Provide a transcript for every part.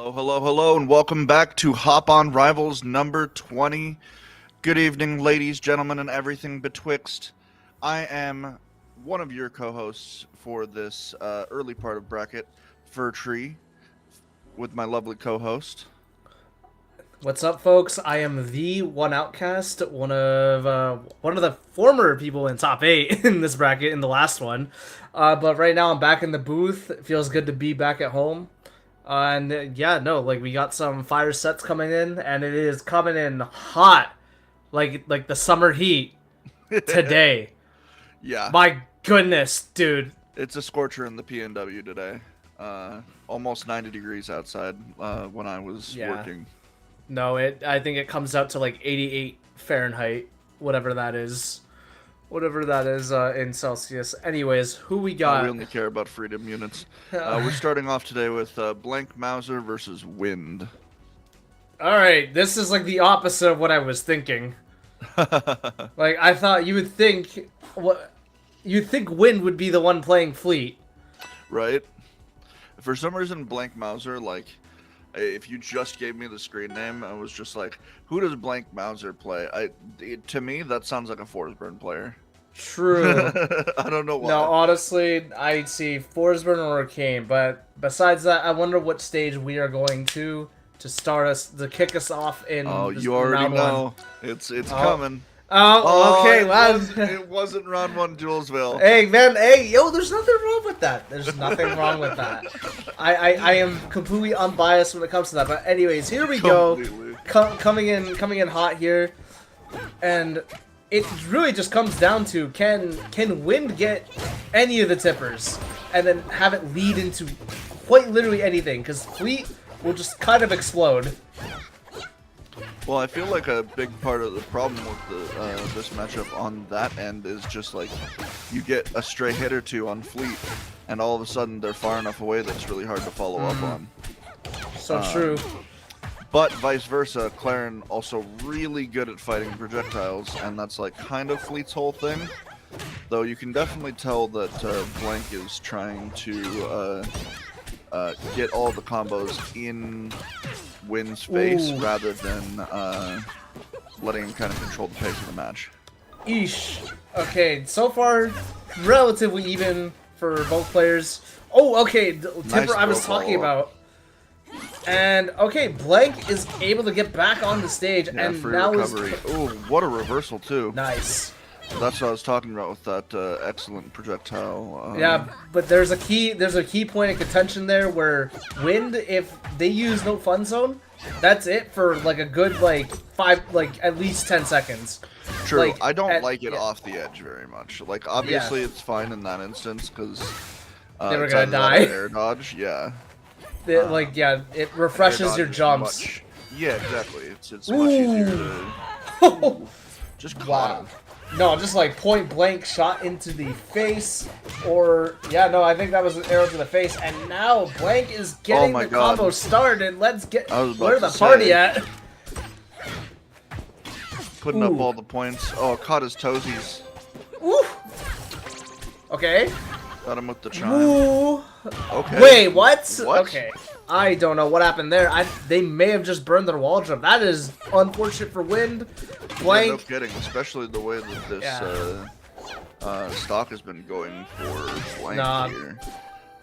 Hello, hello, hello, and welcome back to Hop On Rivals number 20. Good evening, ladies, gentlemen, and everything betwixt. I am one of your co-hosts for this early part of bracket, Fur Tree, with my lovely co-host. What's up, folks? I am the one outcast, one of the former people in top 8 in this bracket in the last one. But right now I'm back in the booth. It feels good to be back at home. We got some fire sets coming in, and it is coming in hot, like the summer heat today. Yeah, My goodness, dude. it's a scorcher in the PNW today. Almost 90 degrees outside when I was working. No, I think it comes out to like 88 Fahrenheit, whatever that is. Whatever that is in Celsius. Anyways, who we got? We only care about freedom units. We're starting off today with Blank Mauser versus Wind. Alright, this is like the opposite of what I was thinking. Like, I thought you'd think Wind would be the one playing Fleet. Right? For some reason, Blank Mauser, like, if you just gave me the screen name, I was just like, who does Blank Mauser play? To me, that sounds like a Forsburn player. True. I don't know why. No, honestly, I see Forsburn or Kane, but besides that, I wonder what stage we are going to start us, to kick us off in you already round know. one. It's coming. Okay, lad. It wasn't round one, Julesville. Hey, man, hey, there's nothing wrong with that. There's nothing wrong with that. I am completely unbiased when it comes to that. But anyways, here we go. Coming in hot here. And it really just comes down to can Wind get any of the tippers and then have it lead into quite literally anything, because Fleet will just kind of explode. Well, I feel like a big part of the problem with this matchup on that end is just like you get a stray hit or two on Fleet, and all of a sudden they're far enough away that it's really hard to follow up on. So true. But vice versa, Claren also really good at fighting projectiles, and that's like kind of Fleet's whole thing. Though you can definitely tell that Blank is trying to get all the combos in Wind's face rather than letting him kind of control the pace of the match. Eesh. Okay, so far relatively even for both players. Oh, okay, the tipper I was talking about. And okay, Blank is able to get back on the stage, and now recovery. Ooh, what a reversal too. Nice. That's what I was talking about with that excellent projectile. Yeah, but there's a key point of contention there where Wind, if they use no fun zone, that's it for like a good at least 10 seconds. True, like, I don't like it off the edge very much. Like obviously it's fine in that instance because they were gonna die. Air dodge, yeah. It refreshes your jumps. Yeah, exactly. It's much easier to just caught him. No, just like point blank shot into the face, or I think that was an arrow to the face, and now Blank is getting the combo started. Let's get where the party at. Putting up all the points. Oh, caught his toesies. Ooh. Okay. Got him with the chime. Ooh. Okay. Wait, what? What? Okay. I don't know what happened there. They may have just burned their wall jump. That is unfortunate for Wind. Blank. Yeah, no kidding, especially the way that this stock has been going for Blank here.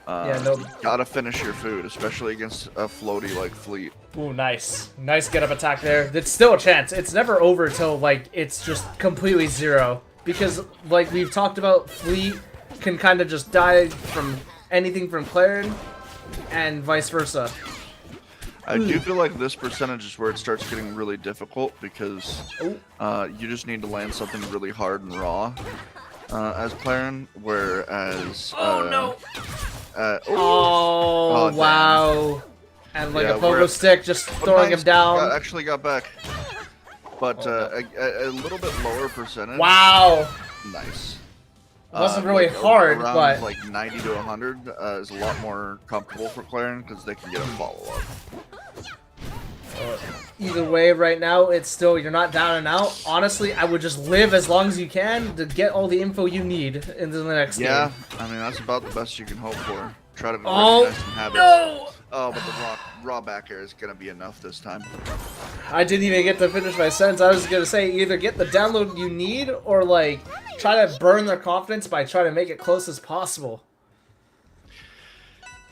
Gotta finish your food, especially against a floaty like Fleet. Ooh, nice. Nice get up attack there. It's still a chance. It's never over till it's just completely zero. Because like we've talked about, Fleet can kind of just die from anything from Claren, and vice versa. I do feel like this percentage is where it starts getting really difficult because you just need to land something really hard and raw as Claren, whereas wow. And like a pogo stick just throwing him down. Actually got back, but a little bit lower percentage. Wow. Nice. It wasn't really hard, around, but like 90 to 100 is a lot more comfortable for Claren because they can get a follow-up. Either way, right now, it's still, you're not down and out. Honestly, I would just live as long as you can to get all the info you need into the next game. Yeah, I mean, that's about the best you can hope for. Try to Oh, recognize some habits. no! Oh, but the raw back air is gonna be enough this time. I didn't even get to finish my sentence. I was gonna say either get the download you need or like try to burn their confidence by trying to make it close as possible.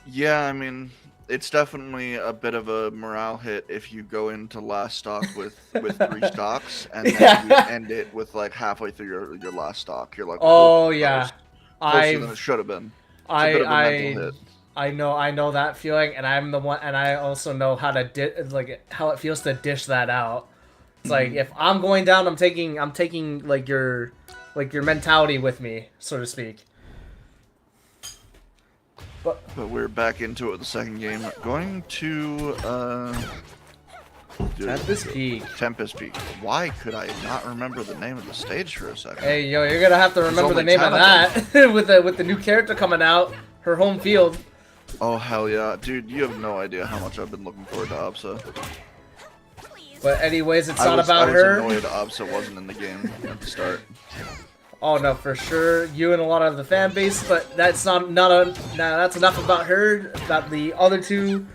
Yeah, I mean, it's definitely a bit of a morale hit if you go into last stock with 3 stocks and then you end it with like halfway through your last stock. You're like, Oh whoa, that yeah, was closer than it should have been. It's a bit of a mental hit. I know that feeling, and I'm the one, and I also know how to how it feels to dish that out. It's like if I'm going down, I'm taking like your mentality with me, so to speak. But we're back into it with the second game. Going to Tempest Peak. Tempest Peak. Why could I not remember the name of the stage for a second? Hey, yo, you're gonna have to remember the name of that with the new character coming out, her home field. Oh hell yeah, dude! You have no idea how much I've been looking forward to Absa. But anyways, it's not about her. I was annoyed Absa wasn't in the game at the start. Oh no, for sure, you and a lot of the fan base, but that's that's enough about her. About the other two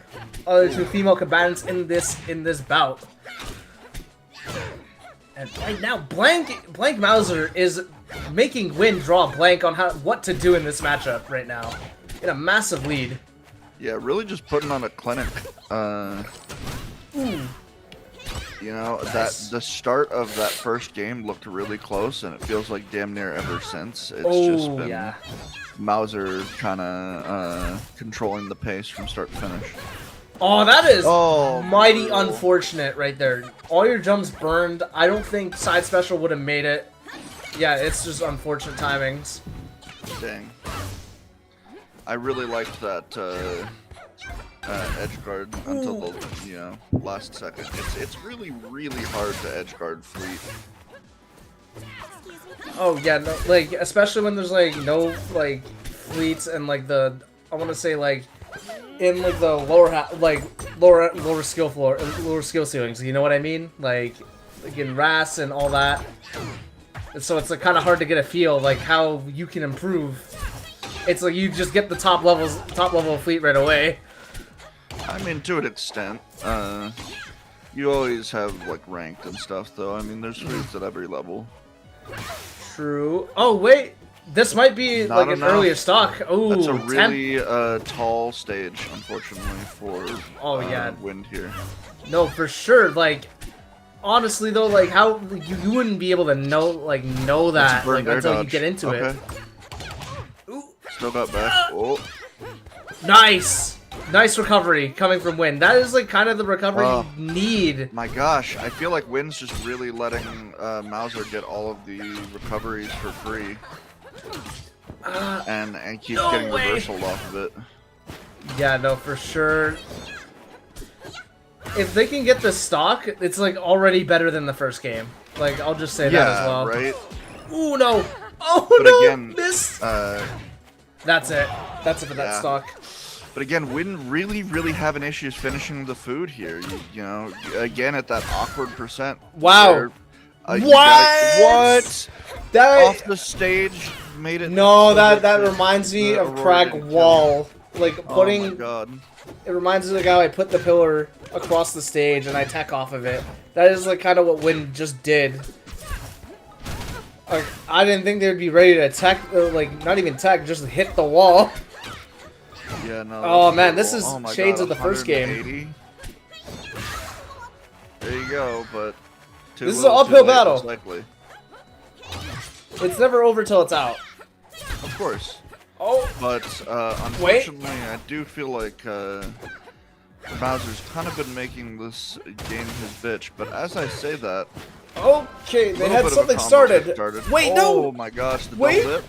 female combatants in this bout. And right now, Blank Mauser is making Win draw a blank on what to do in this matchup right now, in a massive lead. Yeah, really just putting on a clinic. You know, the start of that first game looked really close, and it feels like damn near ever since. It's just been Mauser kind of controlling the pace from start to finish. Oh, that is mighty unfortunate right there. All your jumps burned. I don't think side special would have made it. Yeah, it's just unfortunate timings. Dang. I really liked that edge guard until the last second. It's really hard to edge guard Fleet. Oh yeah, no, like especially when there's like no like fleets and like I want to say like in like the lower skill ceilings. You know what I mean? Like in RAS and all that. And so it's like kind of hard to get a feel like how you can improve. It's like you just get the top level of fleet right away. I mean, to an extent. You always have like ranked and stuff, though. I mean, there's fleets at every level. True. Oh wait, this might be Not like enough. an earlier stock. Oh, that's a really tall stage, unfortunately, for Wind here. No, for sure. Like, honestly though, like how you wouldn't be able to know that like, until you get into it. Ooh. Still got back. Oh. Nice recovery coming from Wind. That is like kind of the recovery you need. My gosh, I feel like Wind's just really letting Mauser get all of the recoveries for free. And keeps getting reversal off of it. Yeah, no, for sure. If they can get the stock, it's like already better than the first game. Like, I'll just say that as well. Right? Ooh, no! Oh, but no! Again, missed! That's it. That's it for that stock. But again, Win really having issues finishing the food here. You know, again at that awkward percent. Wow. Where, what? That off the stage made it. No, that reminds me of Crag Wall. Like putting. Oh my god. It reminds me of the guy I put the pillar across the stage and I tech off of it. That is like kind of what Win just did. Like, I didn't think they'd be ready to tech, like not even tech, just hit the wall. Yeah, no. Oh man, this is shades God, of the first game. There you go, but this is an uphill battle. Likely. It's never over till it's out. Of course. Oh. But unfortunately, I do feel like Bowser's kind of been making this game his bitch. But as I say that, okay, they had something started. Wait, no! Oh my gosh, the wait. double dip.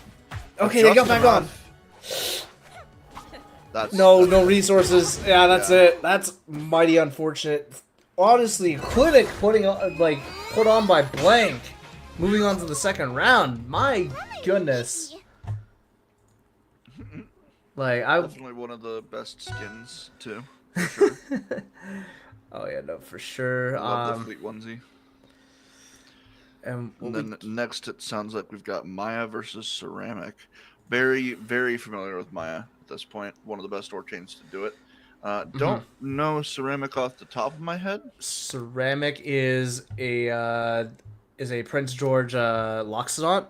Okay, they got back on. No resources. Yeah, that's it. That's mighty unfortunate. Honestly, Clinic put on by Blank. Moving on to the second round. My goodness. Like definitely one of the best skins too. For sure. Oh yeah, no, for sure. Love the fleet onesie. And then next, it sounds like we've got Maya versus Ceramic. Very familiar with Maya at this point. One of the best Orcanes to do it. Mm-hmm. Don't know Ceramic off the top of my head. Ceramic is a Prince George Loxodont,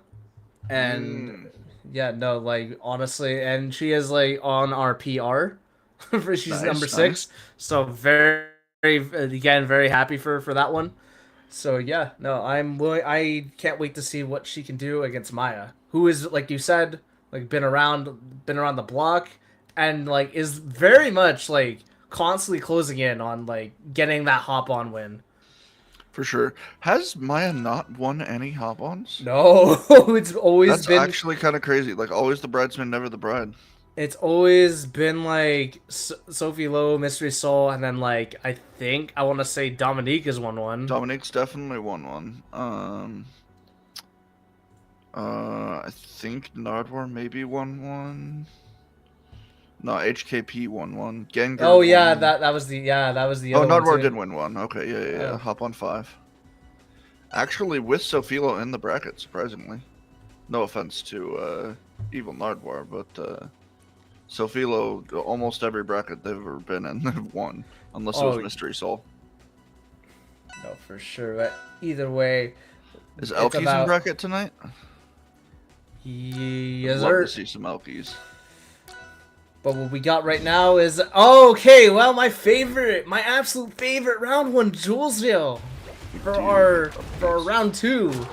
and yeah, no, like honestly, and she is like on our PR, for she's number 6, so very again very happy for that one. So yeah, no, I can't wait to see what she can do against Maya, who is like you said, like been around the block, and like is very much like constantly closing in on like getting that hop on win. For sure. Has Maya not won any hop-ons? No, it's always That's been actually kind of crazy. Like, always the bridesmaid, never the bride. it's always been like Sophie Lowe, Mystery Soul, and then like I think I want to say Dominique has won one. Dominique's definitely won one. I think Nardwar maybe won one. No, HKP won one. Gengar. Oh yeah, won. that was the other Nardwar one too. did win one. Okay, yeah. Oh. Hop on 5. Actually, with Sophilo in the bracket, surprisingly. No offense to Evil Nardwar, but Sophilo, almost every bracket they've ever been in, they've won. Unless it was Mystery Soul. No, for sure. But either way, is Elkies in bracket tonight? Yes, I'd love sir. to see some Elkies. But what we got right now is okay. Well, my absolute favorite round 1, Julesville, for our round 2.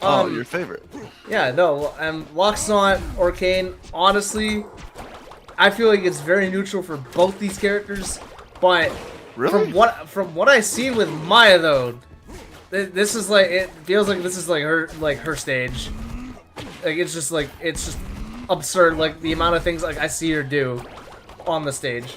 Your favorite? Yeah, no. Loxodont, Orcane. Honestly, I feel like it's very neutral for both these characters. But really, from what I see with Maya though, this is like it feels like this is like her stage. Like it's just absurd, like the amount of things like I see her do on the stage.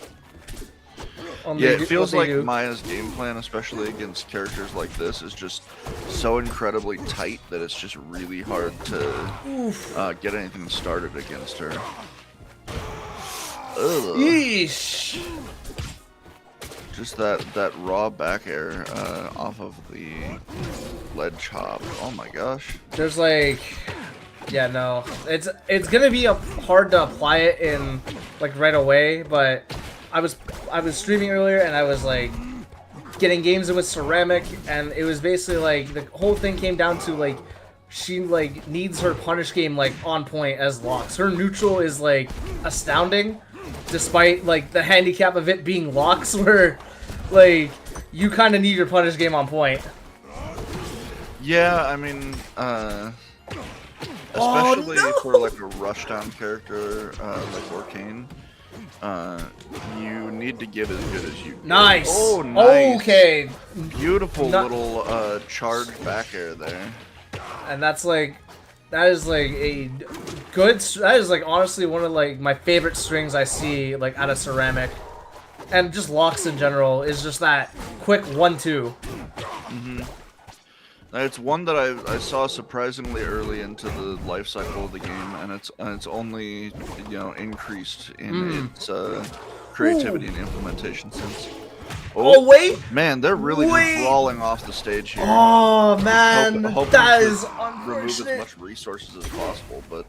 It feels like Maya's game plan, especially against characters like this, is just so incredibly tight that it's just really hard to get anything started against her. Ugh. Yeesh. Just that raw back air off of the ledge hop. Oh my gosh. There's like, yeah, no, it's gonna be hard to apply it in like right away. But I was streaming earlier and I was like getting games in with Ceramic, and it was basically like the whole thing came down to like she like needs her punish game like on point as Lox. Her neutral is like astounding, despite like the handicap of it being Lox, where like you kind of need your punish game on point. Yeah, I mean, especially for like a rushdown character like Orcane, you need to give as good as you can. Nice. Oh, nice. Okay. Beautiful little charge back air there. And that is like a good. That is like honestly one of like my favorite strings I see like out of Ceramic, and just Lox in general is just that quick 1-2. Mm-hmm. It's one that I saw surprisingly early into the life cycle of the game, and it's only increased in its creativity and implementation since. Oh wait! Man, they're really crawling off the stage here. Oh man, that is remove as much resources as possible, but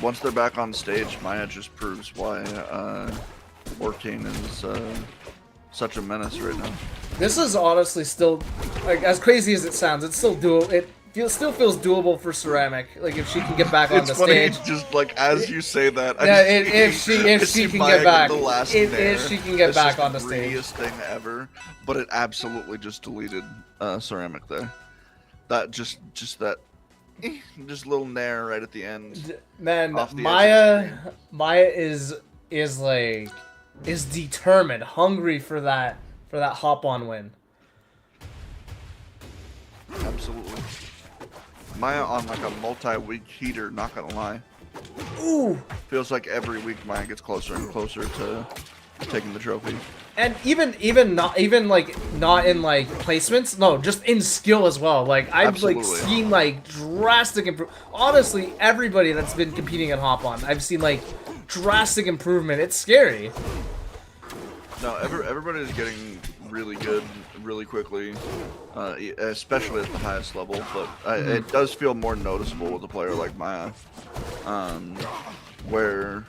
once they're back on stage, Maya just proves why Orcane is such a menace right now. This is honestly still, like, as crazy as it sounds, it's still doable. Still feels doable for Ceramic. Like if she can get back on the stage. Just like as you say that. Yeah, if she can get back, if she can get back on the stage. It's the greatest thing ever, but it absolutely just deleted Ceramic there. That just little nair right at the end. Man, Maya is determined, hungry for that hop on win. Absolutely. Maya on like a multi-week heater, not gonna lie. Ooh! Feels like every week Maya gets closer and closer to taking the trophy. And even not in like placements, no, just in skill as well. Like I've like seen like drastic improvement. Honestly, everybody that's been competing at Hop On, I've seen like drastic improvement. It's scary. No, everybody is getting really good really quickly, especially at the highest level, but it does feel more noticeable with a player like Maya, where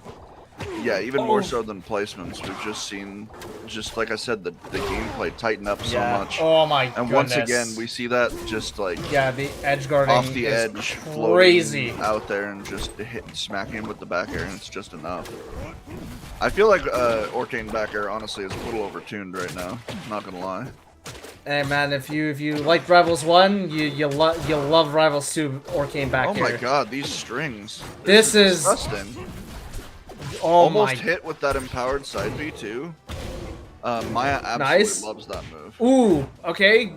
Yeah, even more so than placements. We've just seen, just like I said, the gameplay tighten up so much. Oh my And goodness. once again, we see that just like yeah, the edge guarding off the is edge, crazy. floating out there, and just smacking him with the back air, and it's just enough. I feel like Orcane back air honestly is a little overtuned right now. Not gonna lie. Hey man, if you like Rivals 1, you'll love Rivals 2 Orcane back Oh here. my god, these strings. This is disgusting. Oh Almost my. hit with that empowered side B too. Maya absolutely loves that move. Ooh, okay.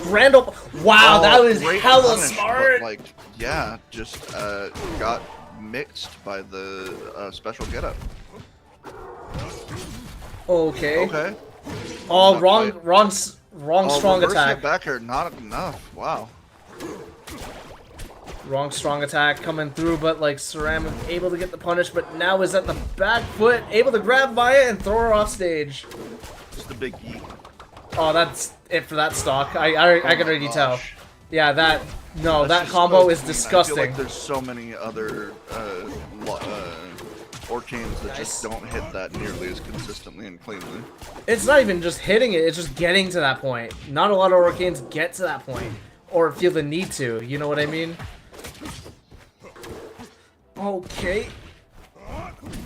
Randall. Wow, that was hella smart. But, like, yeah, just got mixed by the special getup. Okay. Okay. Oh, wrong strong attack. Back here, not enough. Wow. Wrong strong attack coming through, but like Ceramic able to get the punish, but now is at the back foot, able to grab Maya and throw her off stage. Just a big yeet. Oh, that's it for that stock. I can already tell. Yeah, that combo is disgusting. I feel like there's so many other Orcanes that just don't hit that nearly as consistently and cleanly. It's not even just hitting it, it's just getting to that point. Not a lot of Orcanes get to that point, or feel the need to, you know what I mean? Okay.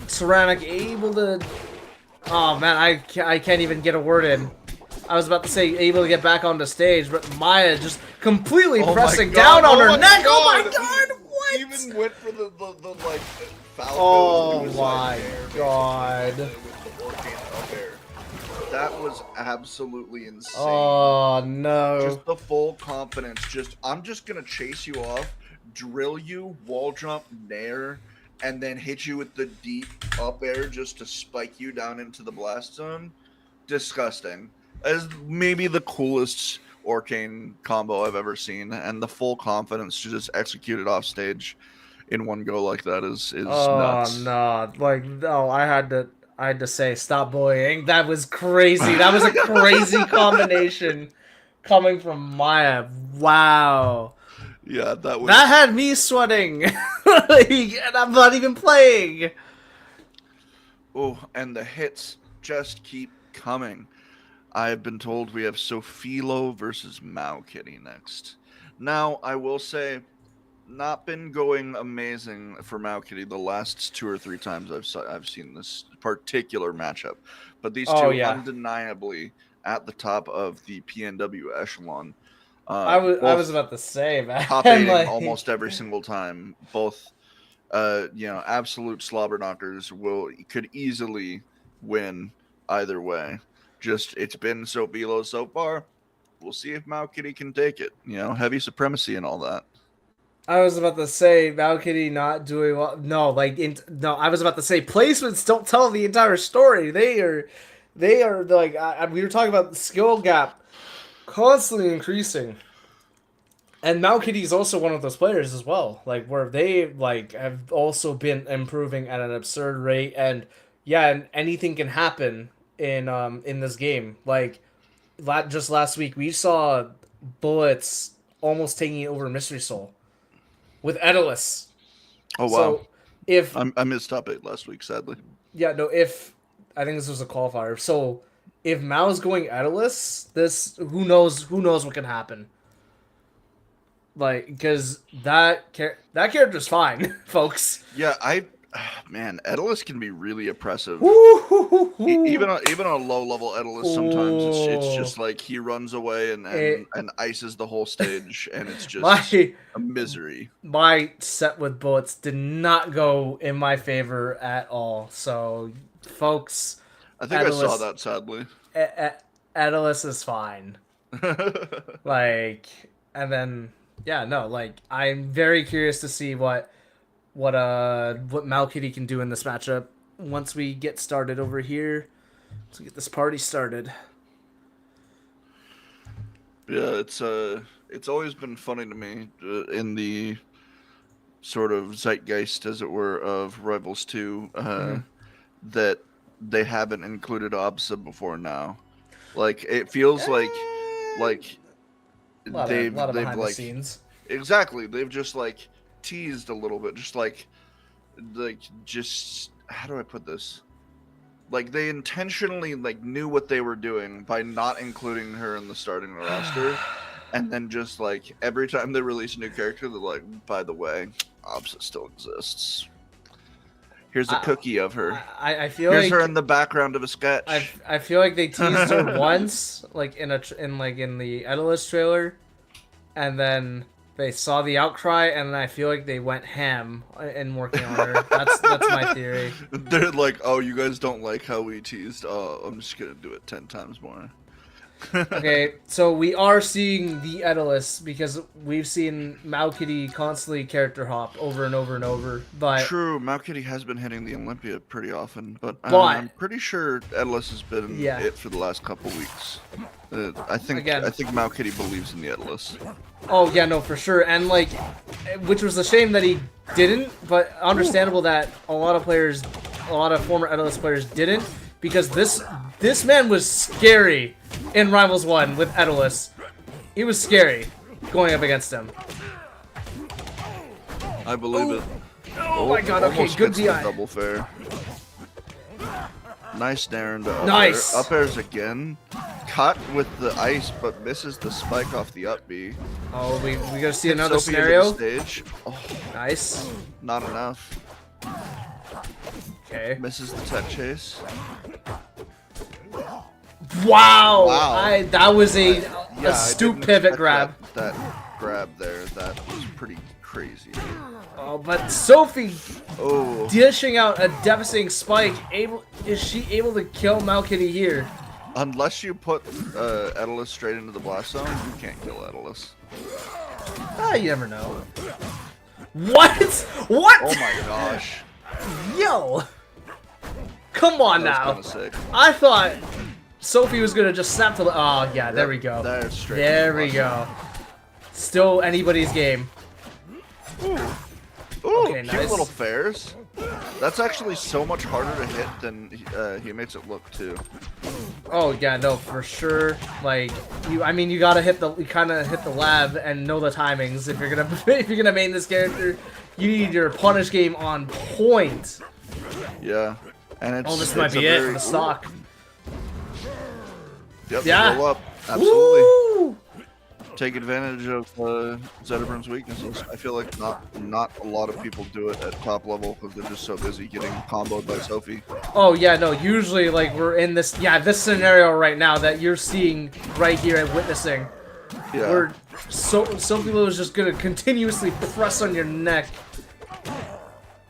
Ceramic able to... Oh man, I can't even get a word in. I was about to say able to get back on the stage, but Maya just completely pressing down on her neck. Oh my god, what? Even went for the like foul. Oh my god. That was absolutely insane. Oh no. Just the full confidence. I'm just gonna chase you off, drill you, wall jump, nair, and then hit you with the deep up air just to spike you down into the blast zone. Disgusting. As maybe the coolest Orcane combo I've ever seen, and the full confidence to just execute it off stage in one go like that is nuts. Oh no, like no, I had to say stop bullying. That was crazy. That was a crazy combination coming from Maya. Wow. Yeah, that had me sweating. And I'm not even playing. Oh, and the hits just keep coming. I've been told we have Sofilo versus Mao Kitty next. Now, I will say, not been going amazing for Mao Kitty the last 2 or 3 times I've seen this particular matchup, but these two undeniably at the top of the PNW echelon. I was about to say, man. Top 8 almost every single time. Both, absolute slobber knockers could easily win either way. Just, it's been Sofilo so far. We'll see if Mao Kitty can take it. Heavy supremacy and all that. I was about to say Mao Kitty not doing well. No, I was about to say placements don't tell the entire story. They are like we were talking about the skill gap constantly increasing. And Mao Kitty is also one of those players as well, like where they have also been improving at an absurd rate, and anything can happen in this game. Like just last week we saw Bullets almost taking over Mystery Soul with Edalus. Oh wow! So if I missed top 8 last week, sadly. Yeah, no. If I think this was a qualifier, so if Mao's going Edalus, who knows what can happen. Like, because that character's fine, folks. Yeah, man, Edalus can be really oppressive. Even a low level Edalus, sometimes it's just like he runs away and ices the whole stage, and it's just a misery. My set with Bullets did not go in my favor at all. So, folks, I think Edalus, I saw that sadly. Edalus is fine. And then. Yeah, no, I'm very curious to see what Mao Kitty can do in this matchup once we get started over here. Let's get this party started. Yeah, it's always been funny to me in the sort of zeitgeist, as it were, of Rivals 2 that they haven't included OBSA before now. Like, it feels like they've behind the scenes. Exactly, they've just teased a little bit, just how do I put this? Like they intentionally like knew what they were doing by not including her in the starting roster, and then just like every time they release a new character, they're like, by the way, Opsa still exists. Here's a cookie of her. I feel Here's like her in the background of a sketch. I feel like they teased her once, like in the Edelus trailer, and then they saw the outcry, and I feel like they went ham in working on her. That's my theory. They're like, oh, you guys don't like how we teased. Oh, I'm just gonna do it 10 times more. Okay, so we are seeing the Edelus because we've seen Malkitty constantly character hop over and over and over. But true, Malkitty has been hitting the Olympia pretty often, but I'm pretty sure Edelus has been it for the last couple weeks. I think Malkitty believes in the Edelus. Oh yeah, no, for sure, and like, which was a shame that he didn't, but understandable that a lot of former Edelus players didn't, because this man was scary in Rivals 1 with Edelus. He was scary going up against him. I believe it. Oh my god, okay, good DI. Double fair. Nice Darren to nice. Up airs again. Cut with the ice, but misses the spike off the up B. Oh, we gotta see another scenario. Stage. Oh, nice. Not enough. Okay. Misses the tech chase. Wow! That was a stoop pivot grab. That grab there, that was pretty crazy. Oh, but Sophie dishing out a devastating spike. Is she able to kill Malkitty here? Unless you put Edelus straight into the blast zone, you can't kill Edelus. You never know. What? What? Oh my gosh. Yo! Come on now. I thought Sophie was gonna just snap to the. Oh yeah, there we go. There we go. Still anybody's game. Ooh, okay, cute little fairs. That's actually so much harder to hit than he makes it look too. Oh yeah, no, for sure. Like you gotta kind of hit the lab and know the timings if you're gonna main this character. You need your punish game on point. Yeah, and it's. Oh, this might be it for the stock. Yep. Yeah. Roll up. Absolutely. Woo! Take advantage of Zetterburn's weaknesses. I feel like not a lot of people do it at top level because they're just so busy getting comboed by Sophie. Oh yeah, no. Usually, like we're in this scenario right now that you're seeing right here and witnessing. Yeah. Where Sophie is just gonna continuously press on your neck.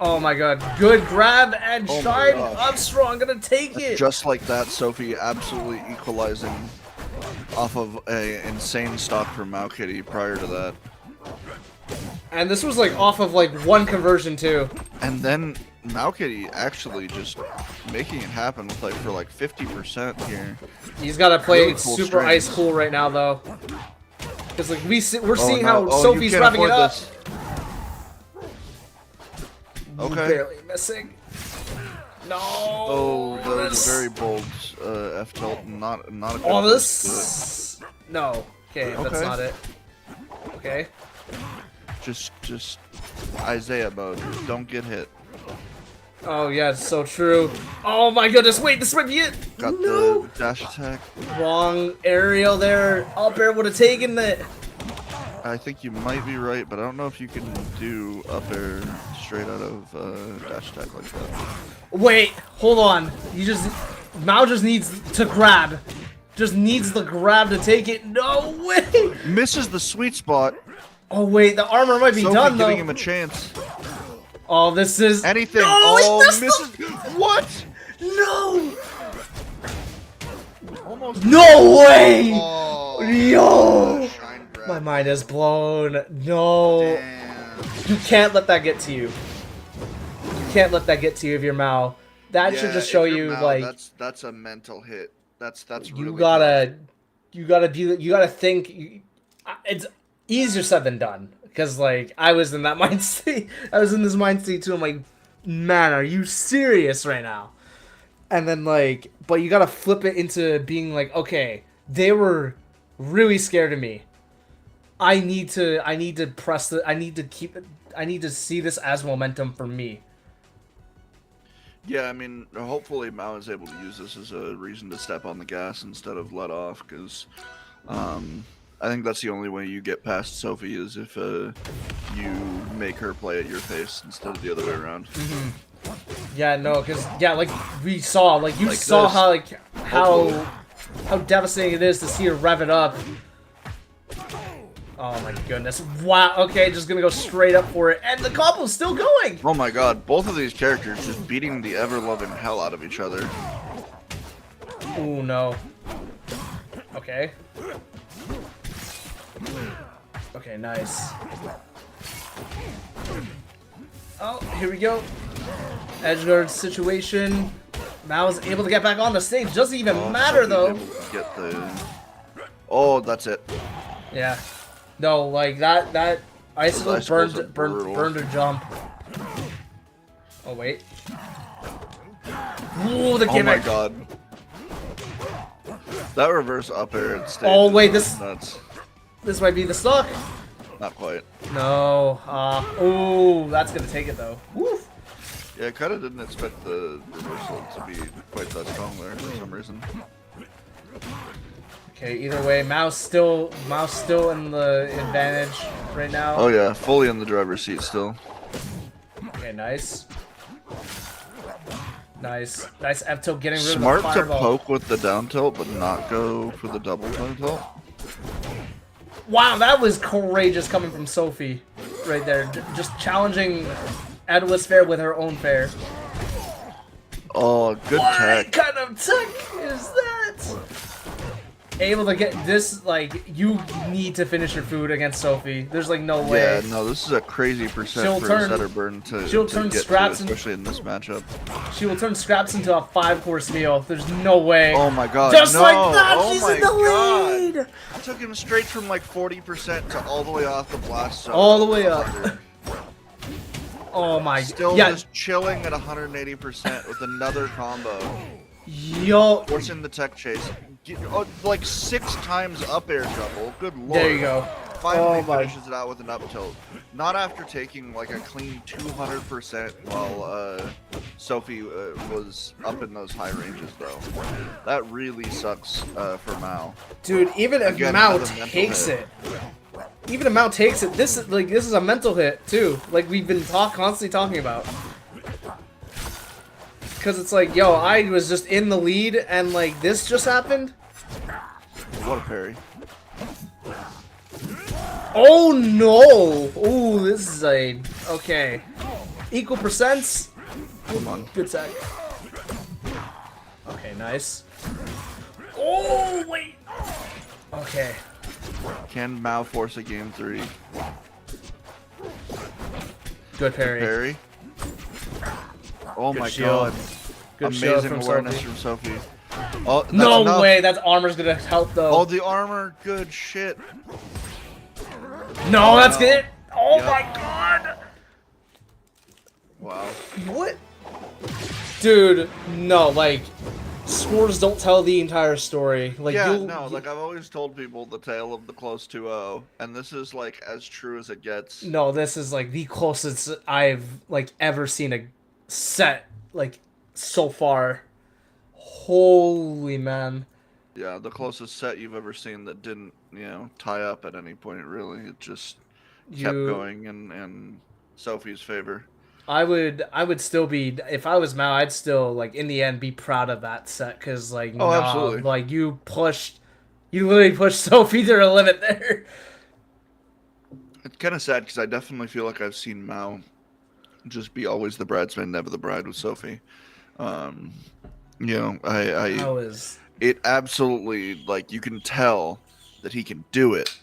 Oh my god, good grab and shine up strong, gonna take it! Just like that, Sophie absolutely equalizing off of a insane stock from Malkitty prior to that. And this was like off of like one conversion too. And then Malkitty actually just making it happen with like for like 50% here. He's gotta play really cool super ice cool right now though. Because like we're seeing how Sophie's wrapping it up. This. Okay. Barely missing. No. Oh, that was a very bold F tilt. Not a good. Oh, this. No. Okay, that's not it. Okay. Just Isaiah mode. Don't get hit. Oh yeah, it's so true. Oh my goodness! Wait, this might be it. Got the dash attack. Wrong aerial there. Up air would have taken it. I think you might be right, but I don't know if you can do up air straight out of dash attack like that. Wait, hold on. Mao just needs to grab. Just needs the grab to take it. No way! Misses the sweet spot. Oh wait, the armor might be done though. Giving him a chance. Oh, this is anything. No, oh, misses. What? No! Almost. No way! Oh, yo! My mind is blown. No. Damn. You can't let that get to you. You can't let that get to you if you're Mao. That should just show you Mao, like that's a mental hit. That's really you gotta think. It's easier said than done because like I was in that mind state. I was in this mind state too. I'm like, man, are you serious right now? And then like, but you gotta flip it into being like, okay, they were really scared of me. I need to press the. I need to see this as momentum for me. Yeah, I mean, hopefully Mao is able to use this as a reason to step on the gas instead of let off, because I think that's the only way you get past Sophie is if you make her play at your pace instead of the other way around. Yeah, no, because yeah, like we saw, like you Like saw this. how like Hopefully. how devastating it is to see her rev it up. Oh my goodness! Wow. Okay, just gonna go straight up for it, and the combo's still going. Oh my god, both of these characters just beating the ever-loving hell out of each other. Ooh no. Okay. Okay, nice. Oh, here we go. Edgeguard situation. Mao's able to get back on the stage. Doesn't even matter Sophie's though. able to get the... Oh, that's it. Yeah. No, like that icicle icicles are burned her jump. Oh wait. Ooh, the Oh gimmick. my god. That reverse up air at stage Oh wait, is nuts. this might be the stock. Not quite. No. Ooh, that's gonna take it though. Woo. Yeah, I kind of didn't expect the reversal to be quite that strong there for some reason. Okay, either way, Mao's still in the advantage right now. Oh yeah, fully in the driver's seat still. Okay, nice. Nice F tilt getting rid Smart of the to fireball. poke with the down tilt, but not go for the double down tilt. Wow, that was courageous coming from Sophie right there. Just challenging Edwis Fair with her own fair. Oh, good tech. What kind of tech is that? Able to get this, like, you need to finish your food against Sophie. There's, like, no way. Yeah, no, this is a crazy percent for a setter burn to turn get scraps to, especially in this matchup. She will turn scraps into a 5-course meal. There's no way. Oh my god, Just no! like that, Oh she's my in the god. lead! I took him straight from like 40% to all the way off the blast zone. All the way up. Oh my. Still Yeah. just chilling at 180% with another combo. Yo. Forcing the tech chase. Like 6 times up air double. Good lord. There you go. Finally Oh my. finishes it out with an up tilt. Not after taking like a clean 200% while Sophie was up in those high ranges though. That really sucks for Mao. Dude, even if Again, Mao another mental takes hit. it. Even if Mao takes it, this is a mental hit too. Like we've been constantly talking about. Cause it's like, yo, I was just in the lead and like this just happened. What a parry. Oh no! Ooh, this is a okay. Equal percents. Come on. Good tech. Okay, nice. Oh wait. Okay. Can Mao force a game 3? Good parry. Parry. Oh Good my shield. god. Good shield Amazing from awareness Sophie. from Sophie. Oh, that's No enough. way, that armor's gonna help though. Oh, the armor. Good shit. No, that's no. good. Oh Yep. my god. Wow. What? Dude, no, like, scores don't tell the entire story. Like, Yeah, no, like I've always told people the tale of the close 2-0, and this is like as true as it gets. No, this is like the closest I've like ever seen a set like so far. Holy man. Yeah, the closest set you've ever seen that didn't, tie up at any point, really. It just kept going in Sophie's favor. I would still be, if I was Mao, I'd still like in the end be proud of that set because like absolutely. like you literally pushed Sophie to her limit there. It's kind of sad because I definitely feel like I've seen Mao just be always the bridesmaid, never the bride with Sophie. It absolutely, like, you can tell that he can do it.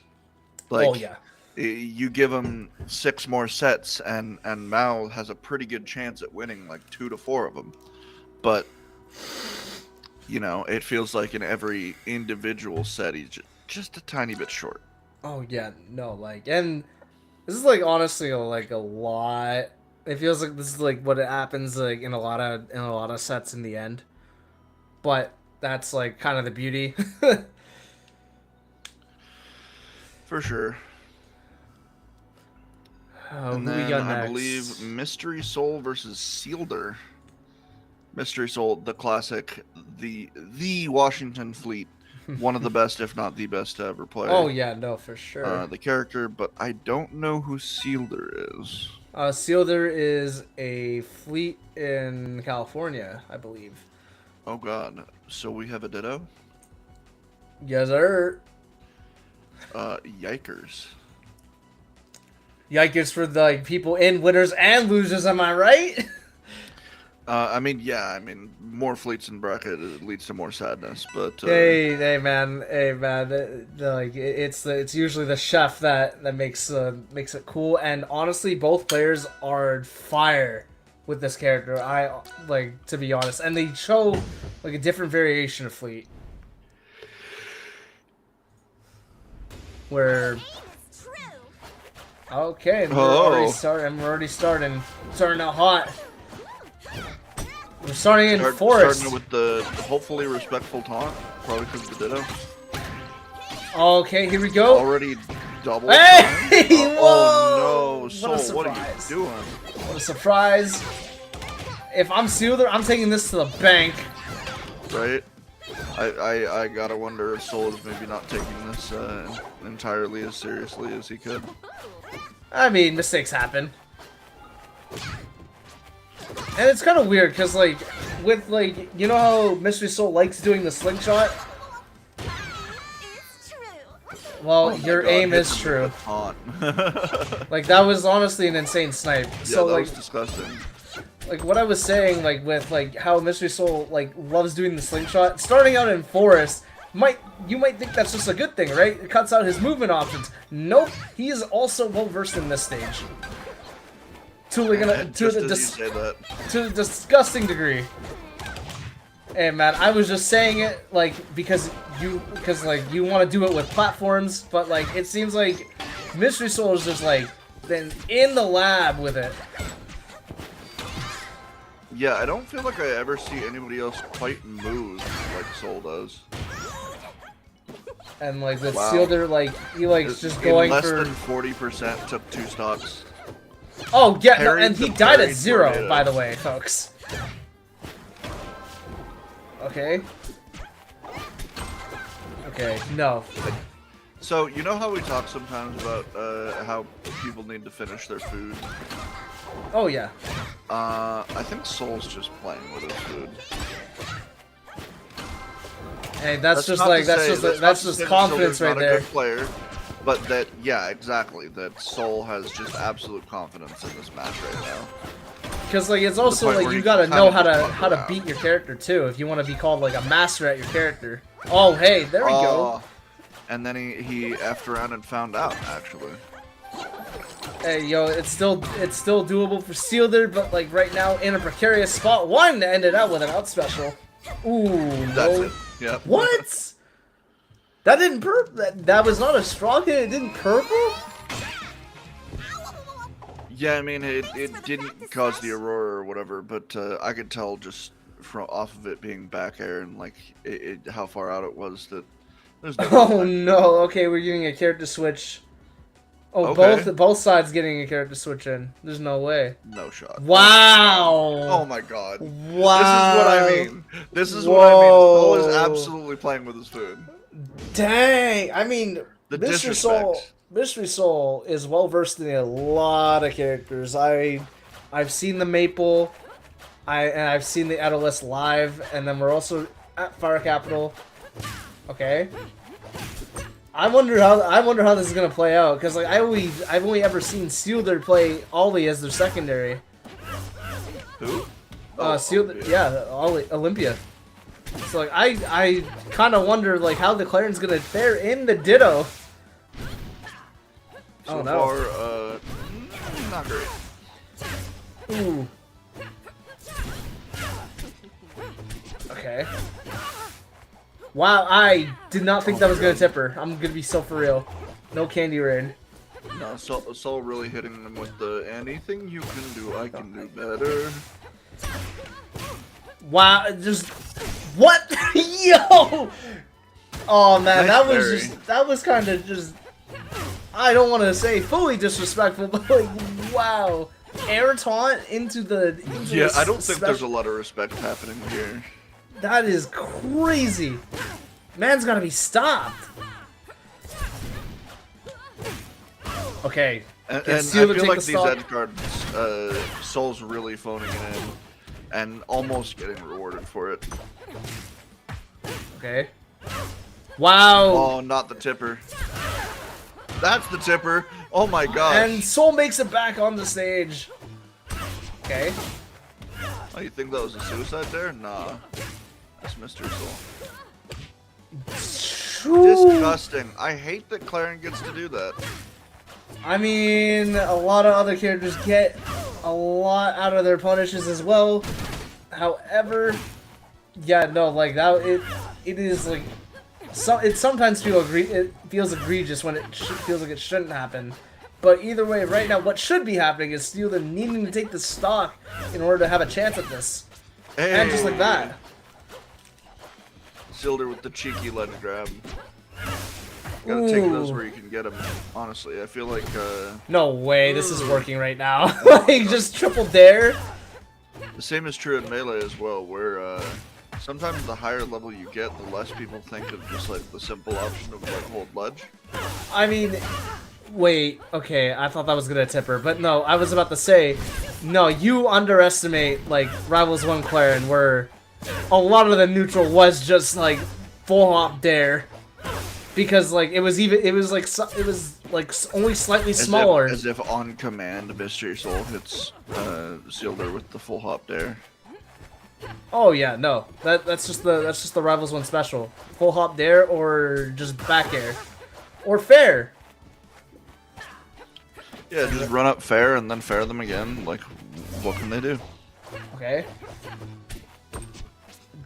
Like, Oh yeah. You give him 6 more sets, and Mao has a pretty good chance at winning like 2 to 4 of them. But it feels like in every individual set he's just a tiny bit short. Oh yeah, no, like, and this is like honestly like a lot. It feels like this is like what it happens like in a lot of sets in the end. But that's like kind of the beauty. For sure. Oh, And who we then got I next? believe Mystery Soul versus Sealder. Mystery Soul, the classic, the Washington Fleet, one of the best, if not the best, to ever play. Oh yeah, no, for sure. The character, but I don't know who Sealder is. Sealder is a fleet in California, I believe. Oh god, so we have a Ditto? Yes, sir. Yikers. Yikers for the like, people in winners and losers, am I right? I mean, yeah, I mean, more fleets in bracket it leads to more sadness, but Hey man. It's usually the chef that makes it cool. And honestly, both players are fire with this character. I like, to be honest, and they show like a different variation of fleet. Where okay, we're already starting out hot. We're starting in forest. Starting with the hopefully respectful taunt, probably because of the Ditto. Okay, here we go. Already double. Hey! Oh no, What a Soul, what are you surprise. doing? What a surprise. If I'm Sealder, I'm taking this to the bank. Right? I gotta wonder if Soul is maybe not taking this entirely as seriously as he could. I mean, mistakes happen. And it's kind of weird, because, like, with, like, you know how Mystery Soul likes doing the slingshot? Well, your aim is true. Like, that was honestly an insane snipe. Yeah, so, that like, was disgusting. like, what I was saying, like, with, like, how Mystery Soul, like, loves doing the slingshot, starting out in Forest, you might think that's just a good thing, right? It cuts out his movement options. Nope, he is also well-versed in this stage. To the disgusting degree. Hey man, I was just saying it like because you want to do it with platforms, but like it seems like Mystery Soul is just like been in the lab with it. Yeah, I don't feel like I ever see anybody else quite move like Soul does. And like with Wow. Sealder, like he likes just going less for than 40% took 2 stocks. oh yeah, no, Parried and he the died at parried 0, tornado. by the way, folks. Okay. Okay, no. So, you know how we talk sometimes about how people need to finish their food? Oh yeah. I think Soul's just playing with his food. Hey, that's just not like to that's say- just not that's to just say that confidence Soul's right not a there. good player, but that, yeah, exactly. That Soul has just absolute confidence in this match right now. Because like it's also point like where you you gotta can know kinda just how to fuck beat around. your character too if you want to be called like a master at your character. Oh hey, there we go. And then he effed around and found out, actually. Hey yo, it's still doable for Sealder, but like right now in a precarious spot. One ended out with an out special. Ooh, That's no. it. Yep. What? That didn't that was not a strong hit. It didn't purple. Yeah, I mean, it didn't cause the Aurora or whatever, but I could tell just from off of it being back air and like how far out it was that there's no Oh way. no. Okay, we're getting a character switch. Oh, Okay. both sides getting a character switch in. There's no way. No shot. Wow. Oh my god. Wow. This is what I mean. This is what I mean. Soul is absolutely playing with his food. Dang. I mean, The Mystery disrespect. Soul is well versed in a lot of characters. I've seen the Maple, and I've seen the Edelist live, and then we're also at Fire Capital. Okay. I wonder how this is gonna play out because like I've only ever seen Sealder play Ollie as their secondary. Who? Sealder, Olympia. yeah, Ollie, Olympia. So like I kind of wonder like how the Claren's gonna fare in the Ditto. So Oh, no. far, not great. Ooh. Okay. Wow, I did not think that was gonna tip her. I'm gonna be so for real. No candy rain. No, Soul really hitting them with the anything you can do, I can do better. Wow, just what? Yo! Oh man, Nice that was kind of just. I don't want to say fully disrespectful, but like, wow, air taunt into the. Yeah, I don't think there's a lot of respect happening here. That is crazy. Man's gotta be stopped. Okay. And I feel like these edge guards, Soul's really phoning it in, and almost getting rewarded for it. Okay. Wow. Oh, not the tipper. That's the tipper. Oh my gosh. And Soul makes it back on the stage. Okay. Oh, you think that was a suicide there? Nah. That's Mystery Soul. Disgusting. I hate that Claren gets to do that. I mean, a lot of other characters get a lot out of their punishes as well. However, yeah, no, like that. It is like, it sometimes feels egregious when it feels like it shouldn't happen. But either way, right now, what should be happening is Steeler needing to take the stock in order to have a chance at this. Hey. And just like that. Silder with the cheeky ledge grab. Gotta take those where you can get them. Honestly, I feel like. No way, this is working right now. Like, just triple dare. The same is true in Melee as well, where sometimes the higher level you get, the less people think of just like the simple option of like hold ledge. I mean, wait, okay, I thought that was gonna tip her, but no, I was about to say, no, you underestimate like Rivals 1 Claren, where a lot of the neutral was just like full hop dare. Because like it was like only slightly smaller. As if on command, Mystery Soul hits Sealder with the full hop dare. Oh yeah, no, that's just the Rivals 1 special. Full hop dare or just back air, or fair. Yeah, just run up fair and then fair them again. Like, what can they do? Okay.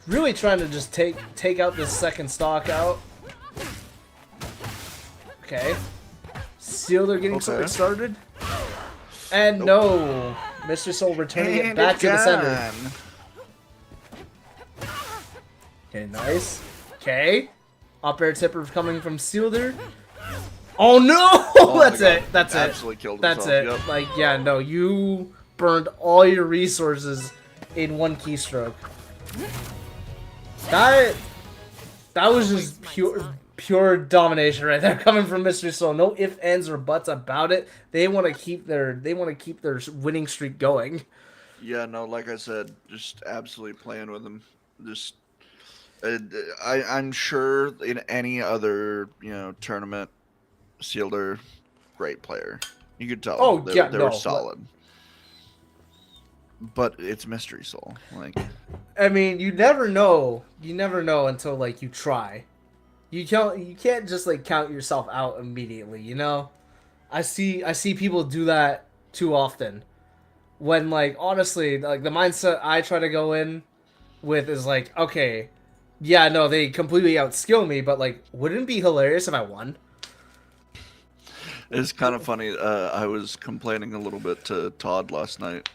Really trying to just take out this second stock out. Okay. Sealer getting something started. And no. Mr. Soul returning it back to the center. Okay, nice. Okay. Up air tipper coming from Sealer. Oh no! Oh That's it. That's Absolutely it. killed That's himself. it. Yep. Like, yeah, no, you burned all your resources in one keystroke. That was just pure domination right there coming from Mystery Soul. No ifs, ands, or buts about it. They want to keep their winning streak going. Yeah, no, like I said, just absolutely playing with him. Just, I'm sure in any other tournament, Sealder, great player. You could tell. Oh they, yeah, they were solid. But it's Mystery Soul. Like, I mean, you never know. You never know until like you try. You can't just like count yourself out immediately, you know? I see people do that too often. When like honestly, like the mindset I try to go in with is like, okay, yeah, no, they completely outskill me, but like wouldn't it be hilarious if I won? it's kind of funny. I was complaining a little bit to Todd last night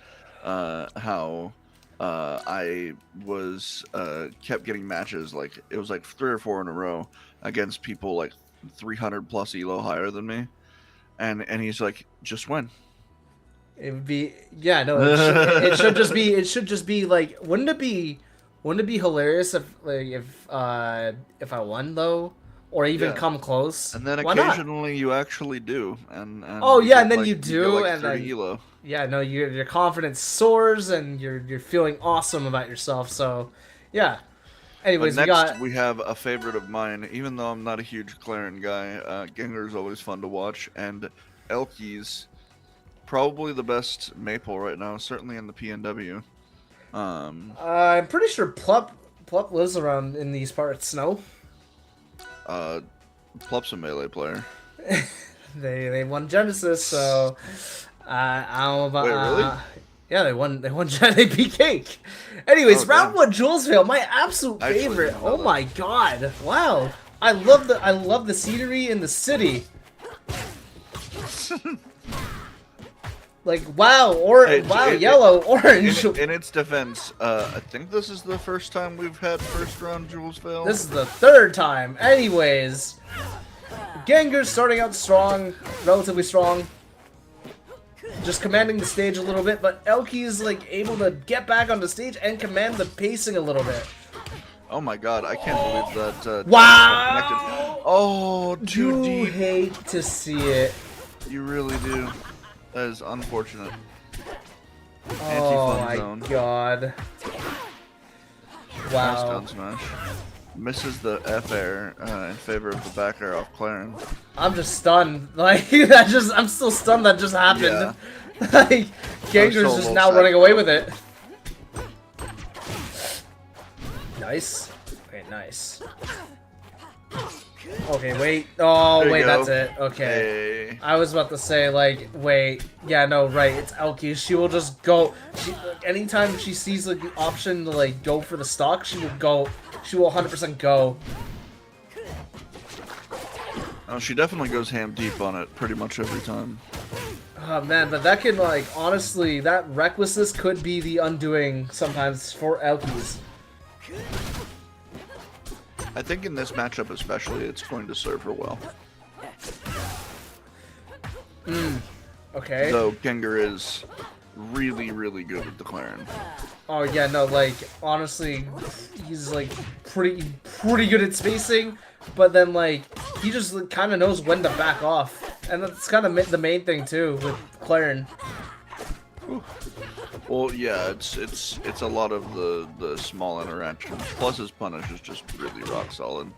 how I was kept getting matches, like it was like 3 or 4 in a row against people like 300 plus elo higher than me, and he's like, just win. It would be, yeah, no, it should just be like, wouldn't it be hilarious if I won though, or even come close? And then Why not? occasionally you actually do, and oh you yeah, get, and then like, you do, like and 30 then elo. yeah, no, your confidence soars, and you're feeling awesome about yourself. So, yeah. Anyways, Next, we have a favorite of mine. Even though I'm not a huge Claren guy, Gengar's always fun to watch, and Elky's probably the best Maple right now, certainly in the PNW. I'm pretty sure Plup lives around in these parts. No. Plup's a Melee player. They won Genesis, so I don't know about. Wait, really? Yeah, they won. They beat Cake. Anyways, round 1, Julesville, my absolute favorite. Oh my god! Wow, I love the scenery in the city. Like wow, yellow, orange. In its defense, I think this is the first time we've had first round Julesville. This is the 3rd time. Anyways, Gengar's starting out strong, relatively strong. just commanding the stage a little bit, but Elky is like able to get back on the stage and command the pacing a little bit. Oh my god, I can't believe that. Wow! Oh, too You deep. hate to see it. You really do. That is unfortunate. Oh my zone. god. Nice Wow. down smash. Misses the F air in favor of the back air off Claren. I'm just stunned. Like, I'm still stunned that just happened. Yeah. Like, Gengar's just now running away with it. Nice. Okay, nice. Okay, wait. Oh, wait, that's it. Okay. Hey. I was about to say, like, wait. Yeah, no, right. It's Elky. She will just go. Anytime she sees, like, the option to, like, go for the stock, she will go. She will 100% go. Oh, she definitely goes ham deep on it pretty much every time. Oh, man, but that can, like, honestly, that recklessness could be the undoing sometimes for Elky's. I think in this matchup especially, it's going to serve her well. Okay. Though Gengar is really, really good with the Claren. Oh yeah, no, like honestly, he's like pretty good at spacing, but then like he just like, kind of knows when to back off, and that's kind of the main thing too with Claren. Well, yeah, it's a lot of the small interactions. Plus his punish is just really rock solid.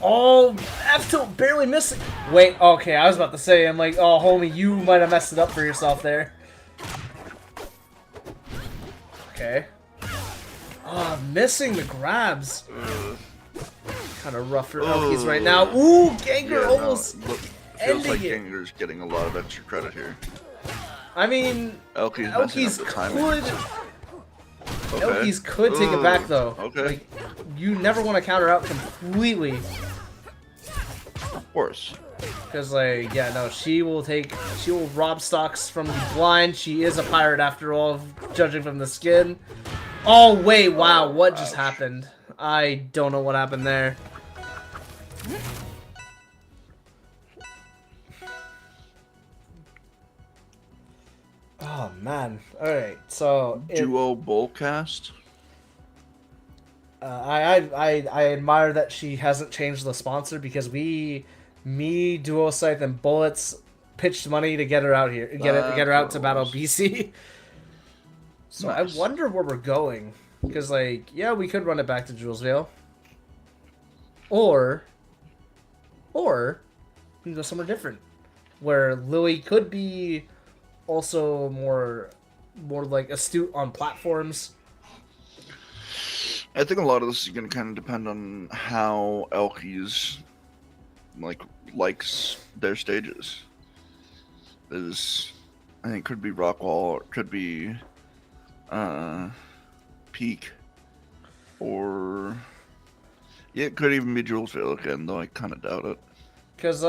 Oh, F tilt barely missing. Wait, okay, I was about to say, I'm like, oh homie, you might have messed it up for yourself there. Okay. Oh, missing the grabs. Kind of rough for Elky's right now. Ooh, Gengar Yeah, almost no, feels ending like it. Gengar's getting a lot of extra credit here. I mean, Elky's Elky's could take it back though. Okay. Like, you never want to counter out completely. Of course. Because, like, yeah, no, she will rob stocks from the blind. She is a pirate after all, judging from the skin. Oh, wait, wow, what just happened? I don't know what happened there. Oh, man. Alright, so... Duo Bullcast? I admire that she hasn't changed the sponsor because me, Duo Scythe, and Bullets pitched money to get her out here, get her out to battle BC. So nice. I wonder where we're going because, like, yeah, we could run it back to Julesvale, or we can go somewhere different where Lily could be also more like astute on platforms. I think a lot of this is going to kind of depend on how Elky's likes their stages. I think could be Rockwall, or it could be Peak, or yeah, it could even be Julesvale again, though I kind of doubt it. Because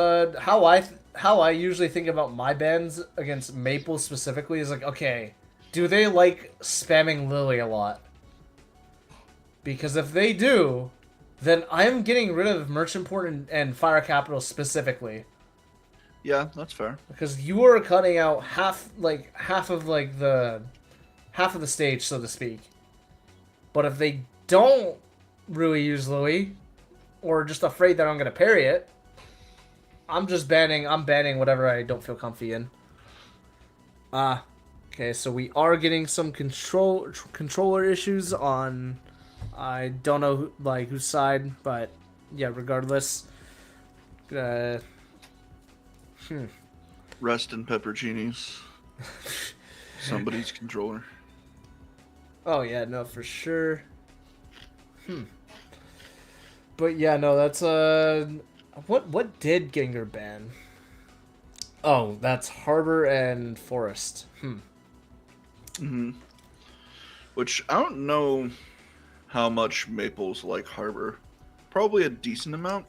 how I usually think about my bans against Maple specifically is like, okay, do they like spamming Lily a lot? Because if they do, then I'm getting rid of Merchant Port and Fire Capital specifically. Yeah, that's fair. Because you are cutting out half of the stage, so to speak. But if they don't really use Louis, or just afraid that I'm gonna parry it, I'm banning whatever I don't feel comfy in. Okay, so we are getting some controller issues on. I don't know whose side, but yeah, regardless. Rest in pepperoncinis. Somebody's controller. Oh yeah, no, for sure. But yeah, no, that's what did Gengar ban? Oh, that's Harbor and Forest. Which I don't know how much Maple's like Harbor. Probably a decent amount.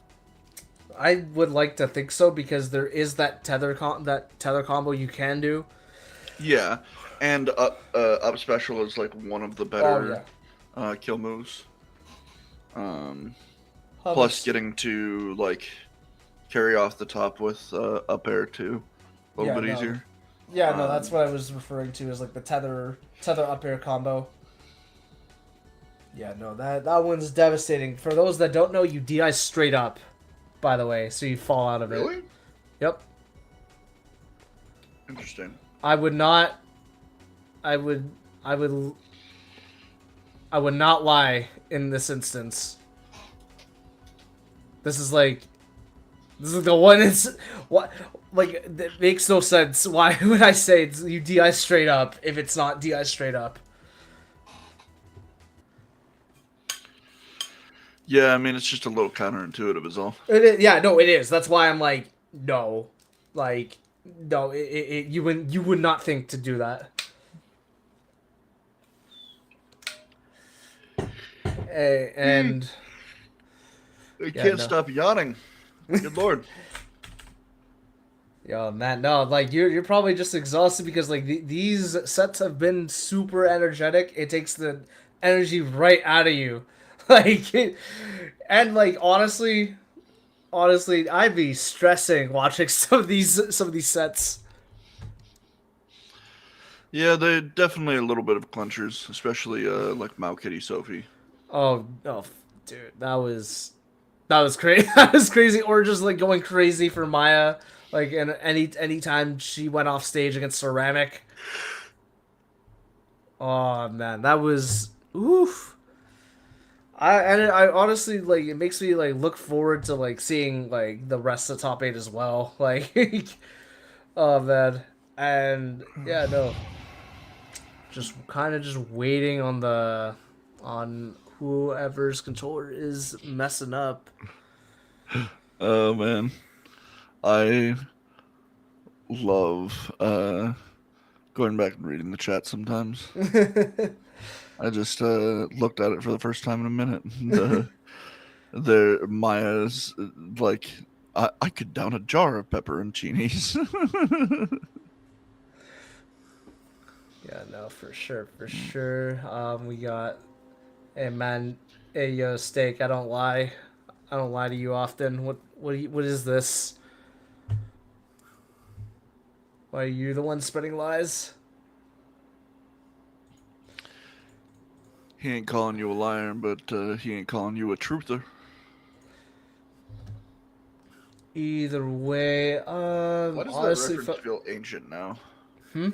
I would like to think so because there is that tether combo you can do. Yeah, and up special is like one of the better kill moves. Plus getting to like carry off the top with up air too. A little Yeah, bit no. easier. Yeah, no, that's what I was referring to as like the tether up air combo. Yeah, no, that one's devastating. For those that don't know, you DI straight up, by the way, so you fall out of it. Really? Yep. Interesting. I would not lie in this instance. This is the one. It's what it makes no sense. Why would I say you DI straight up if it's not DI straight up? Yeah, I mean it's just a little counterintuitive, is all. It is, yeah, no, it is. That's why I'm like, no, no. You would not think to do that. And I can't stop yawning. Good lord. Yo, man, no, like you're probably just exhausted because like these sets have been super energetic. It takes the energy right out of you, and like honestly, I'd be stressing watching some of these sets. Yeah, they're definitely a little bit of clinchers, especially like Mao Kitty Sophie. Oh, dude, that was crazy. That was crazy. Or just like going crazy for Maya, like and any time she went off stage against Ceramic. Oh man, that was oof. I honestly like it makes me like look forward to like seeing like the rest of top 8 as well. Like, oh man, and yeah, no, just kind of just waiting on whoever's controller is messing up. Oh man, I love going back and reading the chat sometimes. I just looked at it for the first time in a minute. Maya's like, I could down a jar of pepperoncinis. Yeah, no, for sure. We got, hey man, hey yo, Steak. I don't lie to you often. What is this? Why are you the one spreading lies? He ain't calling you a liar, but he ain't calling you a truther. Either way, Why does honestly, that reference feel ancient now? Hmm?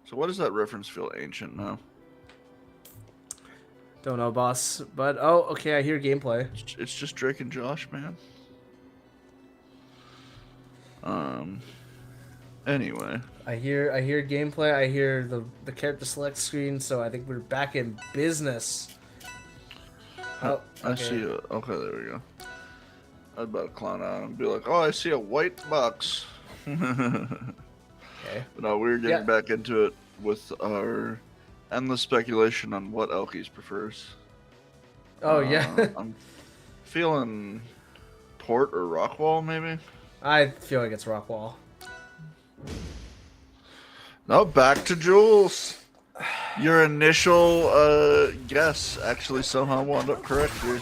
So why does that reference feel ancient now? Don't know, boss. But oh, okay, I hear gameplay. It's just Drake and Josh, man. Anyway. I hear gameplay. I hear the character select screen. So I think we're back in business. Oh, okay. I see. Okay, there we go. I'd about to clown out and be like, "Oh, I see a white box." Okay. But no, we're getting back into it with our endless speculation on what Elkies prefers. Oh yeah. I'm feeling Port or Rockwall, maybe. I feel like it's Rockwall. No, back to Jules. Your initial guess actually somehow wound up correct here.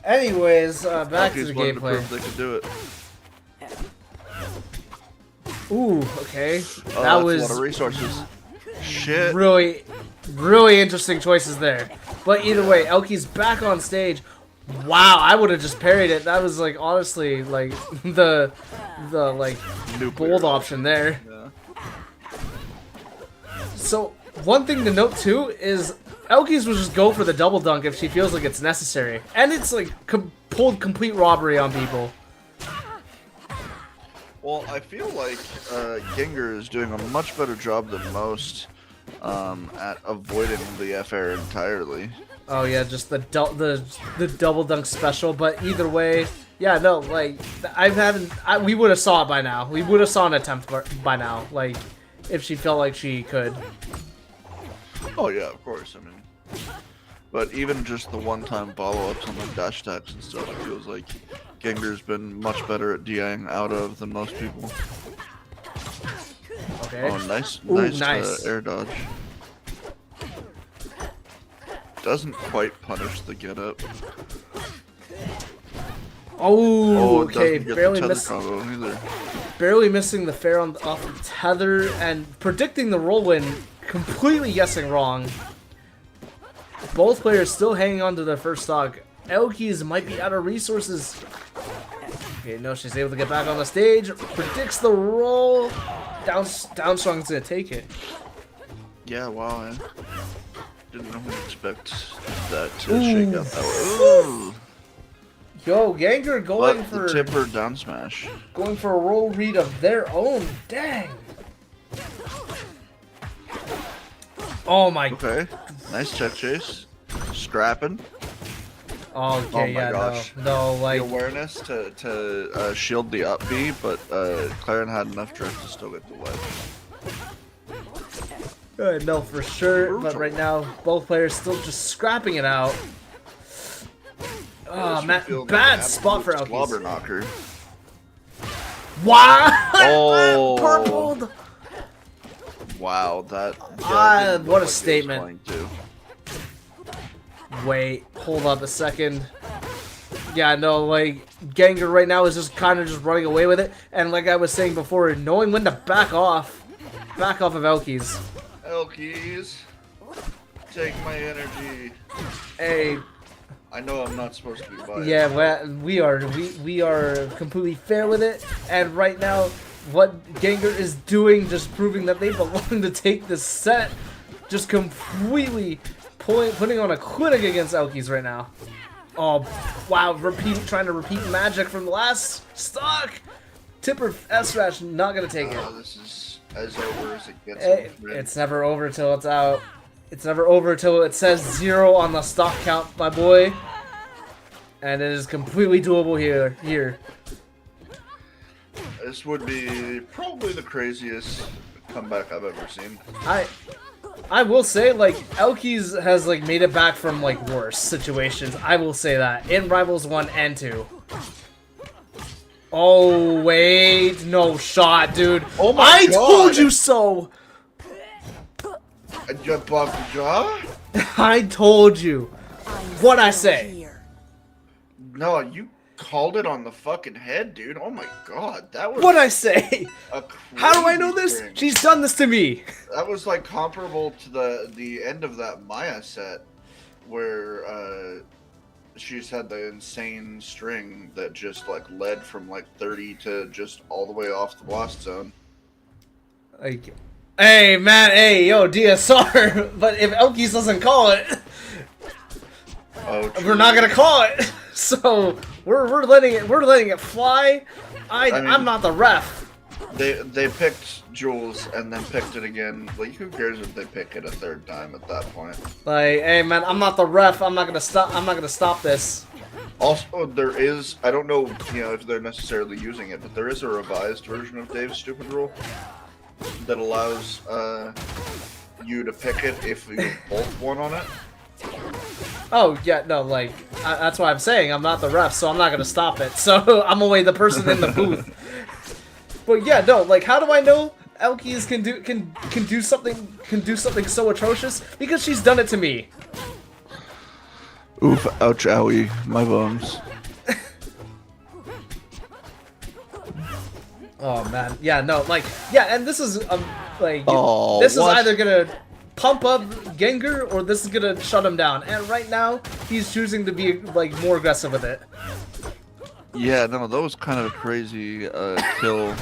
Anyways, back to the wanted to gameplay. prove they could do it. Ooh, okay. Oh, That that's was a lot of resources. Shit. really, really interesting choices there. But either way, Elki's back on stage. Wow, I would have just parried it. That was like honestly like the like Nuclear bold option there. Yeah. So one thing to note too is Elki's will just go for the double dunk if she feels like it's necessary, and it's like pulled complete robbery on people. Well, I feel like Ginger is doing a much better job than most at avoiding the F air entirely. Oh yeah, just the double dunk special. But either way, yeah, no, like we would have saw it by now. We would have saw an attempt by now. Like if she felt like she could. Oh yeah, of course. I mean, but even just the one-time follow-ups on the dash attacks and stuff, it feels like Gengar's been much better at DIing out of than most people. Okay. Oh, nice, Ooh, nice. Air dodge. Doesn't quite punish the get up. Oh, it okay, doesn't get barely the tether missed. combo either. Barely missing the fair off the tether and predicting the roll win, completely guessing wrong. Both players still hanging on to their first stock. Elkies might be out of resources. Okay, no, she's able to get back on the stage. Predicts the roll. Downstrong's gonna take it. Yeah, wow, I didn't know to expect that to shake out that way. Ooh. Yo, Gengar going But for the tipper down smash. going for a roll read of their own. Dang. Oh my. Okay, nice check chase. Scrapping. Oh, okay, Oh my yeah, gosh. no, like. The awareness to shield the up B, but Claren had enough drift to still get the ledge. No, for sure. But Brutal. right now, both players still just scrapping it out. Oh, man, bad spot for Elkies. Slobber knocker. Wow! Oh. Purpled! Wow, that. What a didn't look like it was statement. going to. Wait, hold up a second. Yeah, no, like, Gengar right now is just kind of just running away with it. And like I was saying before, knowing when to back off of Elkies. Elkies, take my energy. Hey, I know I'm not supposed to be biased. yeah, we are completely fair with it. And right now, what Gengar is doing, just proving that they belong to take this set, just completely putting on a clinic against Elkies right now. Oh, wow, trying to repeat magic from the last stock. Tipper S-Rash not gonna take it. This is as over as it gets. It's never over till it's out. It's never over till it says 0 on the stock count, my boy. And it is completely doable here. This would be probably the craziest comeback I've ever seen. I will say, like, Elkies has, like, made it back from, like, worse situations. I will say that. In Rivals 1 and 2. Oh, wait. No shot, dude. Oh my I God. told you so! A jump off the jaw? I told you. What'd I say? No, you called it on the fucking head, dude. Oh my God, that was What'd I say? a How do I know crazy this? thing. She's done this to me. That was like comparable to the end of that Maya set, where she's had the insane string that just like led from like 30 to just all the way off the blast zone. Like, hey man, hey yo DSR, but if Elkies doesn't call it, Oh, we're not gonna call it. So we're letting it fly. I mean- I'm not the ref. They picked Jules and then picked it again. Like, who cares if they pick it a third time at that point? Like, hey man, I'm not the ref. I'm not gonna stop this. Also, there is, I don't know, if they're necessarily using it, but there is a revised version of Dave's stupid rule that allows you to pick it if you both won on it. Oh yeah, no, like that's why I'm saying I'm not the ref, so I'm not gonna stop it. So I'm only the person in the booth. But yeah, no, like how do I know Elkies can do something so atrocious? Because she's done it to me. Oof, ouch, owie, my bums. Oh man, yeah, no, like yeah, and this is like Oh, this is what? either gonna pump up Gengar or this is gonna shut him down. And right now he's choosing to be like more aggressive with it. Yeah, no, that was kind of a crazy kill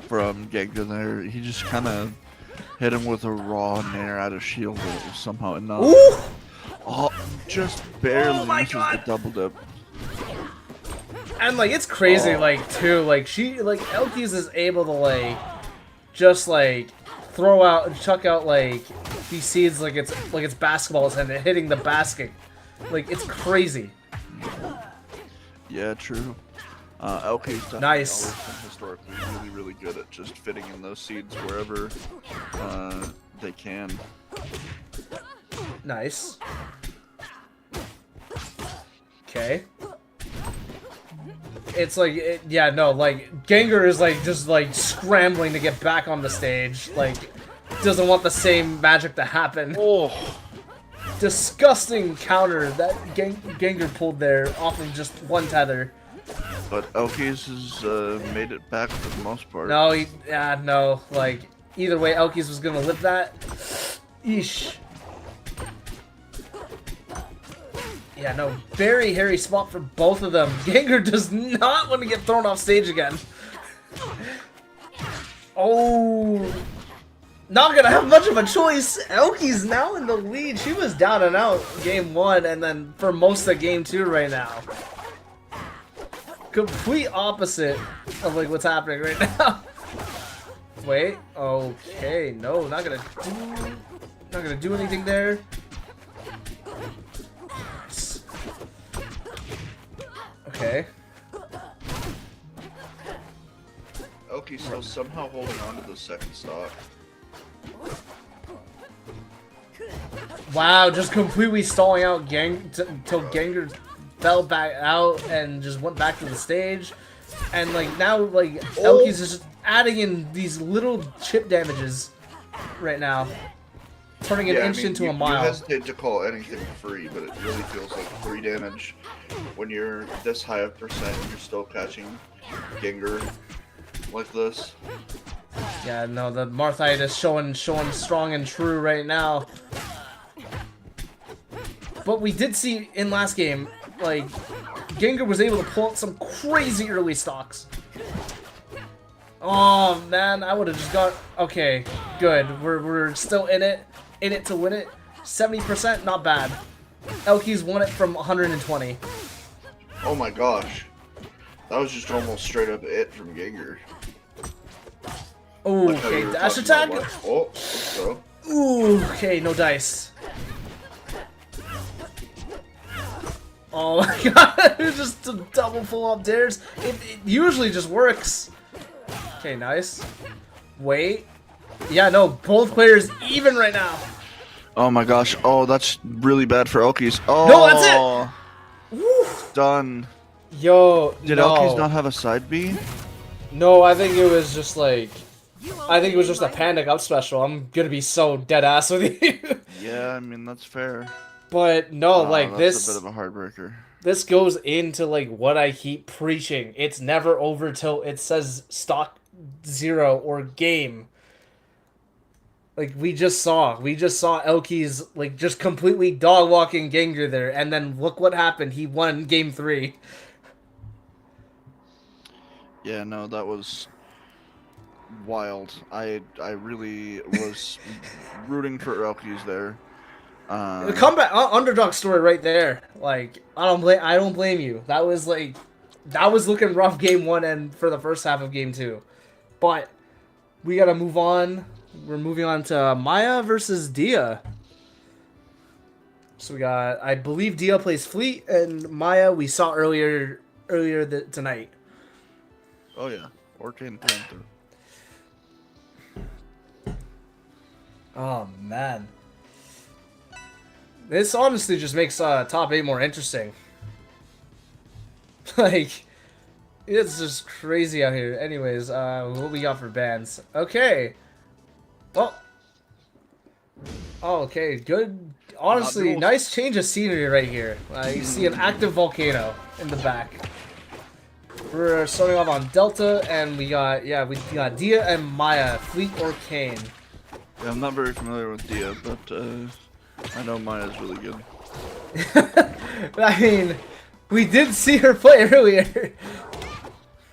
from Gengar there. He just kind of hit him with a raw nair out of shield, but it was somehow enough. Ooh! Oh, just barely Oh my misses the God. double dip. And like it's crazy, Oh. like too, like Elkies is able to like just like chuck out like these seeds like it's basketballs and hitting the basket. Like it's crazy. Yeah, true. Elki's definitely Nice. always been historically really, really good at just fitting in those seeds wherever they can. Nice. Okay. It's like, yeah, no, like, Gengar is like, just like, scrambling to get back on the stage. Like, doesn't want the same magic to happen. Oh, Disgusting counter that Gengar pulled there off of just one tether. But Elkies has made it back for the most part. No, no. Like, either way, Elkies was gonna live that. Eesh. Yeah, no, very hairy spot for both of them. Gengar does not want to get thrown off stage again. Oh, not gonna have much of a choice. Elki's now in the lead. She was down and out game 1, and then for most of game 2 right now. Complete opposite of like what's happening right now. Wait, okay, no, not gonna do anything there. Okay. Elki's still somehow holding on to the second stock. Wow, just completely stalling out till Gengar fell back out and just went back to the stage. And like now, like Elki's is just adding in these little chip damages right now, turning an inch into a mile. You hesitate to call anything free, but it really feels like free damage when you're this high of percent and you're still catching Gengar like this. Yeah, no, the Marthite is showing strong and true right now. But we did see in last game, like, Gengar was able to pull out some crazy early stocks. Oh man, I would have just got. Okay, good. We're still in it to win it. 70%, not bad. Elki's won it from 120. Oh my gosh, that was just almost straight up it from Gengar. Ooh, okay, dash attack. Oh, let's go. Ooh, okay, no dice. Oh my god, just a double full-up dares. It usually just works. Okay, nice. Wait. Yeah, no, both players even right now. Oh my gosh, oh, that's really bad for Elkies. Oh, No, that's it! Woo. Done. Yo, Did Elkies not have a side B? No, I think it was just like... I think it was just a panic up special. I'm gonna be so dead ass with you. Yeah, I mean, that's fair. But no, like that's this... a bit of a heartbreaker. This goes into like what I keep preaching. It's never over till it says stock 0 or game. Like we just saw Elki's like just completely dog walking Gengar there, and then look what happened. He won game 3. Yeah, no, that was wild. I really was rooting for Elkies there. The comeback underdog story right there. Like I don't blame you. That was looking rough game 1 and for the first half of game 2. But we gotta move on. We're moving on to Maya versus Dia. So we got, I believe Dia plays Fleet, and Maya we saw earlier tonight. Oh yeah, Orcane Panther. Oh man. This honestly just makes top 8 more interesting. Like, it's just crazy out here. Anyways, what we got for bands? Okay. Well. Oh, okay. Good. Honestly, nice change of scenery right here. You see an active volcano in the back. We're starting off on Delta, and we got Dia and Maya, Fleet or Kane. Yeah, I'm not very familiar with Dia, but I know Maya's really good. I mean, we did see her play earlier,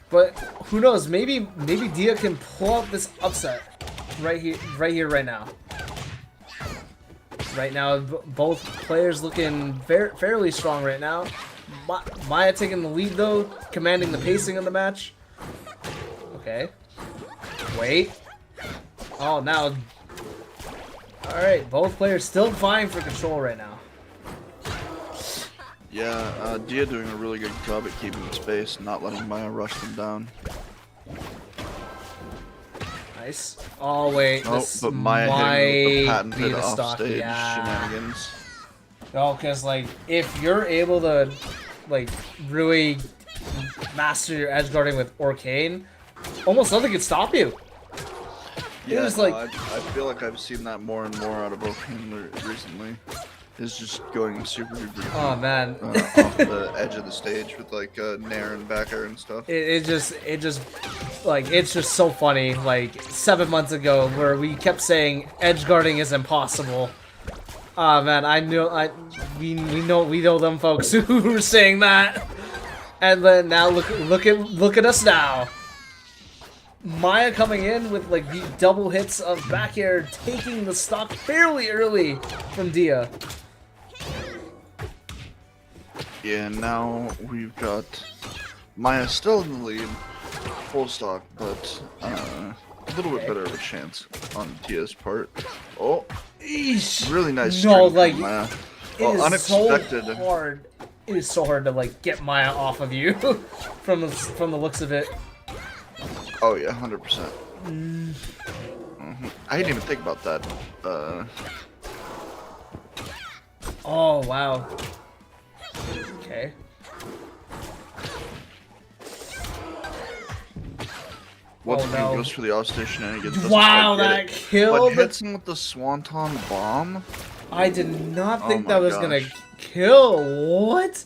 but who knows? Maybe Dia can pull out this upset right here, right now. Right now, both players looking fairly strong right now. Maya taking the lead though, commanding the pacing of the match. Okay. Wait. Oh, now. Alright, both players still vying for control right now. Yeah, Dia doing a really good job at keeping space, not letting Maya rush them down. Nice. Oh wait, this but Maya hitting with the patented offstage shenanigans. No, because like if you're able to like really master your edge guarding with Orcane, almost nothing can stop you. Yeah, like I feel like I've seen that more and more out of Orcane recently. is just going super duper deep, Oh man. off the edge of the stage with like nair and back air and stuff. It just like it's just so funny. Like 7 months ago, where we kept saying edge guarding is impossible. Ah man, we know them folks who were saying that, and then now look at us now. Maya coming in with like the double hits of back air, taking the stock fairly early from Dia. Yeah, now we've got Maya still in the lead, full stock, but a little bit better of a chance on Dia's part. Oh, Eesh. really nice No, string like from Maya. it Well, is unexpected. so hard. It is so hard to like get Maya off of you from the looks of it. Oh yeah, 100%. I didn't even think about that. Oh wow. Okay. Once Oh, again no. goes for the offstage shenanigans. doesn't Wow, quite get that it, killed. But hits him with the Swanton Bomb. I did not think Oh that my was gonna gosh. kill. What?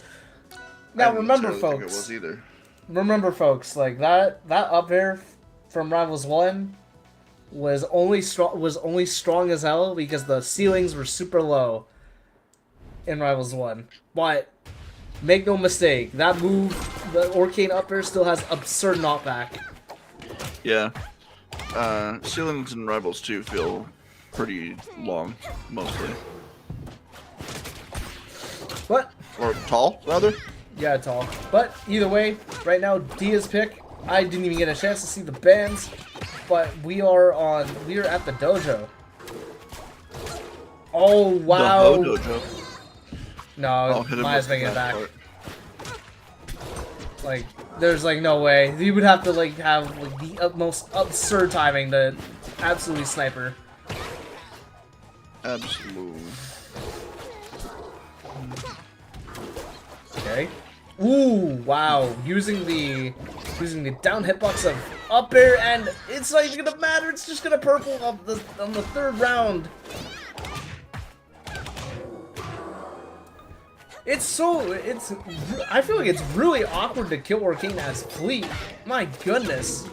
Now I didn't remember, necessarily think it folks. was either. Remember, folks. Like that up air from Rivals 1 was only strong as hell because the ceilings were super low in Rivals 1. But make no mistake, that move, the Arcane up air, still has absurd knockback. Yeah. Ceilings and Rivals 2 feel pretty long, mostly. But Or tall, rather. yeah, tall. But either way, right now Dia's pick. I didn't even get a chance to see the bands, but we are at the dojo. Oh wow! The Ho Dojo. No, Hit him Maya's with making it that back. part. Like, there's like no way. You would have to like have like the utmost absurd timing to absolutely sniper. Absolutely. Okay. Ooh, wow. Using the down hitbox of up air, and it's not even gonna matter. It's just gonna purple on the third round. I feel like it's really awkward to kill Arcane as Fleet. My goodness.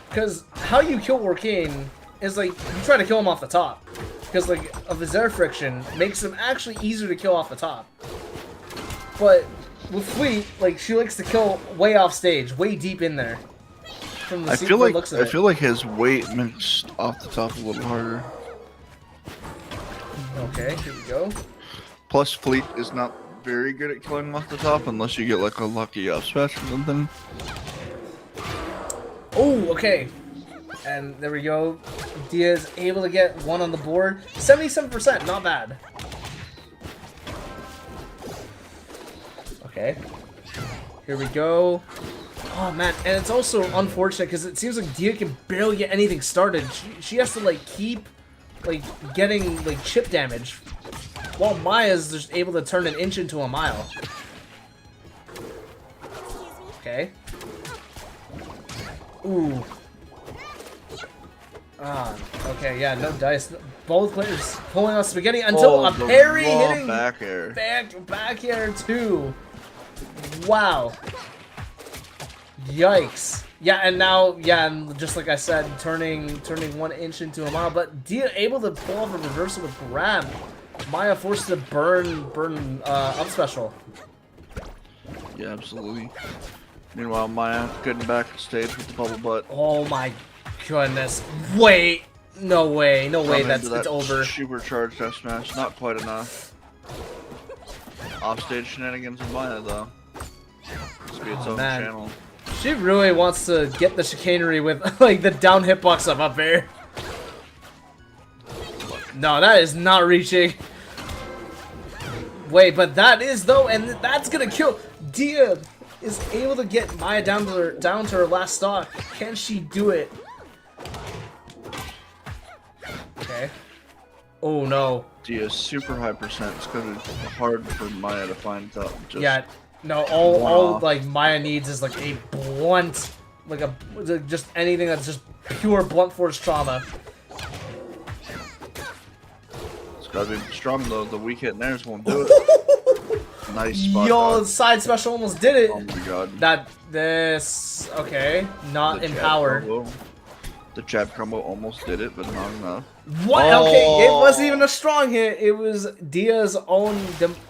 Because how you kill Arcane is like, you try to kill him off the top. Because like, of his air friction makes him actually easier to kill off the top. But with Fleet, like, she likes to kill way off stage, way deep in there. From the I feel looks of it. like his weight makes off the top a little harder. Okay, here we go. Plus, Fleet is not very good at killing off the top unless you get like a lucky up smash or something. Oh, okay. And there we go. Dia's able to get one on the board. 77%, not bad. Okay. Here we go. Oh man, and it's also unfortunate because it seems like Dia can barely get anything started. She has to like keep like getting like chip damage, while Maya's just able to turn an inch into a mile. Okay. Ooh. Ah, okay, yeah, no dice. Both players pulling out spaghetti until a the parry raw hitting back air. back air too. Wow. Yikes. Yeah, and now, yeah, and just like I said, turning 1 inch into a mile, but Dia able to pull off a reversal with grab. Maya forced to burn up special. Yeah, absolutely. Meanwhile, Maya getting back stage with the bubble butt. Oh my goodness. Wait. No way. No way Coming into it's that over. Supercharged F smash. Not quite enough. Offstage shenanigans of Maya, though. This be its own man. channel. She really wants to get the chicanery with like the down hitbox up air. No, that is not reaching. Wait, but that is though, and that's gonna kill. Dia is able to get Maya down to her last stock. Can she do it? Okay. Oh no. Dia's super high percent. It's gonna be hard for Maya to find out. Just Yeah. No, all Wow. like Maya needs is like a blunt, like just anything that's just pure blunt force trauma. It's Gotta be strong though. The weak hit nairs won't do it. Nice spot. Yo, dodge. side special almost did it. Oh my god. Okay, not The jab empowered. combo. The jab combo almost did it, but not enough. What? Oh. Okay, it wasn't even a strong hit. It was Dia's own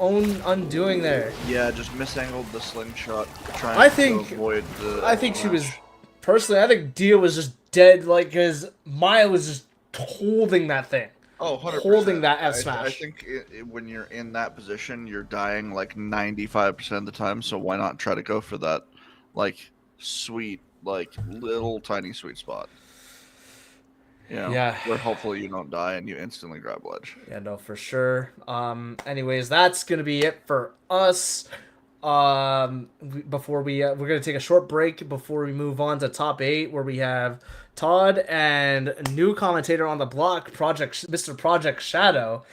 undoing there. Yeah, just misangled the slingshot, trying I to think- avoid the. I think she was avalanche. personally. I think Dia was just dead, like, because Maya was just holding that thing. Oh, 100%. holding that F I smash. think when you're in that position, you're dying like 95% of the time. So why not try to go for that, like sweet, like little tiny sweet spot? You know, Yeah. where hopefully you don't die and you instantly grab ledge. Yeah, no, for sure. Anyways, that's gonna be it for us. Before we're gonna take a short break before we move on to top 8, where we have Todd and a new commentator on the block, Mr. Project Shadow.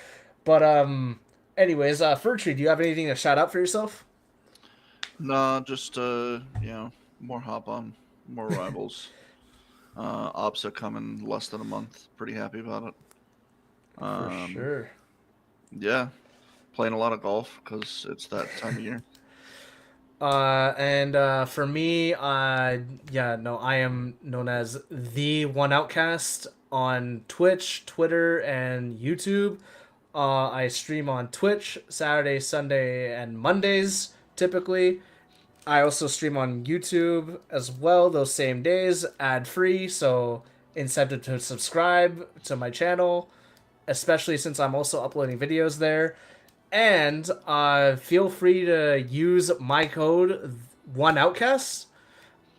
But anyways, Furtree, do you have anything to shout out for yourself? No, just more hop on, more rivals. Opsa coming less than a month. Pretty happy about it. For sure. Yeah, playing a lot of golf because it's that time of year. For me, I am known as the One Outcast on Twitch, Twitter, and YouTube. I stream on Twitch Saturday, Sunday, and Mondays typically. I also stream on YouTube as well those same days, ad free. So incentive to subscribe to my channel, especially since I'm also uploading videos there. And feel free to use my code OneOutcast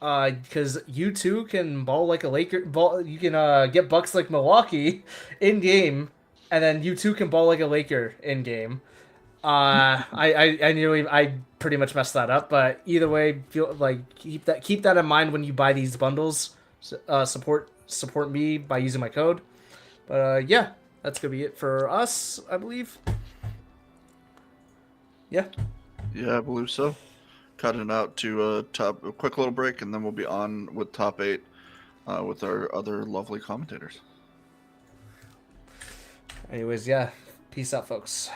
because you too can ball like a Laker. You can get bucks like Milwaukee in game, and then you too can ball like a Laker in game. I pretty much messed that up, but either way, feel like keep that in mind when you buy these bundles. Support me by using my code. But yeah, that's gonna be it for us, I believe. Yeah. Yeah, I believe so. Cutting out to a quick little break, and then we'll be on with top 8 with our other lovely commentators. Anyways, yeah. Peace out, folks.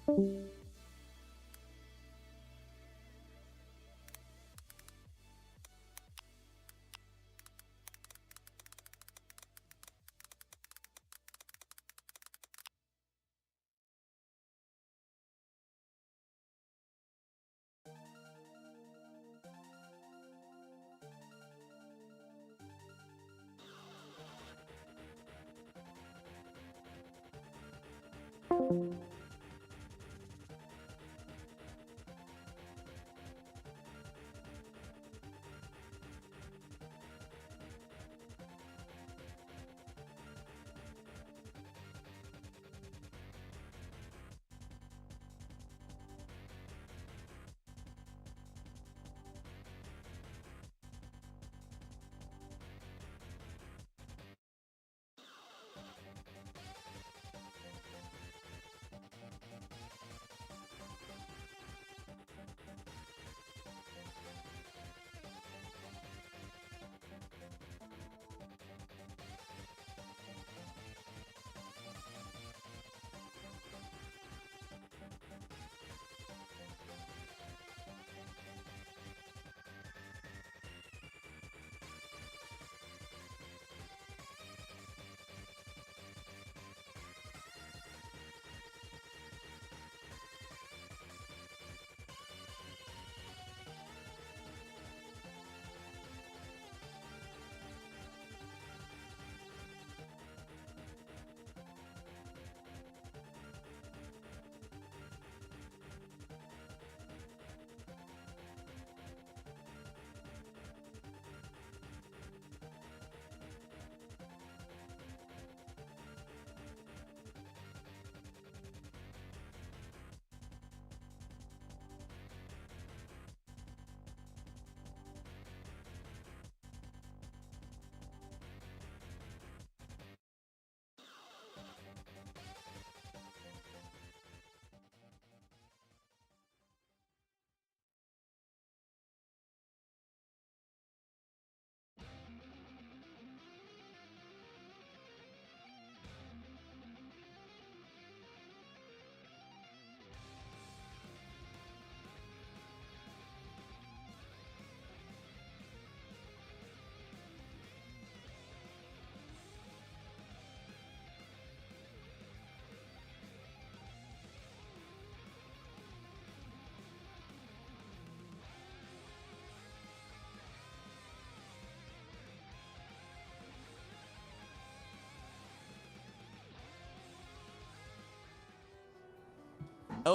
Hello,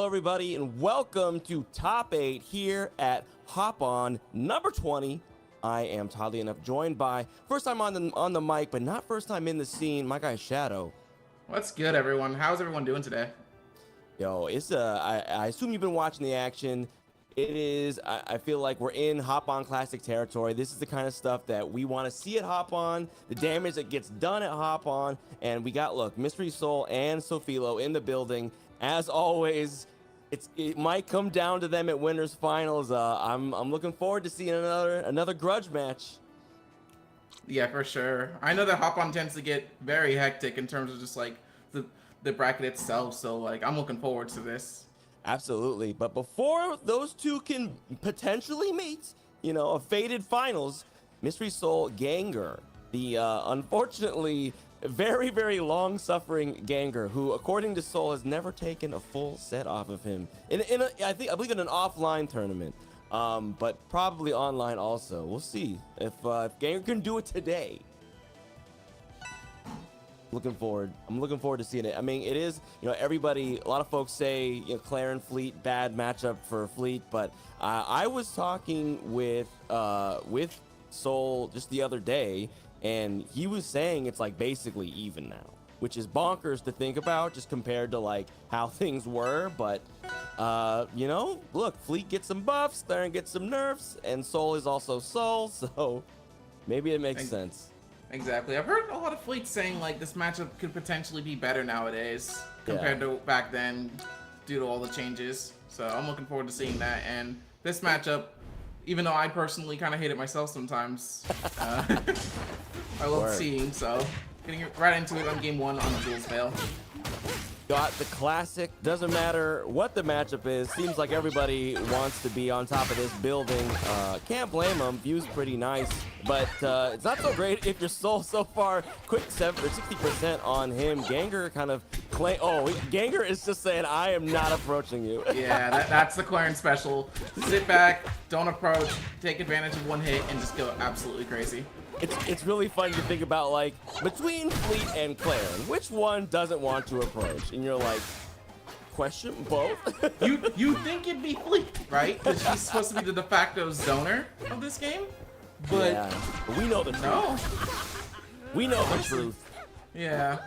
everybody, and welcome to Top 8 here at Hop On number 20. I am Toddly Enough, joined by first time on the mic, but not first time in the scene, my guy Shadow. What's good, everyone? How's everyone doing today? Yo, it's I assume you've been watching the action. It is, I feel like we're in Hop On Classic territory. This is the kind of stuff that we want to see at Hop On, the damage that gets done at Hop On, and we got, look, Mystery Soul and Sofilo in the building. As always, it might come down to them at winners finals. I'm looking forward to seeing another grudge match. Yeah, for sure. I know that Hop On tends to get very hectic in terms of just like the bracket itself, so like I'm looking forward to this. Absolutely, but before those two can potentially meet, you know, a fated finals, Mystery Soul Ganger, the unfortunately very long-suffering Ganger, who according to Soul has never taken a full set off of him I believe in an offline tournament, but probably online also. We'll see if Ganger can do it today. I'm looking forward to seeing it. I mean, it is, you know, everybody, a lot of folks say, you know, Claire and Fleet, bad matchup for Fleet, but I was talking with Soul just the other day, and he was saying it's like basically even now, which is bonkers to think about just compared to like how things were. But you know, look, Fleet gets some buffs, Claire gets some nerfs, and Soul is also Soul, so maybe it makes sense. Exactly. I've heard a lot of Fleets saying like this matchup could potentially be better nowadays compared to back then due to all the changes. So I'm looking forward to seeing that. And this matchup, even though I personally kind of hate it myself sometimes, I love seeing. So getting right into it on game one on the Duel's Veil. got the classic. Doesn't matter what the matchup is. Seems like everybody wants to be on top of this building. Can't blame them. View's pretty nice, but it's not so great if your Soul so far. Quick 60% on him. Ganger kind of claim. Oh, Ganger is just saying, I am not approaching you. Yeah, that's the Clarence special. Sit back, don't approach, take advantage of one hit, and just go absolutely crazy. It's really funny to think about, like, between Fleet and Claren, which one doesn't want to approach? And you're like, question both? you think it'd be Fleet, right? Because she's supposed to be the de facto zoner of this game, but yeah, but we know the truth. no. We know the truth. Yeah.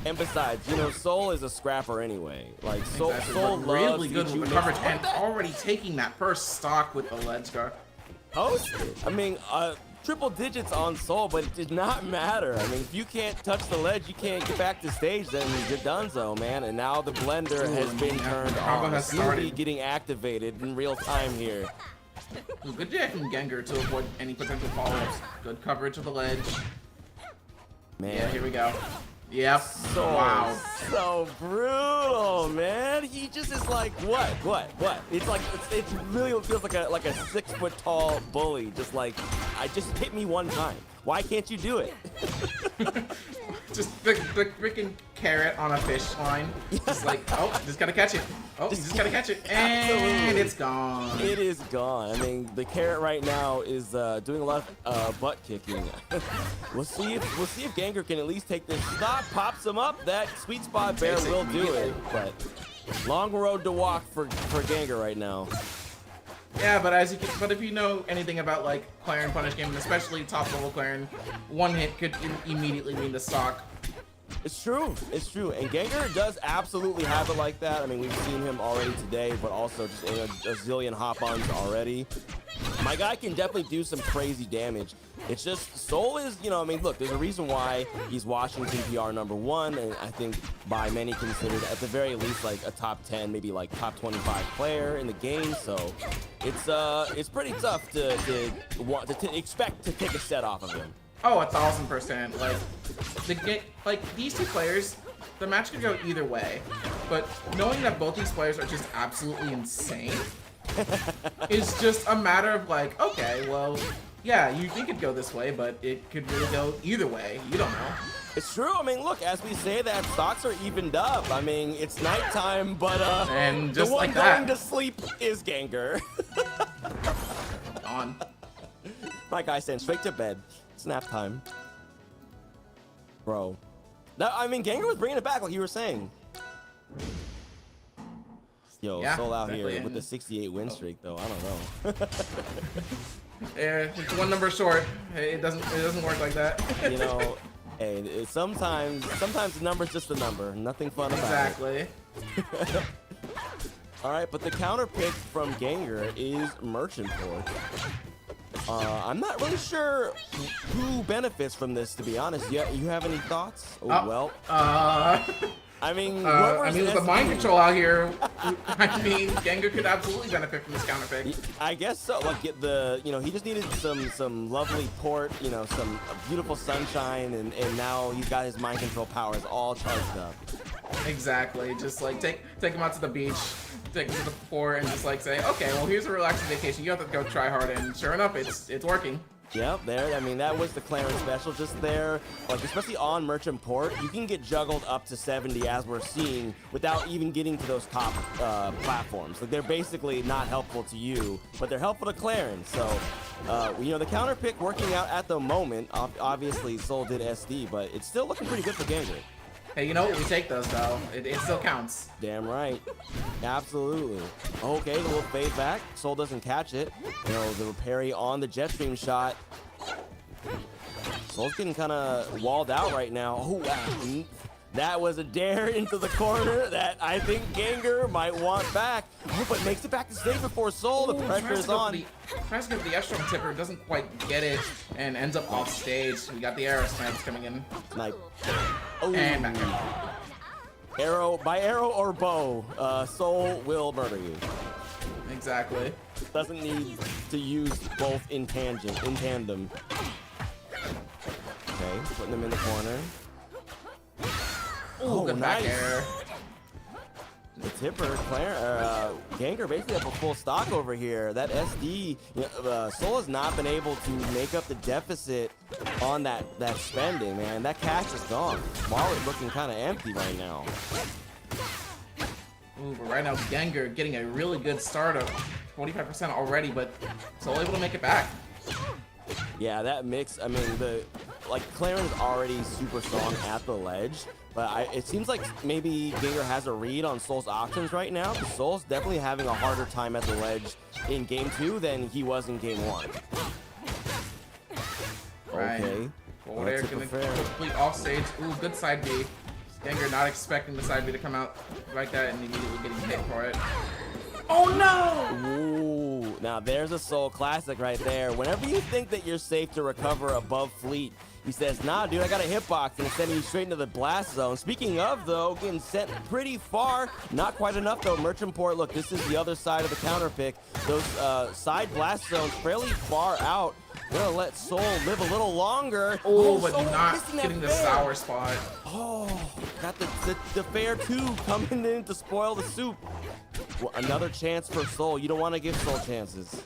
And besides, you know, Soul is a scrapper anyway. Like, Soul, Exactly, Soul but loves really good Ichi with the mix. coverage and already taking that first stock with the ledge guard. Hosted. I mean, triple digits on Soul, but it did not matter. I mean, if you can't touch the ledge, you can't get back to stage, then you're donezo, man. And now the blender has been turned combo on. has It's really started. getting activated in real time here. Ooh, good Jack from Gengar to avoid any potential follow-ups. Good coverage of the ledge. Man. Yeah, here we go. Yep. So, Wow. so brutal, man. He just is like, what? It's like, it really feels like a 6 foot tall bully. Just like, I just hit me one time. Why can't you do it? Just the freaking carrot on a fish line. Just like, oh, just gotta catch it. Oh, you just gotta catch it. And Absolutely. it's gone. It is gone. I mean, the carrot right now is doing a lot of butt kicking. We'll see if Ganger can at least take this stop, pops him up. That sweet spot bear Takes it will do it. immediately. But long road to walk for Ganger right now. Yeah, but if you know anything about like Claren punish game, and especially top level Claren, one hit could immediately mean the stock. It's true. It's true. And Ganger does absolutely have it like that. I mean, we've seen him already today, but also just in a zillion hop-ons already. My guy can definitely do some crazy damage. It's just Soul is, you know, I mean, look, there's a reason why he's Washington PR #1, and I think by many considered at the very least like a top 10, maybe like top 25 player in the game. So it's pretty tough to expect to take a set off of him. Oh, 1000%. Like these two players, the match could go either way. But knowing that both these players are just absolutely insane is just a matter of like, okay, well, yeah, you think it'd go this way, but it could really go either way. You don't know. It's true. I mean, look, as we say that, stocks are evened up. I mean, it's nighttime, but and just the one like going that, to sleep is Ganger. on. My guy saying straight to bed. It's nap time. Bro. No, I mean, Ganger was bringing it back like you were saying. Yo, Yeah, Soul out exactly. here with the 68 win streak, though. I don't know. Yeah, it's one number short. It doesn't work like that. You know, hey, sometimes the number's just a number. Nothing fun about Exactly. it. All right, but the counter pick from Ganger is Merchant Port. I'm not really sure who benefits from this, to be honest. You have any thoughts? Oh, well. I mean, with the mind control out here, I mean, Ganger could absolutely benefit from this counter pick. I guess so. Like, he just needed some lovely port, some beautiful sunshine, and now he's got his mind control powers all charged up. Exactly. Just like take him out to the beach, take him to the fort, and just like say, okay, well, here's a relaxing vacation. You have to go try hard, and sure enough, it's working. Yep, there. I mean, that was the Clarence special just there. Like, especially on Merchant Port, you can get juggled up to 70, as we're seeing, without even getting to those top platforms. Like, they're basically not helpful to you, but they're helpful to Clarence. So, the counter pick working out at the moment. Obviously, Soul did SD, but it's still looking pretty good for Ganger. Hey, you know what? We take those, though. It still counts. Damn right. Absolutely. Okay, the little fade back. Soul doesn't catch it. The parry on the jet stream shot. Soul's getting kind of walled out right now. Oh, wow. That was a dare into the corner that I think Ganger might want back. Oh, but makes it back to stage before Soul. The pressure is on. Tries to go for the F-Strong tipper, doesn't quite get it, and ends up off stage. We got the arrow snipes coming in. Snipe. Oh. And back. By arrow or bow, Soul will murder you. Exactly. Doesn't need to use both in tandem. Okay, putting them in the corner. Ooh, good back nice. air. the tipper, Ganger basically up a full stock over here. That SD, Soul has not been able to make up the deficit on that spending, man. That cash is gone. Wallet looking kind of empty right now. Ooh, but right now Ganger getting a really good start of 45% already, but Soul able to make it back. Yeah, that mix, I mean, Claren's already super strong at the ledge, but it seems like maybe Ganger has a read on Soul's options right now. Soul's definitely having a harder time at the ledge in game 2 than he was in game 1. Right. Okay. Forward air gonna complete off stage. Ooh, good side B. Ganger not expecting the side B to come out like that and immediately getting hit for it. Oh no! Ooh, now there's a Soul classic right there. Whenever you think that you're safe to recover above fleet, he says, nah, dude, I got a hitbox, and it's sending you straight into the blast zone. Speaking of, though, getting sent pretty far. Not quite enough, though. Merchant Port, look, this is the other side of the counter pick. Those side blast zones fairly far out. Gonna let Soul live a little longer. Oh, but Soul not getting the sour spot. Oh, got the fair 2 coming in to spoil the soup. Well, another chance for Soul. You don't want to give Soul chances.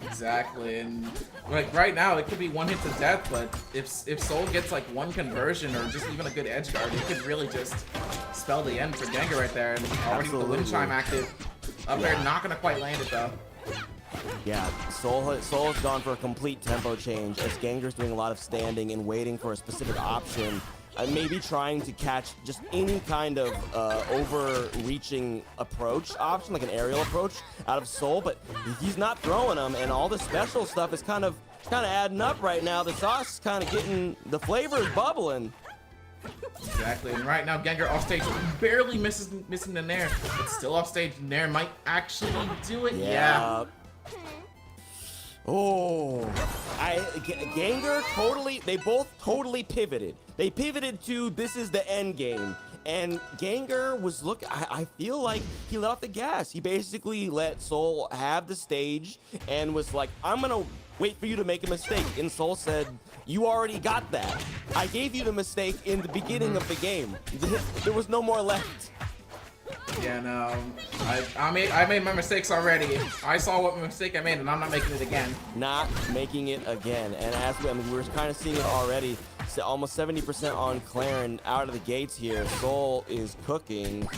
Exactly, and like right now it could be one hit to death, but if Soul gets like one conversion or just even a good edge guard, it could really just spell the end for Ganger right there. And already with the wind chime active up there, not gonna quite land it though. Yeah, Soul has gone for a complete tempo change as Ganger's doing a lot of standing and waiting for a specific option. Maybe trying to catch just any kind of overreaching approach option, like an aerial approach out of Soul, but he's not throwing them, and all the special stuff is kind of adding up right now. The sauce is kind of getting, the flavor is bubbling. Exactly, and right now Ganger off stage barely missing the Nair, but still off stage. Nair might actually do it. Yeah. Oh, Ganger they both totally pivoted. They pivoted to this is the end game. And Ganger was I feel like he let off the gas. He basically let Soul have the stage and was like, I'm gonna wait for you to make a mistake. And Soul said, you already got that. I gave you the mistake in the beginning of the game. There was no more left. Yeah, no, I made my mistakes already. I saw what mistake I made, and I'm not making it again. Not making it again. And as we were kind of seeing it already, so almost 70% on Claren out of the gates here. Soul is cooking.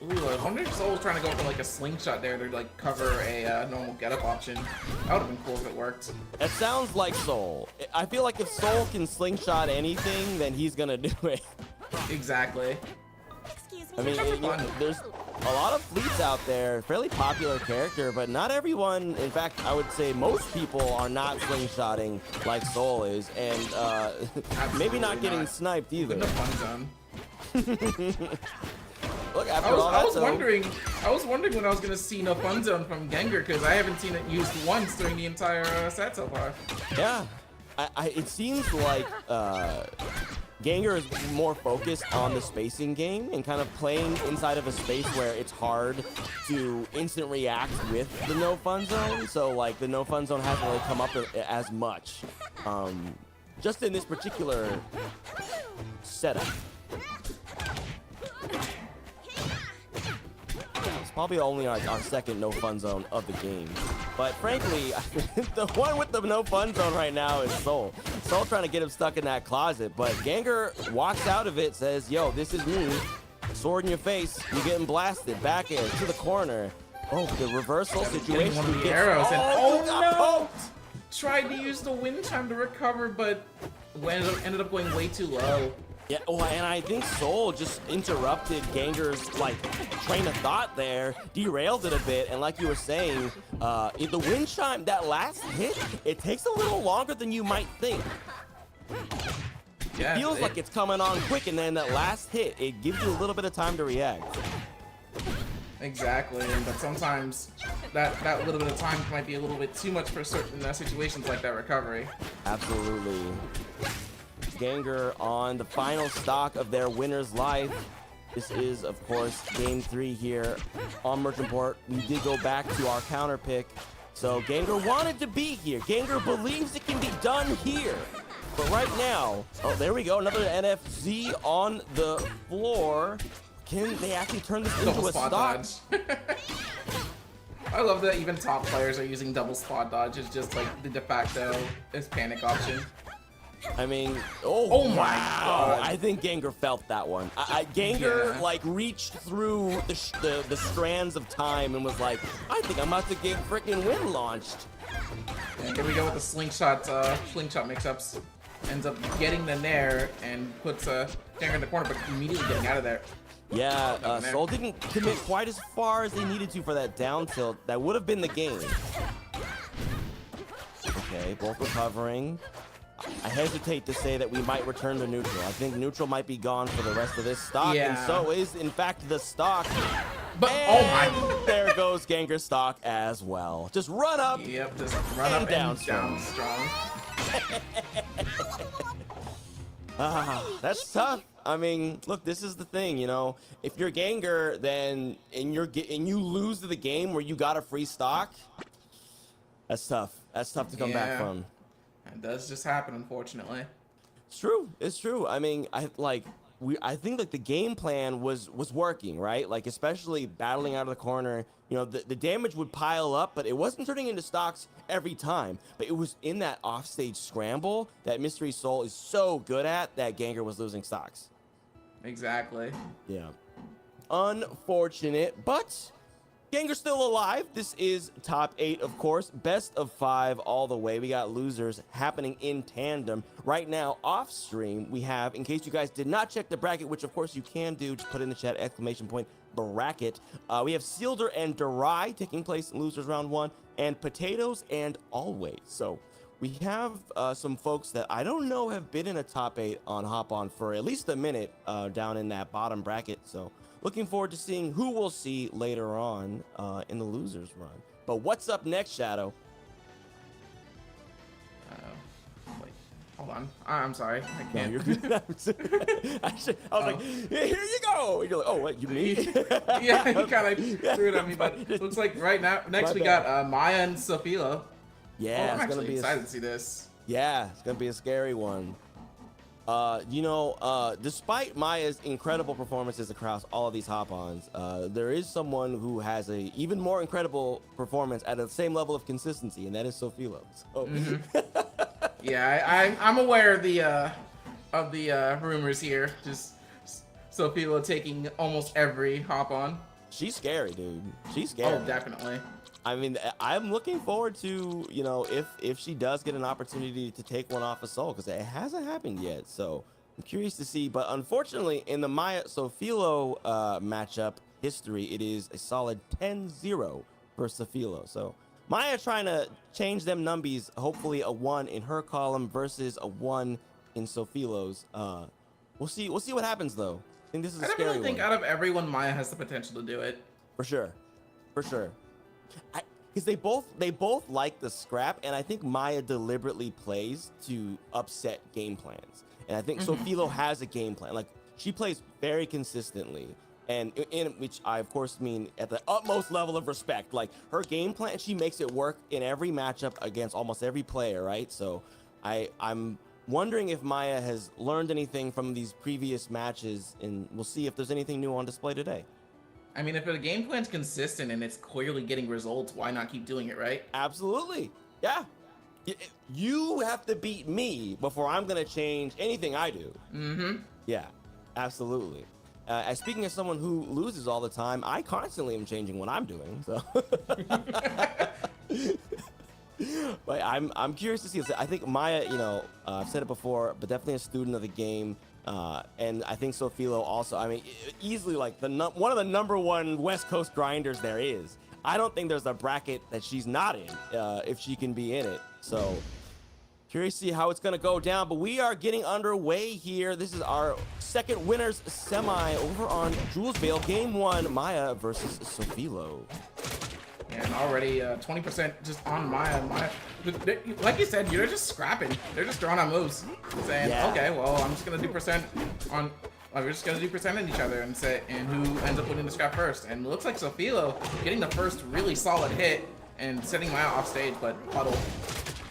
Ooh, I wonder if Soul was trying to go for like a slingshot there to like cover a normal getup option. That would have been cool if it worked. It sounds like Soul. I feel like if Soul can slingshot anything, then he's gonna do it. Exactly. I mean, there's a lot of fleets out there, fairly popular character, but not everyone, in fact, I would say most people are not slingshotting like Soul is, and maybe not getting sniped either. In the fun zone. Look, after I was wondering when I was gonna see no fun zone from Ganger, because I haven't seen it used once during the entire set so far. Yeah, it seems like Ganger is more focused on the spacing game and kind of playing inside of a space where it's hard to instant react with the no fun zone. So like the no fun zone hasn't really come up as much, just in this particular setup. It's probably only our second no fun zone of the game. But frankly, the one with the no fun zone right now is Soul. Soul trying to get him stuck in that closet, but Ganger walks out of it, says, yo, this is me. Sword in your face, you're getting blasted. Back air to the corner. Oh, the reversal situation. One of the arrows and oh no! Tried to use the wind chime to recover, but ended up going way too low. Yeah, oh, and I think Soul just interrupted Ganger's train of thought there, derailed it a bit, and like you were saying, the wind chime, that last hit, it takes a little longer than you might think. Yeah, it feels like it's coming on quick, and then that last hit, it gives you a little bit of time to react. Exactly, but sometimes that little bit of time might be a little bit too much for certain situations like that recovery. Absolutely. Ganger on the final stock of their winner's life. This is, of course, game 3 here on Merchant Port. We did go back to our counter pick. So Ganger wanted to be here. Ganger believes it can be done here. But right now, oh, there we go. Another NFZ on the floor. Can they actually turn this into Double a spot stock? dodge. I love that even top players are using double spot dodge. It's just like the de facto is panic option. I mean, oh, Oh my wow. God. I think Gengar felt that one. Gengar Yeah. like reached through the strands of time and was like, I think I'm about to get freaking wind launched. And here we go with the slingshot mix-ups. Ends up getting the nair and puts Gengar in the corner, but immediately getting out of there. Yeah, Down there. Soul didn't commit quite as far as they needed to for that down tilt. That would have been the game. Okay, both recovering. I hesitate to say that we might return to neutral. I think neutral might be gone for the rest of this stock, and Yeah. so is, in fact, the stock. But And oh there goes Gengar stock as well. Just run up. my! Yep, just run And up down and strong. down strong. That's tough. I mean, look, this is the thing, you know. If you're Gengar, then and you lose to the game where you got a free stock, that's tough. That's tough to come back Yeah. from. It does just happen, unfortunately. It's true. It's true. I mean, I think like the game plan was working, right? Like especially battling out of the corner. You know, the damage would pile up, but it wasn't turning into stocks every time. But it was in that offstage scramble that Mystery Soul is so good at that Gengar was losing stocks. Exactly. Yeah. Unfortunate, but Gengar's still alive. This is top 8, of course. Best of 5 all the way. We got losers happening in tandem. Right now, off stream, we have, in case you guys did not check the bracket, which of course you can do, just put in the chat, !bracket. We have Sealder and Darai taking place in losers round 1, and Potatoes and Always. So we have some folks that I don't know have been in a top 8 on Hop On for at least a minute down in that bottom bracket. So looking forward to seeing who we'll see later on in the losers run. But what's up next, Shadow? Wait, hold on. I'm sorry. I No, can't. you're good. I was like, here you go. And you're like, oh, what, you me? Yeah, he kind of threw it at me, but it looks like right now, next My we bad. got Maya and Sofilo. Yeah, I'm it's gonna actually be excited to see this. Yeah, it's gonna be a scary one. Despite Maya's incredible performances across all of these hop-ons, there is someone who has a even more incredible performance at the same level of consistency, and that is Sofilo. So, Yeah, I'm aware of the rumors here. Just Sofilo taking almost every hop on. she's scary, dude. She's scary. Oh, definitely. I mean, I'm looking forward to, you know, if she does get an opportunity to take one off of Soul, because it hasn't happened yet. So I'm curious to see. But unfortunately, in the Maya Sofilo matchup history, it is a solid 10-0 for Sofilo. So Maya trying to change them numbies, hopefully a 1 in her column versus a 1 in Sofilo's. We'll see what happens, though. I think this is a I scary definitely think one. out of everyone, Maya has the potential to do it. For sure. Because they both like the scrap, and I think Maya deliberately plays to upset game plans. And I think Sofilo has a game plan. Like, she plays very consistently, and in which I of course mean at the utmost level of respect. Like, her game plan, she makes it work in every matchup against almost every player, right? So I'm wondering if Maya has learned anything from these previous matches, and we'll see if there's anything new on display today. I mean, if the game plan's consistent and it's clearly getting results, why not keep doing it, right? Absolutely. Yeah. You have to beat me before I'm going to change anything I do. Mm-hmm. Yeah, absolutely. Speaking of someone who loses all the time, I constantly am changing what I'm doing. So, but I'm curious to see. I think Maya, you know, I've said it before, but definitely a student of the game. And I think Sofilo also, I mean, easily like one of the #1 West Coast grinders there is. I don't think there's a bracket that she's not in, if she can be in it. So curious to see how it's gonna go down, but we are getting underway here. This is our second winners semi over on Jules Vale, game 1, Maya versus Sofilo. And already 20% just on Maya. Like you said, they're just scrapping. They're just throwing out moves, saying, Yeah. okay, well, I'm just gonna do percent on. We're just gonna do percent on each other and say, and who ends up winning the scrap first. And it looks like Sofilo getting the first really solid hit and setting Maya off stage, but Puddle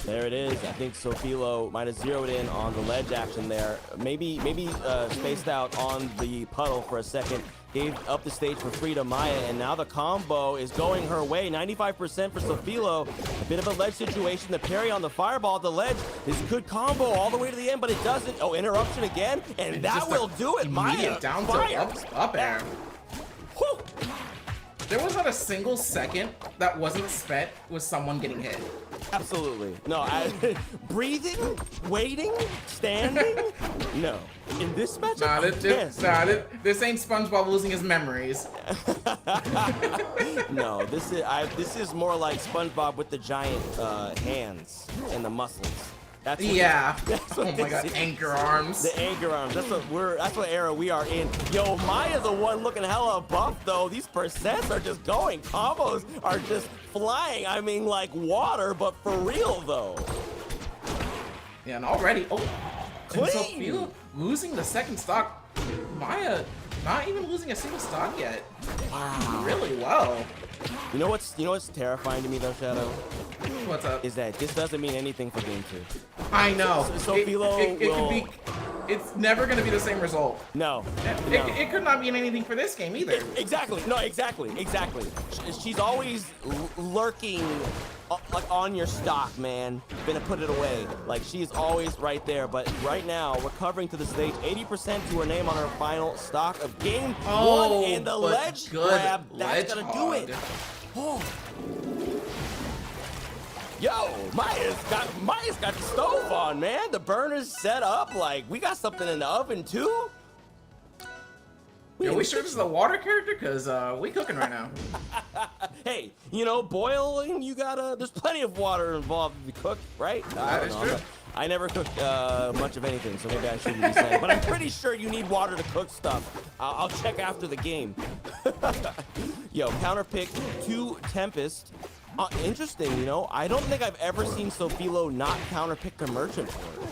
There it is. I think Sofilo might have zeroed in on the ledge action there. Maybe spaced out on the puddle for a second. Gave up the stage for free to Maya, and now the combo is going her way. 95% for Sofilo. A bit of a ledge situation. The parry on the fireball at the ledge. This could combo all the way to the end, but it doesn't. Oh, interruption again, and that will do it. Maya, down fire. to up air. Whew. There was not a single second that wasn't spent with someone getting hit. Absolutely. No, breathing, waiting, standing. No. In this matchup, This ain't SpongeBob losing his memories. No, this is more like SpongeBob with the giant hands and the muscles. That's what Oh my god, anchor arms. The anchor arms. That's what era we are in. Yo, Maya's the one looking hella buff though. These percents are just going. Combos are just flying. I mean, like water, but for real though. Yeah, and already, Clean. Sophia losing the second stock. Maya not even losing a single stock yet. Wow. Really well. You know what's terrifying to me though, Shadow? What's up? Is that this doesn't mean anything for game 2. I know. Sofilo will... It's never going to be the same result. No. It could not mean anything for this game either. Exactly. No, exactly. She's always lurking like on your stock, man. Gonna put it away. Like she's always right there. But right now, recovering to the stage, 80% to her name on her final stock of game 1, and the ledge grab. That's gonna do it. Oh. Yo, Maya's got the stove on, man. The burner's set up. Like, we got something in the oven, too. Are we sure this is a water character? Because we cooking right now. Hey, boiling, there's plenty of water involved if you cook, right? That is true. I never cook much of anything, so maybe I shouldn't be saying. But I'm pretty sure you need water to cook stuff. I'll check after the game. Yo, counter pick to Tempest. Interesting, I don't think I've ever seen Sofilo not counterpick the Merchant for it.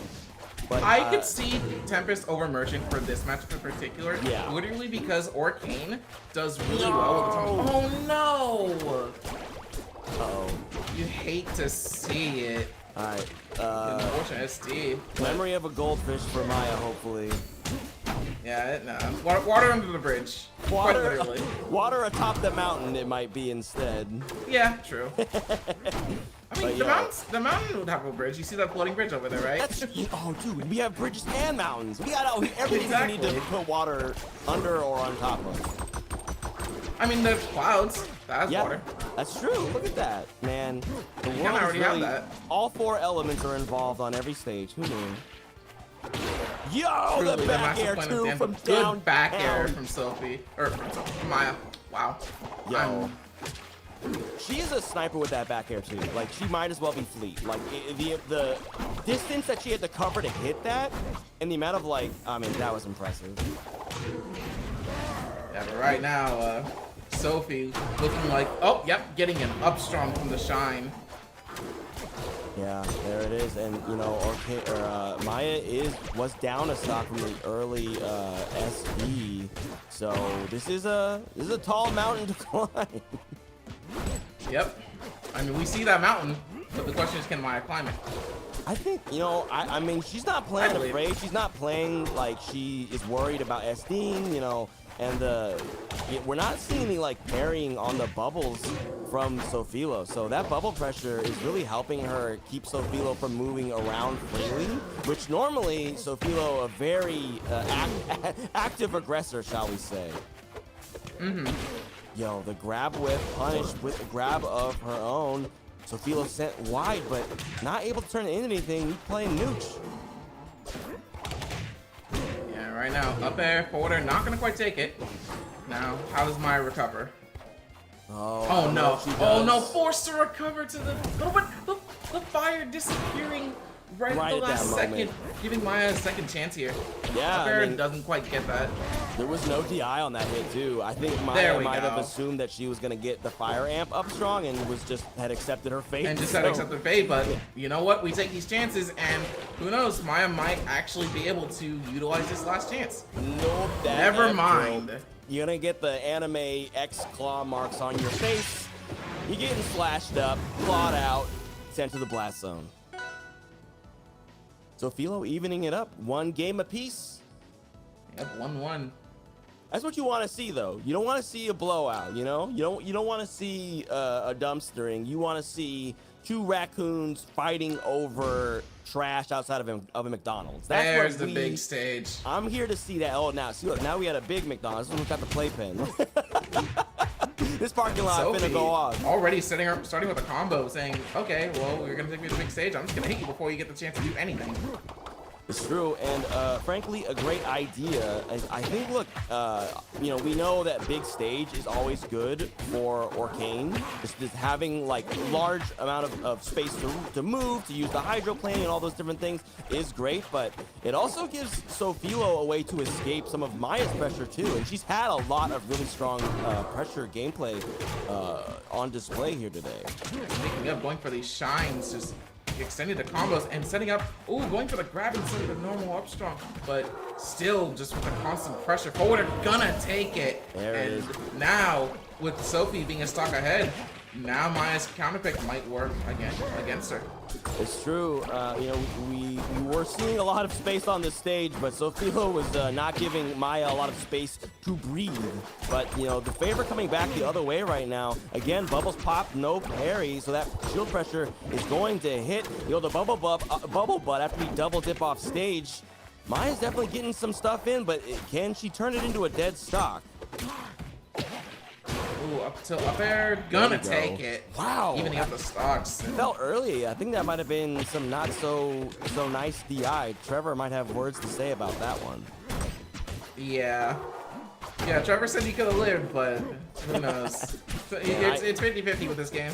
But, I could see Tempest over Merchant for this match in particular. Yeah. Literally because Orcane does really well with the Oh no! Uh-oh. You hate to see it. Alright. Unfortunate SD. Memory of a goldfish for Maya, hopefully. Yeah, no. Water under the bridge. Quite literally. Water atop the mountain, it might be instead. Yeah, true. I mean, the mountain would have a bridge. You see that floating bridge over there, right? Oh, dude, we have bridges and mountains. We got everything we need to put water under or on top of. I mean, there's clouds. That's water. That's true. Look at that, man. The world already have that. All 4 elements are involved on every stage. Who knew? Yo, Truly, the back air too from down. Good back air from Sophie or from Maya. Wow. Yo. She is a sniper with that back air too. Like she might as well be Fleet. Like the distance that she had to cover to hit that, and the amount of that was impressive. Yeah, but right now, Sophie looking like getting an up strong from the shine. Yeah, there it is, and Maya was down a stock from the early SD, so this is a tall mountain to climb. Yep. I mean, we see that mountain, but the question is, can Maya climb it? I think, I mean, she's not playing afraid. She's not playing like she is worried about SDing, and we're not seeing any parrying on the bubbles from Sofilo. So that bubble pressure is really helping her keep Sofilo from moving around freely, which normally Sofilo a very active aggressor, shall we say. Mm-hmm. Yo, the grab whip punished with a grab of her own. Sofilo sent wide, but not able to turn it into anything. He's playing nooch. Yeah, right now, up air, forward air, not gonna quite take it. Now, how does Maya recover? Oh no! Oh no! Forced to recover to the. Oh, but the fire disappearing right at the last second, giving Maya a second chance here. Yeah, up air doesn't quite get that. There was no DI on that hit too. I think Maya might have assumed that she was gonna get the fire amp up strong and had accepted her fate. And just had accepted fate, but you know what? We take these chances, and who knows? Maya might actually be able to utilize this last chance. Nope. Never mind. You're gonna get the anime X claw marks on your face. You're getting slashed up, clawed out, sent to the blast zone. So Philo evening it up, 1 game apiece. Yep, 1-1. That's what you want to see, though. You don't want to see a blowout. You know, you don't want to see a dumpstering. You want to see 2 raccoons fighting over trash outside of a McDonald's. That's There's what the big stage. I'm here to see that. Oh, now see, look, now we had a big McDonald's. This one's got the playpen. This parking lot Sophie finna go off. already starting with a combo, saying, "Okay, well, you're gonna take me to the big stage. I'm just gonna hit you before you get the chance to do anything." It's true, and frankly, a great idea. I think, look, you know, we know that big stage is always good for Orcane. Just having like large amount of space to move, to use the hydroplane and all those different things is great, but it also gives Sophilo a way to escape some of Maya's pressure too, and she's had a lot of really strong pressure gameplay on display here today. Speaking of going for these shines, just extending the combos and setting up, going for the grab instead of the normal up strong, but still just with the constant pressure forward, are gonna take it. There it is. Now, with Sophie being a stock ahead, now Maya's counterpick might work against her. It's true. You know, we were seeing a lot of space on this stage, but Sophilo was not giving Maya a lot of space to breathe. But, you know, the favor coming back the other way right now. Again, bubbles pop, no parry, so that shield pressure is going to hit. You know, the bubble butt after we double dip off stage. Maya's definitely getting some stuff in, but can she turn it into a dead stock? Ooh, up air, gonna take it. Wow. Evening up the stocks. It felt early. I think that might have been some not so nice DI. Trevor might have words to say about that one. Yeah. Yeah, Trevor said he could have lived, but who knows? It's 50-50 with this game.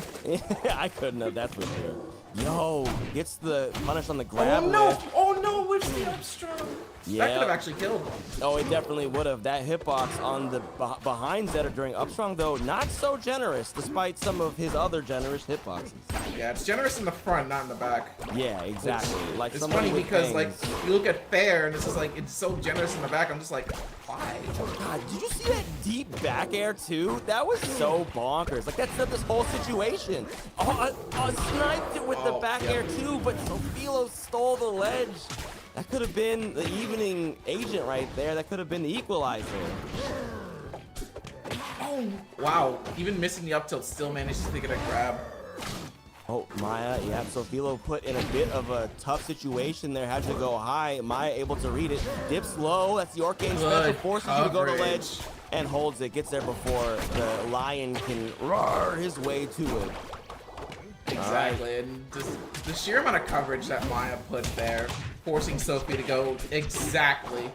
I couldn't have, that's for sure. Yo, gets the punish on the grab. Oh no! lift. Oh no! Where's the up strong? Yeah. That could have actually killed. Oh, it definitely would have. That hitbox on the behind Zetter during upstrong, though, not so generous, despite some of his other generous hitboxes. Yeah, it's generous in the front, not in the back. Yeah, exactly. Like It's somebody funny with because bangs. like you look at Fair and it's just like it's so generous in the back. I'm just like, why? God, did you see that deep back air too? That was so bonkers. Like that set this whole situation. Oh, I sniped it with the back air too, but Sophilo stole the ledge. That could have been the evening agent right there. That could have been the equalizer. Oh wow! Even missing the up tilt still manages to get a grab. Oh, Maya, yeah, Sophilo put in a bit of a tough situation there. Had to go high. Maya able to read it. Dips low. That's the Orcane special. Forces you to go to ledge and holds it. Gets there before the Lion can roar his way to it. Exactly, and just the sheer amount of coverage that Maya put there, forcing Sophie to go exactly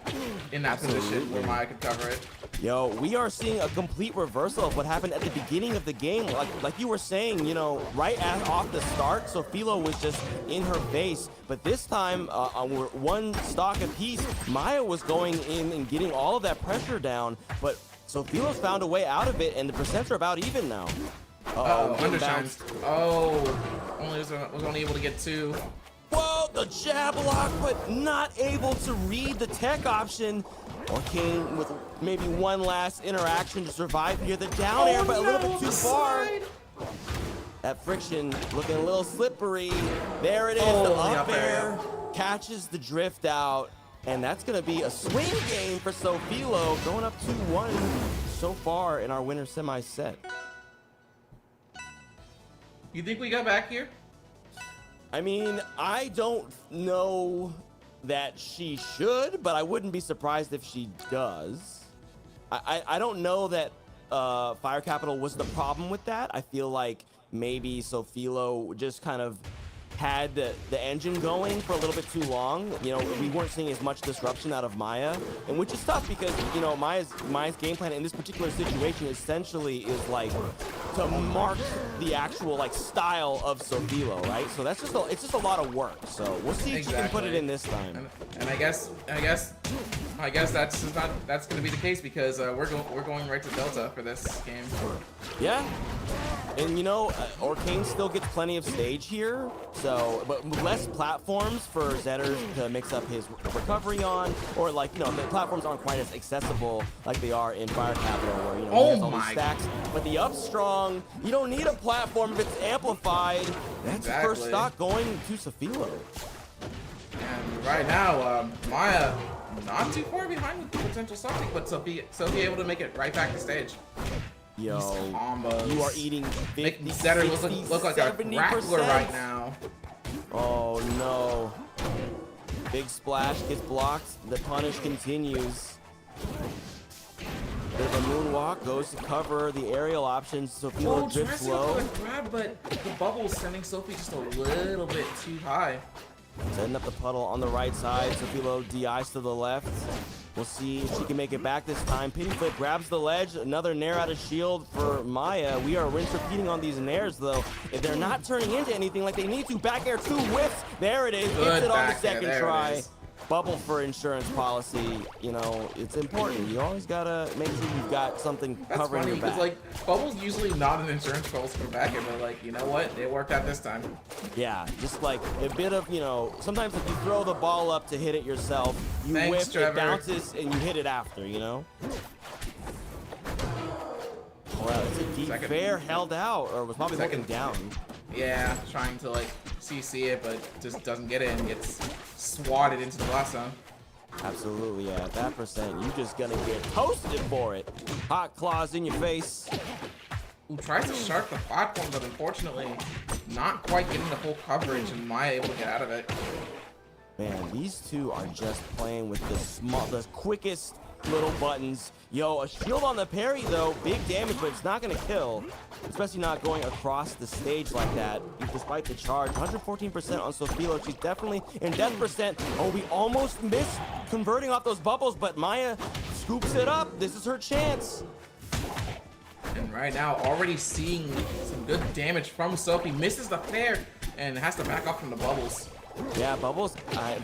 in that position where Maya could cover it. Yo, we are seeing a complete reversal of what happened at the beginning of the game. Like you were saying, you know, right off the start, Sophilo was just in her face. But this time, we're 1 stock apiece. Maya was going in and getting all of that pressure down, but Sophilo's found a way out of it, and the percents are about even now. Undershines. Oh, was only able to get 2. Whoa, the jab lock, but not able to read the tech option. Orcane with maybe 1 last interaction to survive here. The down air, but a little bit too far. That friction looking a little slippery. There it is, the up air catches the drift out. And that's going to be a swing game for Sophilo, going up 2-1 so far in our winner semi set. You think we got back here? I mean, I don't know that she should, but I wouldn't be surprised if she does. I don't know that Fire Capital was the problem with that. I feel like maybe Sophilo just kind of had the engine going for a little bit too long. You know, we weren't seeing as much disruption out of Maya, and which is tough because, you know, Maya's game plan in this particular situation essentially is like to mark the actual like style of Sophilo, right? So that's just it's just a lot of work. So we'll see if she can put it in this time. And I guess that's going to be the case because we're going right to Delta for this game. Yeah. And you know, Orcane still gets plenty of stage here, so but less platforms for Zetter to mix up his recovery on, or like, you know, the platforms aren't quite as accessible like they are in Fire Capital, where, you know, he has all these stacks. But the up strong, you don't need a platform if it's amplified. That's the first stock going to Sophilo. And right now, Maya not too far behind with the potential something, but Sophie able to make it right back to stage. Yo, These combos. you are eating 50, Making Zetter look like a 70%. grappler right now. Oh no. Big splash gets blocked. The punish continues. Bit of a moonwalk goes to cover the aerial options. Sophie Oh, drifts tries to go low. for the grab, but the bubble's sending Sophie just a little bit too high. Setting up the puddle on the right side. Sophilo DIs to the left. We'll see if she can make it back this time. Pity flip grabs the ledge. Another nair out of shield for Maya. We are rinse repeating on these nairs though. If they're not turning into anything like they need to, back air 2 whiffs. There it is. Good Gets it on the back air, second there it try. is. Bubble for insurance policy. You know, it's important. You always gotta make sure you've got something That's covering funny your back. because like Bubble's usually not an insurance policy for back end, but like you know what, it worked out this time. Yeah, just like a bit of, you know, sometimes if you throw the ball up to hit it yourself, you Thanks, whiff, Trevor. it bounces, and you hit it after, you know? Well, it's a deep Second. fair held out, or was probably looking Second. down. Yeah, trying to like CC it, but just doesn't get it and gets swatted into the blast zone. Absolutely, yeah. At that percent, you just gonna get toasted for it. Hot claws in your face. Who tries to shark the platform, but unfortunately not quite getting the full coverage, and Maya able to get out of it. Man, these two are just playing with the quickest little buttons. Yo, a shield on the parry though, big damage, but it's not gonna kill. Especially not going across the stage like that, despite the charge. 114% on Sophilo. She's definitely in death percent. Oh, we almost missed converting off those bubbles, but Maya scoops it up. This is her chance. And right now, already seeing some good damage from Sophie. Misses the fair and has to back off from the bubbles. Yeah, bubbles,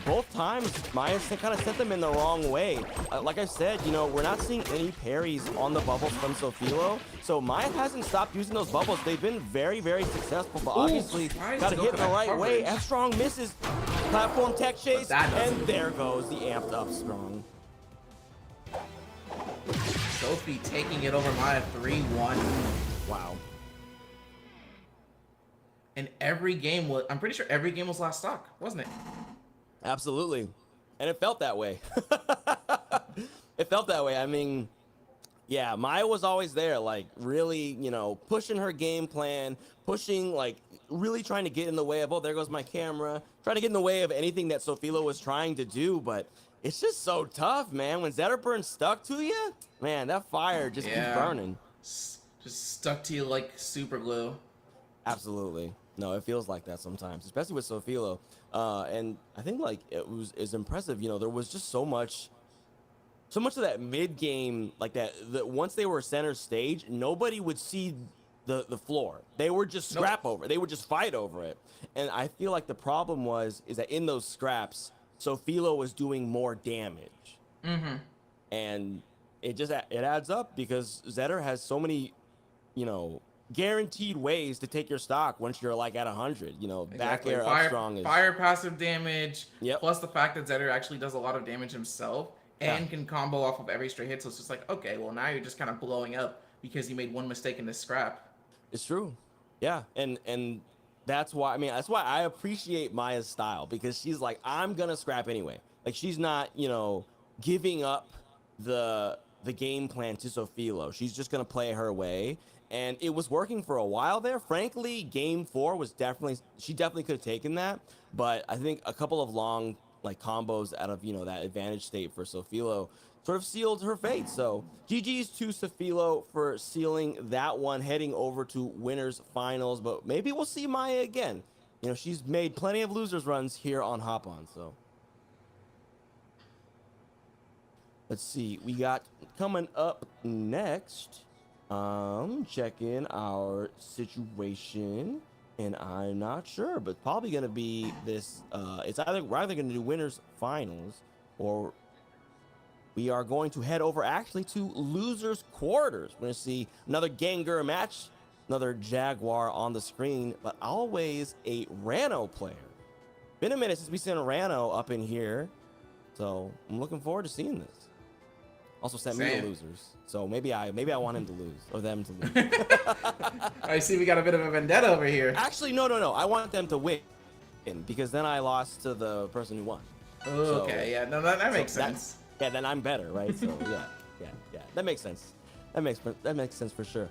both times, Maya kind of sent them in the wrong way. Like I said, you know, we're not seeing any parries on the bubbles from Sophilo, so Maya hasn't stopped using those bubbles. They've been very, very successful, but obviously, tries got to to go hit for the that right way. coverage. F-Strong misses, platform tech chase, that doesn't- and there goes the amped up Strong. Sophie taking it over Maya 3-1. Wow. And every game was, I'm pretty sure every game was last stock, wasn't it? Absolutely. And it felt that way. It felt that way. I mean, yeah, Maya was always there, like really, you know, pushing her game plan, pushing, like really trying to get in the way of, oh, there goes my camera, trying to get in the way of anything that Sophilo was trying to do. But it's just so tough, man. When Zetterburn stuck to you, man, that fire just keeps burning. Just stuck to you like super glue. Absolutely. No, it feels like that sometimes, especially with Sophilo. And I think like it's impressive. You know, there was just so much of that mid game, like that once they were center stage, nobody would see the floor. They were just scrap over. They would just fight over it. And I feel like the problem is that in those scraps, Sophilo was doing more damage. Mm-hmm. And it adds up because Zetter has so many, you know, guaranteed ways to take your stock once you're like at 100. You know, back air up strong is fire passive damage. Yep. Plus the fact that Zetter actually does a lot of damage himself and can combo off of every straight hit. So it's just like, okay, well now you're just kind of blowing up because you made one mistake in this scrap. It's true. Yeah, and that's why I appreciate Maya's style, because she's like, I'm gonna scrap anyway. Like she's not, you know, giving up the game plan to Sophilo. She's just gonna play her way. And it was working for a while there. Frankly, game 4 was she definitely could have taken that. But I think a couple of long like combos out of, you know, that advantage state for Sophilo sort of sealed her fate. So GG's to Sophilo for sealing that one, heading over to winners finals. But maybe we'll see Maya again. You know, she's made plenty of losers runs here on Hop On. So let's see, we got coming up next. Check in our situation, and I'm not sure, but probably gonna be this. We're either gonna do winners finals, or we are going to head over actually to losers quarters. We're gonna see another Gengar match, another Jaguar on the screen, but always a Rano player. Been a minute since we seen a Rano up in here, so I'm looking forward to seeing this. Also sent me the losers, so maybe I want him to lose, or them to lose. I see we got a bit of a vendetta over here. Actually, no. I want them to win. because then I lost to the person who won. Oh, So- okay, yeah, no, that makes so that- sense. Yeah, then I'm better, right? So yeah, that makes sense. That makes sense for sure.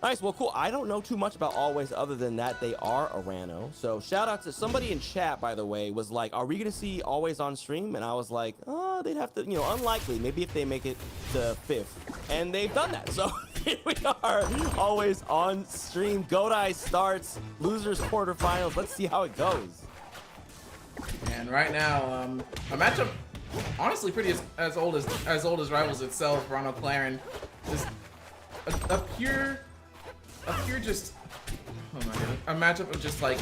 Nice, well, cool. I don't know too much about Always other than that they are a Rano. So shout out to somebody in chat, by the way, was like, are we gonna see Always on stream? And I was like, oh, they'd have to, unlikely. Maybe if they make it to 5th. And they've done that. So here we are, Always on stream. Godai starts, losers quarterfinals. Let's see how it goes. And right now, a matchup honestly pretty as old as Rivals itself. Ronald Claren, just a pure just oh my god, a matchup of just like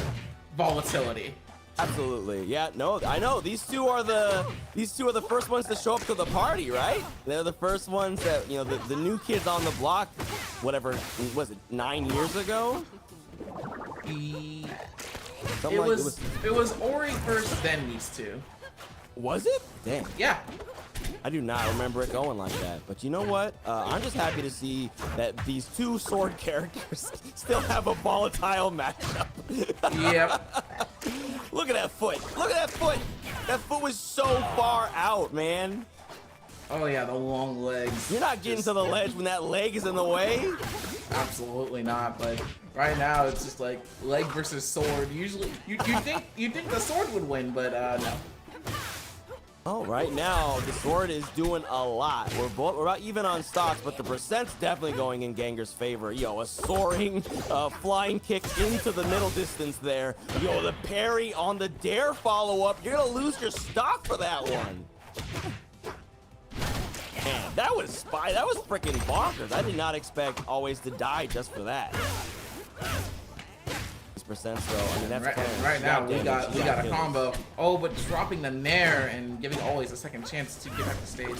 volatility. Absolutely. Yeah, no, I know. These two are the first ones to show up to the party, right? They're the first ones that, the new kids on the block, whatever, was it 9 years ago? Something It was Ori first, then these two. Was it? Damn. Yeah. I do not remember it going like that. But you know what? I'm just happy to see that these two sword characters still have a volatile matchup. Yep. Look at that foot. Look at that foot. That foot was so far out, man. Oh yeah, the long legs. You're not getting to the ledge when that leg is in the way. Absolutely not. But right now it's just like leg versus sword. Usually, you think the sword would win, but no. Oh, right now the sword is doing a lot. We're about even on stocks, but the percent's definitely going in Gengar's favor. Yo, a soaring, flying kick into the middle distance there. Yo, the parry on the dare follow-up. You're gonna lose your stock for that one. Man, that was freaking bonkers. I did not expect Always to die just for that. Percent, so I mean that's right now we got a combo. Oh, but dropping the Nair and giving Always a second chance to get back to stage.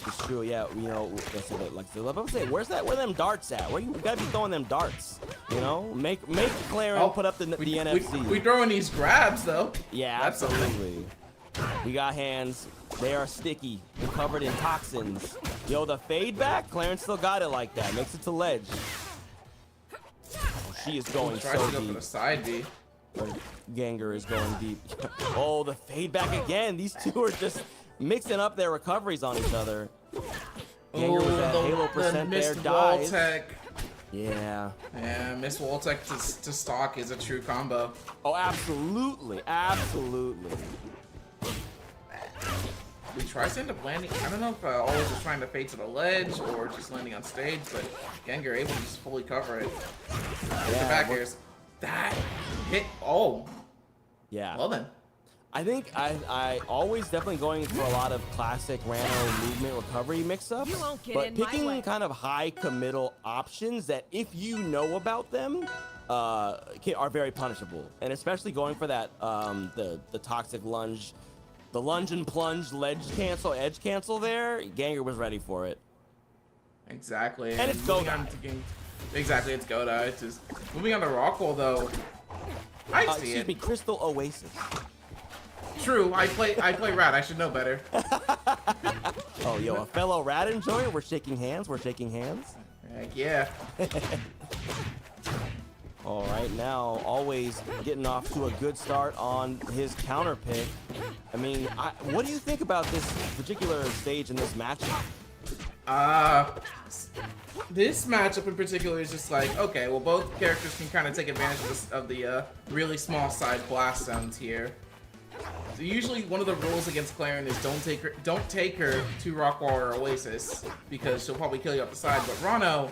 It's true, yeah. Like say, where them darts at? Where you gotta be throwing them darts? Make Claren put up the NFC. We throwing these grabs though. Yeah, absolutely. We got hands. They are sticky and covered in toxins. Yo, the fade back. Claren still got it like that. Makes it to ledge. She is going so to go deep. for the side B. Gengar is going deep. Oh, the fade back again. These two are just mixing up their recoveries on each other. Gengar was at Halo percent there, dies. Yeah. Yeah, Miss Waltech to stock is a true combo. Oh, absolutely. Absolutely. We try to end up landing. I don't know if Always was trying to fade to the ledge or just landing on stage, but Gengar able to just fully cover it. Yeah, the back airs. That hit. Oh. Yeah. Well then. I think I always definitely going for a lot of classic Rano movement recovery mix-ups, but picking kind of high committal options that if you know about them are very punishable, and especially going for that the toxic lunge. The lunge and plunge edge cancel there, Gengar was ready for it. Exactly. And it's Godai. Exactly, it's Godai. It's just moving on to Rockwell though. I see excuse it. me, Crystal Oasis. True, I play Rat. I should know better. Oh, yo, a fellow Rat enjoyer. We're shaking hands. We're shaking hands. Heck yeah. All right, now Always getting off to a good start on his counter pick. I mean, what do you think about this particular stage in this matchup? This matchup in particular is just like, okay, well, both characters can kind of take advantage of the really small side blast zones here. So usually one of the rules against Claren is don't take her to Rockwall or Oasis because she'll probably kill you off the side. But Rano,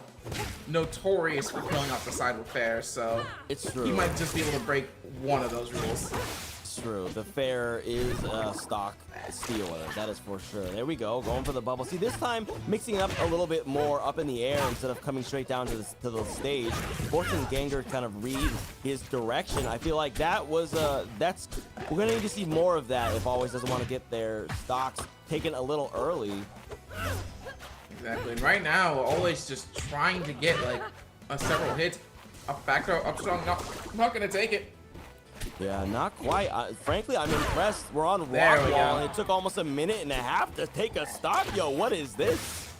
notorious for killing off the side with fair, so it's true. He might just be able to break one of those rules. It's true. The fair is stock stealer. That is for sure. There we go. Going for the bubble. See, this time mixing up a little bit more up in the air instead of coming straight down to the stage, forcing Gengar to kind of read his direction. I feel like that was we're gonna need to see more of that if Always doesn't want to get their stocks taken a little early. Exactly. And right now, Always just trying to get like several hits. Up back throw, up strong. Not gonna take it. Yeah, not quite. Frankly, I'm impressed. We're on Rockwall, and it took almost a minute and a half to take a stock. Yo, what is this?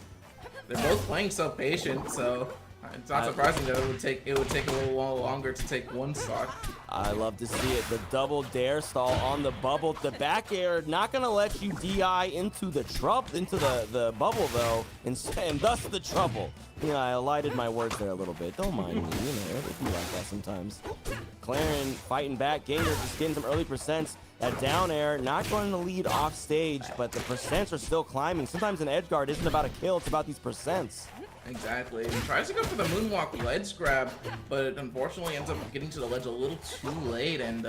They're both playing so patient, so It's not surprising that it would take a little while longer to take one stock. I love to see it. The double dare stall on the bubble. The back air not gonna let you DI into the the bubble though, and thus the trouble. You know, I alighted my words there a little bit. Don't mind me, you know, it be like that sometimes. Claren fighting back. Gengar just getting some early percents. That down air not going to lead off stage, but the percents are still climbing. Sometimes an edge guard isn't about a kill, it's about these percents. Exactly. He tries to go for the moonwalk ledge grab, but unfortunately ends up getting to the ledge a little too late and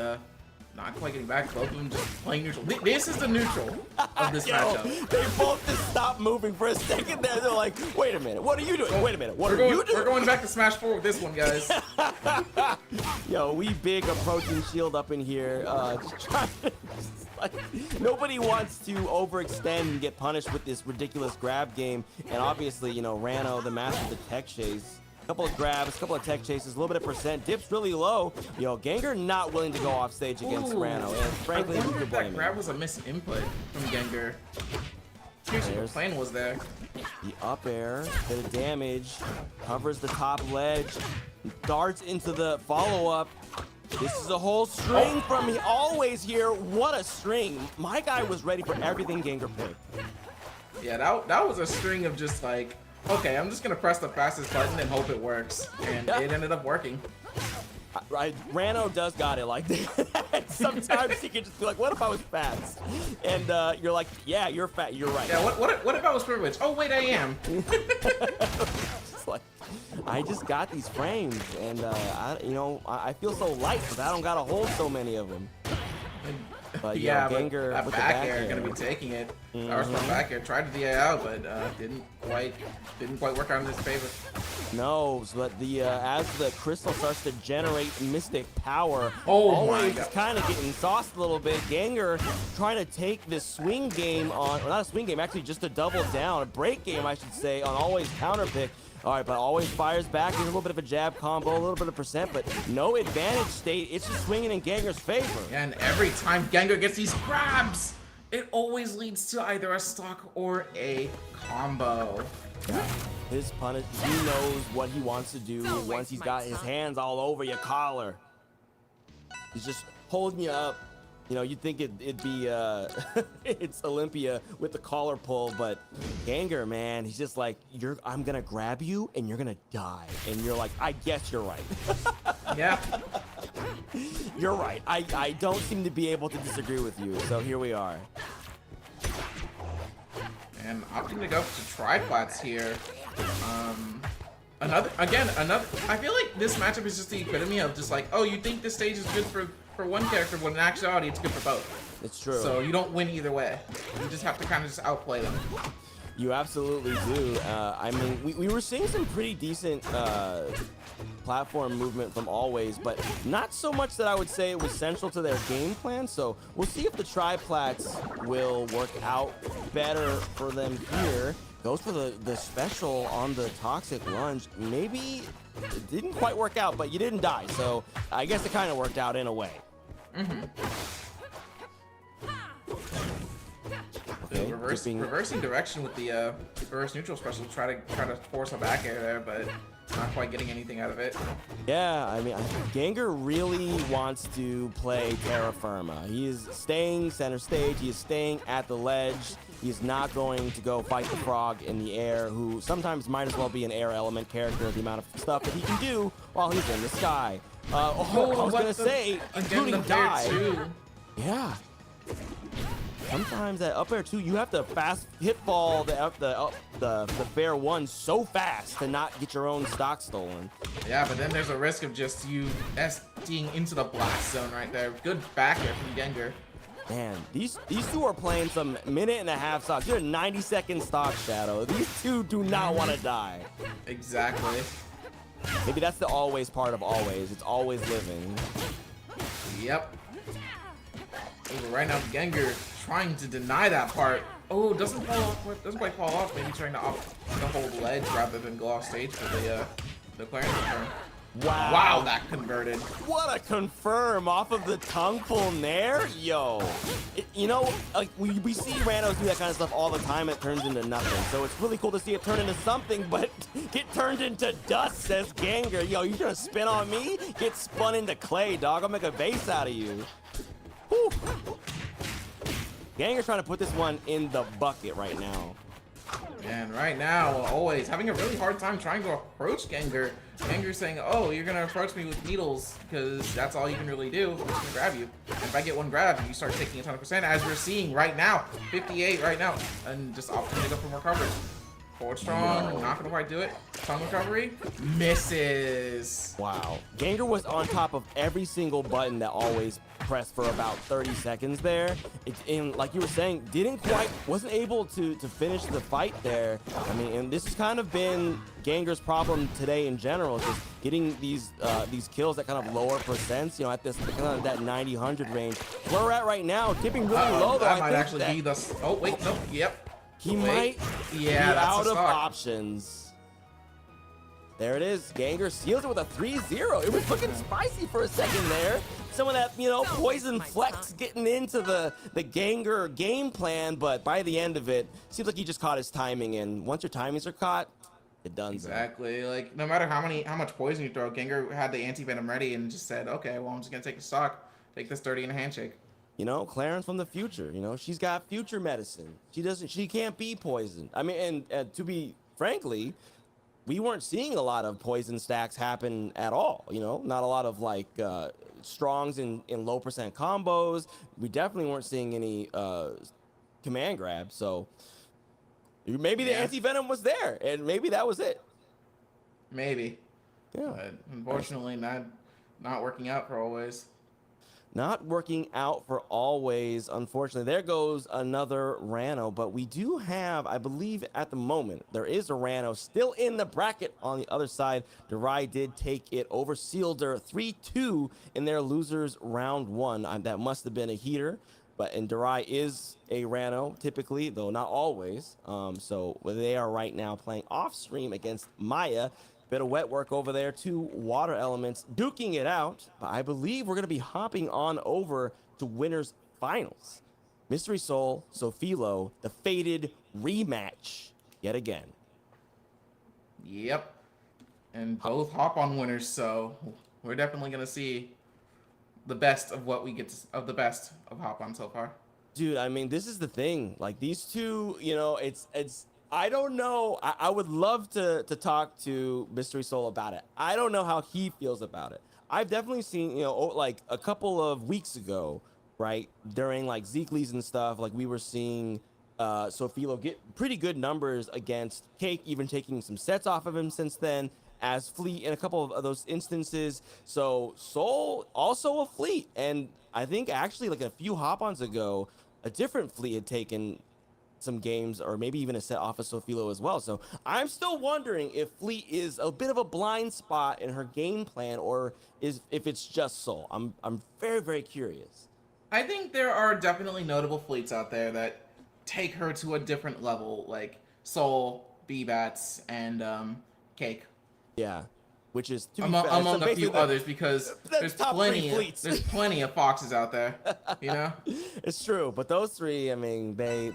not quite getting back. Both of them just playing neutral. This is the neutral of this matchup. They both just stopped moving for a second there. They're like, wait a minute, what are you doing? Wait a minute, what are you doing? We're going back to Smash 4 with this one, guys. Yo, we big approaching shield up in here. Just trying to, like, nobody wants to overextend and get punished with this ridiculous grab game. And obviously, you know, Rano, the master of the tech chase. Couple of grabs, couple of tech chases, a little bit of percent. Dips really low. Yo, Gengar not willing to go off stage against Rano. And frankly, I we wonder could if blame that him. grab was a misinput from Gengar. Seriously, the plan was there. The up air, bit of damage, covers the top ledge, darts into the follow-up. This is a whole string from me. Always here. What a string. My guy was ready for everything Gengar picked. Yeah, that was a string of just like, okay, I'm just gonna press the fastest button and hope it works. And it ended up working. Right, Rano does got it like that. Sometimes he can just be like, what if I was fast? And you're like, yeah, you're fat, you're right. Yeah, what if I was privileged? Oh wait, I am. It's like, I just got these frames, and I feel so light because I don't gotta hold so many of them. But yeah, Gengar but with that the back air gonna be taking it. Our back air tried to DI out, but didn't quite work out in his favor. No, but the as the crystal starts to generate mystic power, Oh always my God. kind of getting sauced a little bit. Gengar trying to take this swing game on, or not a swing game, actually just a double down, a break game, I should say, on always counter pick. All right, but always fires back. There's a little bit of a jab combo, a little bit of percent, but no advantage state. It's just swinging in Gengar's favor. And every time Gengar gets these grabs, it always leads to either a stock or a combo. His punish, he knows what he wants to do once he's got his hands all over your collar. He's just holding you up. You know, you'd think it'd be, it's Olympia with the collar pull, but Gengar, man, he's just like, I'm gonna grab you and you're gonna die. And you're like, I guess you're right. Yeah. You're right. I don't seem to be able to disagree with you, so here we are. And opting to go to tri-plats here. Another. I feel like this matchup is just the epitome of just like, oh, you think this stage is good for one character, when in actuality it's good for both. It's true. So you don't win either way. You just have to kind of just outplay them. You absolutely do. I mean, we were seeing some pretty decent platform movement from Always, but not so much that I would say it was central to their game plan. So we'll see if the tri-plats will work out better for them here. Goes for the special on the toxic lunge. Maybe it didn't quite work out, but you didn't die. So I guess it kind of worked out in a way. Okay, Reversing direction with the reverse neutral special. Try to force a back air there, but not quite getting anything out of it. Yeah, I mean, Gengar really wants to play terra firma. He is staying center stage. He is staying at the ledge. He's not going to go fight the frog in the air, who sometimes might as well be an air element character, the amount of stuff that he can do while he's in the sky. I was going to say, including die. Yeah. Sometimes that up air too, you have to fast hit ball the fair one so fast to not get your own stock stolen. Yeah, but then there's a risk of just you SDing into the blast zone right there. Good back air from Gengar. Man, these two are playing some minute-and-a-half stocks. You're a 90-second stock, Shadow. These two do not want to die. Exactly. Maybe that's the always part of always. It's always living. Yep. But right now, Gengar trying to deny that part. Oh, doesn't quite fall off. Maybe trying to hold ledge rather than go off stage for the clearance return. Wow. Wow, that converted. What a confirm off of the tongue pull nair. Yo. You know, like we see Ranos do that kind of stuff all the time. It turns into nothing. So it's really cool to see it turn into something, but get turned into dust, says Ganger. Yo, you gonna spin on me? Get spun into clay, dog. I'll make a vase out of you. Whew. Ganger's trying to put this one in the bucket right now. And right now, always having a really hard time trying to approach Gengar. Gengar's saying, oh, you're gonna approach me with needles because that's all you can really do. I'm just gonna grab you. And if I get one grab, you start taking a ton of percent, as we're seeing right now. 58 right now. And just opportunity to go for more coverage. Forward strong, not gonna quite do it. Tongue recovery, misses. Wow. Gengar was on top of every single button that always pressed for about 30 seconds there. And like you were saying, wasn't able to finish the fight there. I mean, and this has kind of been Gengar's problem today in general, just getting these kills that kind of lower percents, you know, at this kind of that 90-100 range. Where we're at right now, dipping really low though. That might actually be the. Oh wait, no, yep. He might be that's out a of stock. options. There it is. Ganger seals it with a 3-0. It was looking spicy for a second there. Some of that, you know, poison flex getting into the Ganger game plan, but by the end of it, seems like he just caught his timing, and once your timings are caught, it done. Exactly. Like no matter how much poison you throw, Gengar had the anti-venom ready and just said, okay, well I'm just gonna take a stock, take this 30 in a handshake. You know, Clarence from the future, you know, she's got future medicine. She can't be poisoned. I mean, and to be frankly, we weren't seeing a lot of poison stacks happen at all. You know, not a lot of like strongs in low percent combos. We definitely weren't seeing any command grabs. So maybe the anti-venom was there, and maybe that was it. Maybe. Yeah. But unfortunately, not working out for always. Not working out for always, unfortunately. There goes another Rano, but we do have, I believe at the moment, there is a Rano still in the bracket on the other side. Durai did take it over Sealder 3-2 in their losers round 1. That must have been a heater, and Durai is a Rano typically, though not always. So they are right now playing off stream against Maya. Bit of wet work over there, 2 water elements duking it out. But I believe we're going to be hopping on over to winners finals. Mystery Soul, Sofilo, the fated rematch yet again. Yep. And both hop on winners, so we're definitely going to see the best of what we get of the best of hop on so far. Dude, I mean, this is the thing. Like these two, you know, it's I don't know. I would love to talk to Mystery Soul about it. I don't know how he feels about it. I've definitely seen, you know, like a couple of weeks ago, right, during like Zeekleys and stuff, like we were seeing Sofilo get pretty good numbers against Cake, even taking some sets off of him since then, as Fleet in a couple of those instances. So Soul also a Fleet, and I think actually like a few hop-ons ago, a different Fleet had taken some games or maybe even a set off of Sofilo as well. So I'm still wondering if Fleet is a bit of a blind spot in her game plan, or if it's just Soul. I'm very, very curious. I think there are definitely notable Fleets out there that take her to a different level, like Soul, B-Bats, and Cake. Yeah, which is among a few others, because there's plenty of foxes out there, you know. It's true, but those three, I mean, they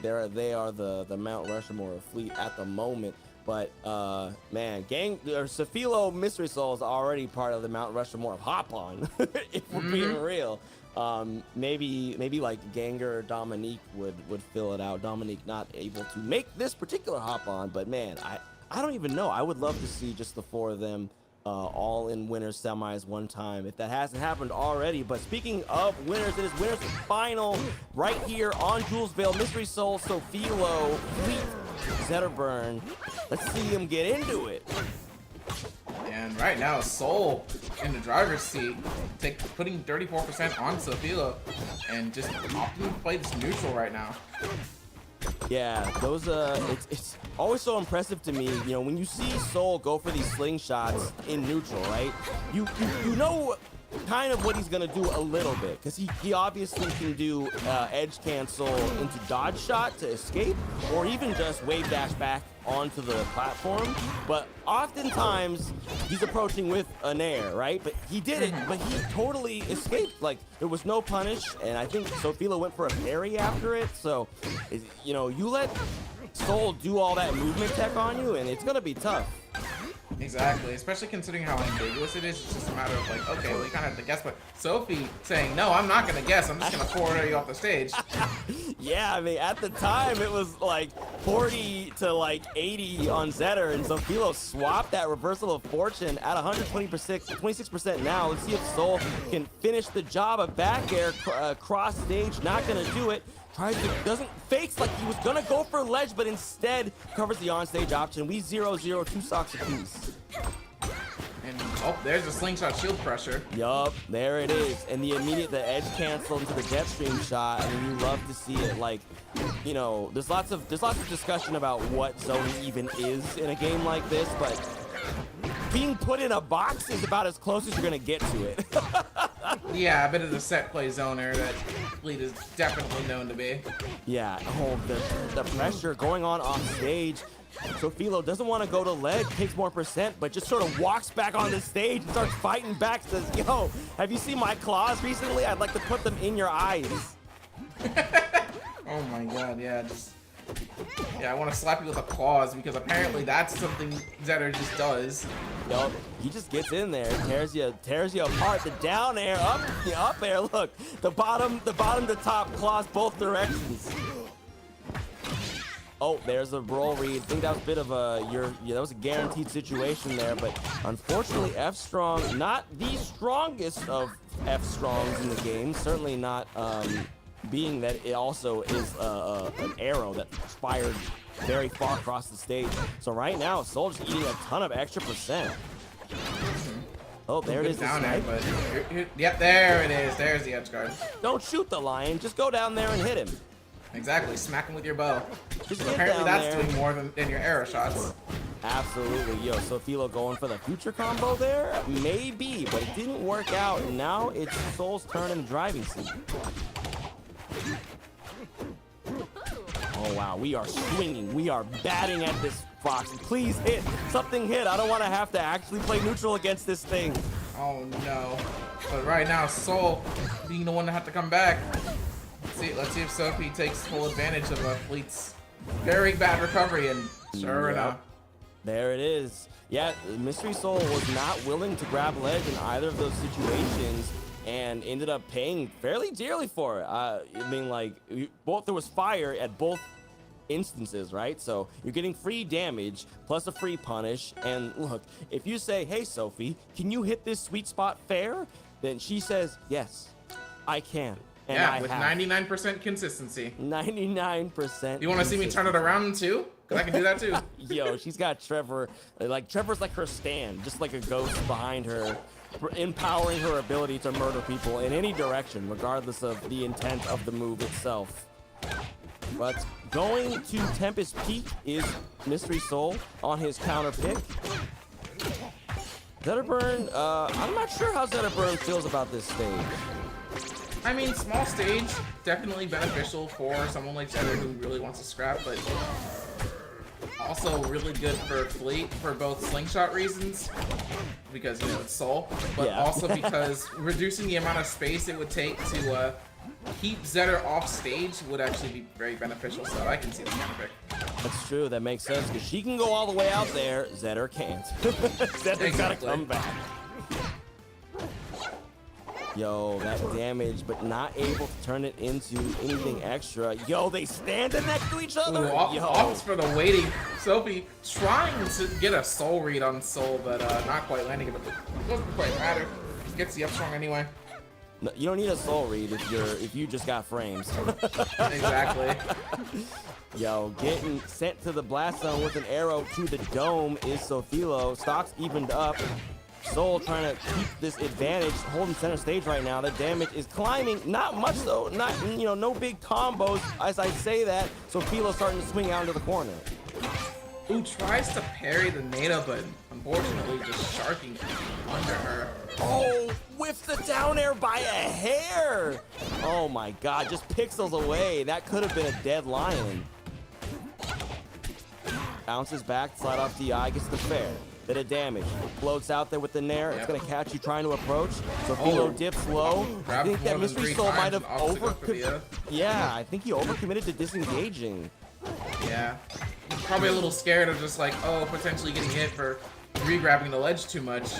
are the Mount Rushmore of Fleet at the moment. But man, Sofilo Mystery Soul is already part of the Mount Rushmore of Hop On, if we're being real. Maybe like Ganger or Dominique would fill it out. Dominique not able to make this particular Hop On, but man, I don't even know. I would love to see just the 4 of them all in winners semis one time, if that hasn't happened already. But speaking of winners, it is winners final right here on Julesville. Mystery Soul, Sofilo, Fleet, Zetterburn. Let's see him get into it. And right now, Soul in the driver's seat, putting 34% on Sofilo, and just opting to play this neutral right now. Yeah, those it's always so impressive to me, you know, when you see Soul go for these slingshots in neutral, right? You know kind of what he's gonna do a little bit, because he obviously can do edge cancel into dodge shot to escape, or even just wave dash back onto the platform. But oftentimes he's approaching with an air, right? But he did it, but he totally escaped. Like, there was no punish, and I think Sofilo went for a parry after it. So, you know, you let Soul do all that movement tech on you, and it's gonna be tough. Exactly, especially considering how ambiguous it is. It's just a matter of like, okay, well, you kind of have to guess. But Sophie saying, no, I'm not going to guess. I'm just going to forward you off the stage. Yeah, I mean, at the time, it was like 40 to like 80 on Zetter, and Sofilo swapped that reversal of fortune at 26% now. Let's see if Soul can finish the job. A back air cross stage, not going to do it. Fakes like he was gonna go for ledge, but instead covers the onstage option. We 0-0, 2 stocks apiece. And oh, there's a slingshot shield pressure. Yup, there it is. And the edge cancel into the jet stream shot. I mean, you love to see it. Like, you know, there's lots of discussion about what zone even is in a game like this, but being put in a box is about as close as you're gonna get to it. Yeah, a bit of the set play zoner that Fleet is definitely known to be. Yeah, oh, the pressure going on off stage. Sofilo doesn't want to go to ledge, takes more percent, but just sort of walks back on the stage and starts fighting back. Says, yo, have you seen my claws recently? I'd like to put them in your eyes. Oh my god, yeah, I want to slap you with a claws because apparently that's something Zetter just does. Yup, he just gets in there, tears you apart. The down air, the up air. Look, the bottom to top claws both directions. Oh, there's a roll read. I think that was a bit of a that was a guaranteed situation there, but unfortunately, F Strong, not the strongest of F Strongs in the game. Certainly not. Being that it also is an arrow that fired very far across the stage. So right now, Soul's eating a ton of extra percent. Oh, there it is. Down there, but yep, there it is. There's the edge guard. Don't shoot the lion. Just go down there and hit him. Exactly. Smack him with your bow. Just Apparently that's there. doing more than your arrow shots. Absolutely. Yo, Sofilo going for the future combo there? Maybe, but it didn't work out. And now it's Soul's turn in the driving seat. Oh wow, we are swinging, we are batting at this Fox. Please hit, something hit. I don't want to have to actually play neutral against this thing. Oh no, but right now Soul being the one to have to come back. Let's see if Sophie takes full advantage of Fleet's very bad recovery, and sure enough. There it is. Yeah, Mystery Soul was not willing to grab ledge in either of those situations, and ended up paying fairly dearly for it. I mean, like, there was fire at both instances, right? So you're getting free damage plus a free punish. And look, if you say, hey, Sophie, can you hit this sweet spot fair? Then she says, yes, I can. And yeah, I with have. 99% consistency. 99%. You want to see me turn it around too? Because I can do that too. Yo, she's got Trevor. Trevor's like her stand, just like a ghost behind her, empowering her ability to murder people in any direction, regardless of the intent of the move itself. But going to Tempest Peak is Mystery Soul on his counter pick. Zetterburn, I'm not sure how Zetterburn feels about this stage. I mean, small stage, definitely beneficial for someone like Zetter who really wants to scrap, but also really good for Fleet for both slingshot reasons, because, you know, it's Soul, but yeah. also because reducing the amount of space it would take to keep Zetter off stage would actually be very beneficial, so I can see the counter pick. That's true, that makes sense, because she can go all the way out there, Zetter can't. Zetter's gotta come back. Yo, that damage, but not able to turn it into anything extra. Yo, they standing next to each other. Ooh, opts for the waiting. Sophie trying to get a soul read on Soul, but not quite landing it. But it doesn't quite matter. Gets the up strong anyway. No, you don't need a soul read if you just got frames. Exactly. Yo, getting sent to the blast zone with an arrow to the dome is Sofilo. Stocks evened up. Soul trying to keep this advantage, holding center stage right now. The damage is climbing, not much though, not, you know, no big combos as I say that. Sofilo starting to swing out into the corner. Who tries to parry the Nada, but unfortunately just sharking under her. Oh, whiffs the down air by a hair. Oh my God, just pixels away. That could have been a dead lion. Bounces back, slide off DI, gets the fair. Bit of damage. Floats out there with the nair. It's going to catch you trying to approach. So Philo dips low. I think that Mystery Soul might have Yeah, I think he overcommitted to disengaging. Yeah. Probably a little scared of just like, oh, potentially getting hit for re-grabbing the ledge too much.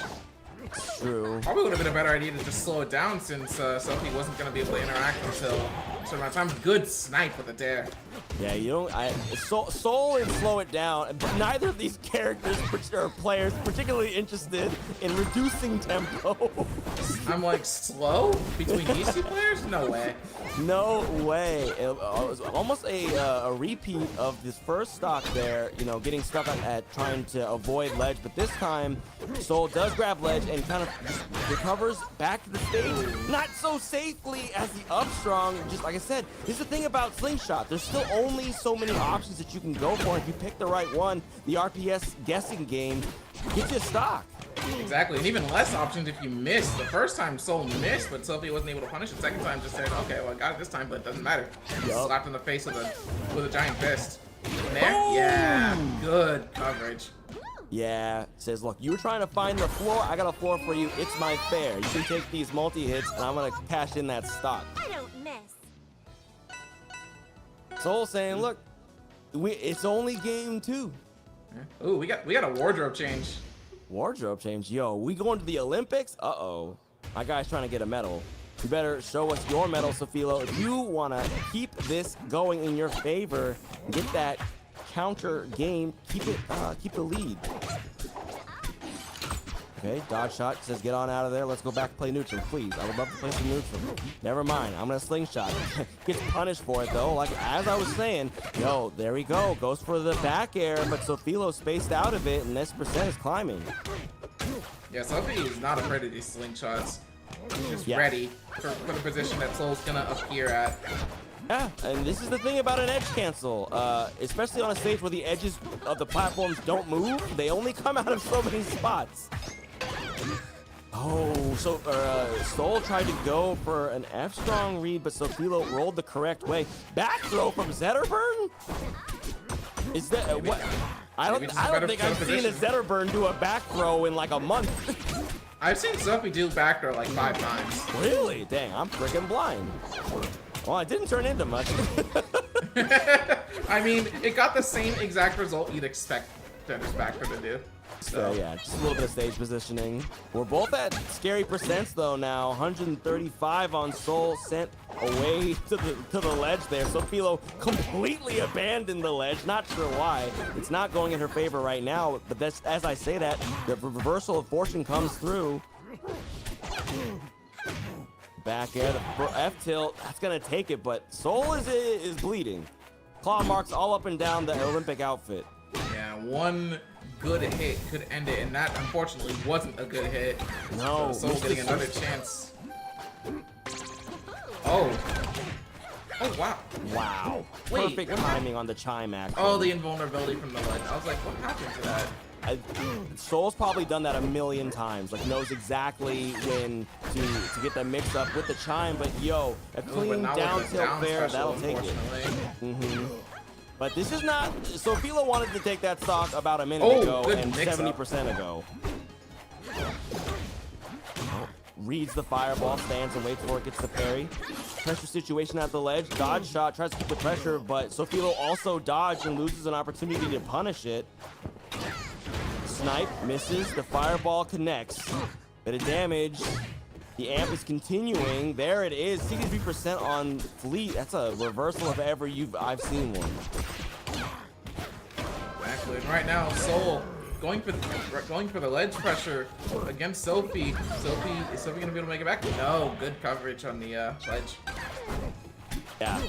True. Probably would have been a better idea to just slow it down since Sophie wasn't going to be able to interact until a certain amount of time. Good snipe with a dare. Yeah, you don't. Soul and slow it down. But neither of these characters or players particularly interested in reducing tempo. I'm like, slow between these two players? No way. No way. It was almost a repeat of this first stock there, you know, getting stuck at trying to avoid ledge. But this time, Soul does grab ledge and kind of just recovers back to the stage. Not so safely as the up strong. Just like I said, here's the thing about Slingshot. There's still only so many options that you can go for. If you pick the right one, the RPS guessing game gets you stock. Exactly, and even less options if you miss. The first time Soul missed, but Sophie wasn't able to punish. The second time just said, okay, well I got it this time, but it doesn't matter. Slapped in the face with a giant fist. And there, yeah, good coverage. Yeah, says, look, you were trying to find the floor. I got a floor for you. It's my fair. You can take these multi-hits, and I'm going to cash in that stock. I don't miss. Soul saying, look, it's only game 2. Yeah. Ooh, we got a wardrobe change. Wardrobe change? Yo, we going to the Olympics? Uh-oh. My guy's trying to get a medal. You better show us your medal, Sophilo. If you want to keep this going in your favor, get that counter game, keep the lead. Okay, dodge shot, says get on out of there. Let's go back and play neutral, please. I would love to play some neutral. Never mind, I'm gonna slingshot. Gets punished for it though. Like as I was saying, yo, there we go. Goes for the back air, but Sophilo spaced out of it, and this percent is climbing. Yeah, Sophie is not afraid of these slingshots. She's just ready for the position that Soul's gonna appear at. Yeah, and this is the thing about an edge cancel, especially on a stage where the edges of the platforms don't move. They only come out of so many spots. Oh, so Soul tried to go for an F-strong read, but Sophilo rolled the correct way. Back throw from Zetterburn? Is that what? I don't think I've seen a Zetterburn do a back throw in like a month. I've seen Sophie do back throw like 5 times. Really? Dang, I'm freaking blind. Well, it didn't turn into much. I mean, it got the same exact result you'd expect Dennis Backer to do. So yeah, just a little bit of stage positioning. We're both at scary percents though now. 135 on Soul, sent away to the ledge there. Sophilo completely abandoned the ledge. Not sure why. It's not going in her favor right now. But that's, as I say that, the reversal of fortune comes through. Back air, the F tilt. That's gonna take it, but Soul is bleeding. Claw marks all up and down the Olympic outfit. Yeah, one good hit could end it, and that unfortunately wasn't a good hit. No. So Soul getting another chance. Oh. Oh, wow. Wow. Wait, Perfect timing on the chime action. Oh, the invulnerability from the ledge. I was like, what happened to that? Soul's probably done that a million times. Like, knows exactly when to get the mix up with the chime. But, yo, a clean down tilt fair, that'll take it. But this is not... Sophilo wanted to take that stock about a minute ago and 70% ago. Reads the fireball, stands and waits for it, gets the parry. Pressure situation at the ledge. Dodge shot, tries to keep the pressure, but Sophilo also dodged and loses an opportunity to punish it. Snipe, misses, the fireball connects. Bit of damage. The amp is continuing. There it is, 63% on Fleet. That's a reversal if ever I've seen one. Exactly. And right now, Soul going for the ledge pressure against Sophie. Is Sophie gonna be able to make it back? No, good coverage on the ledge. Yeah,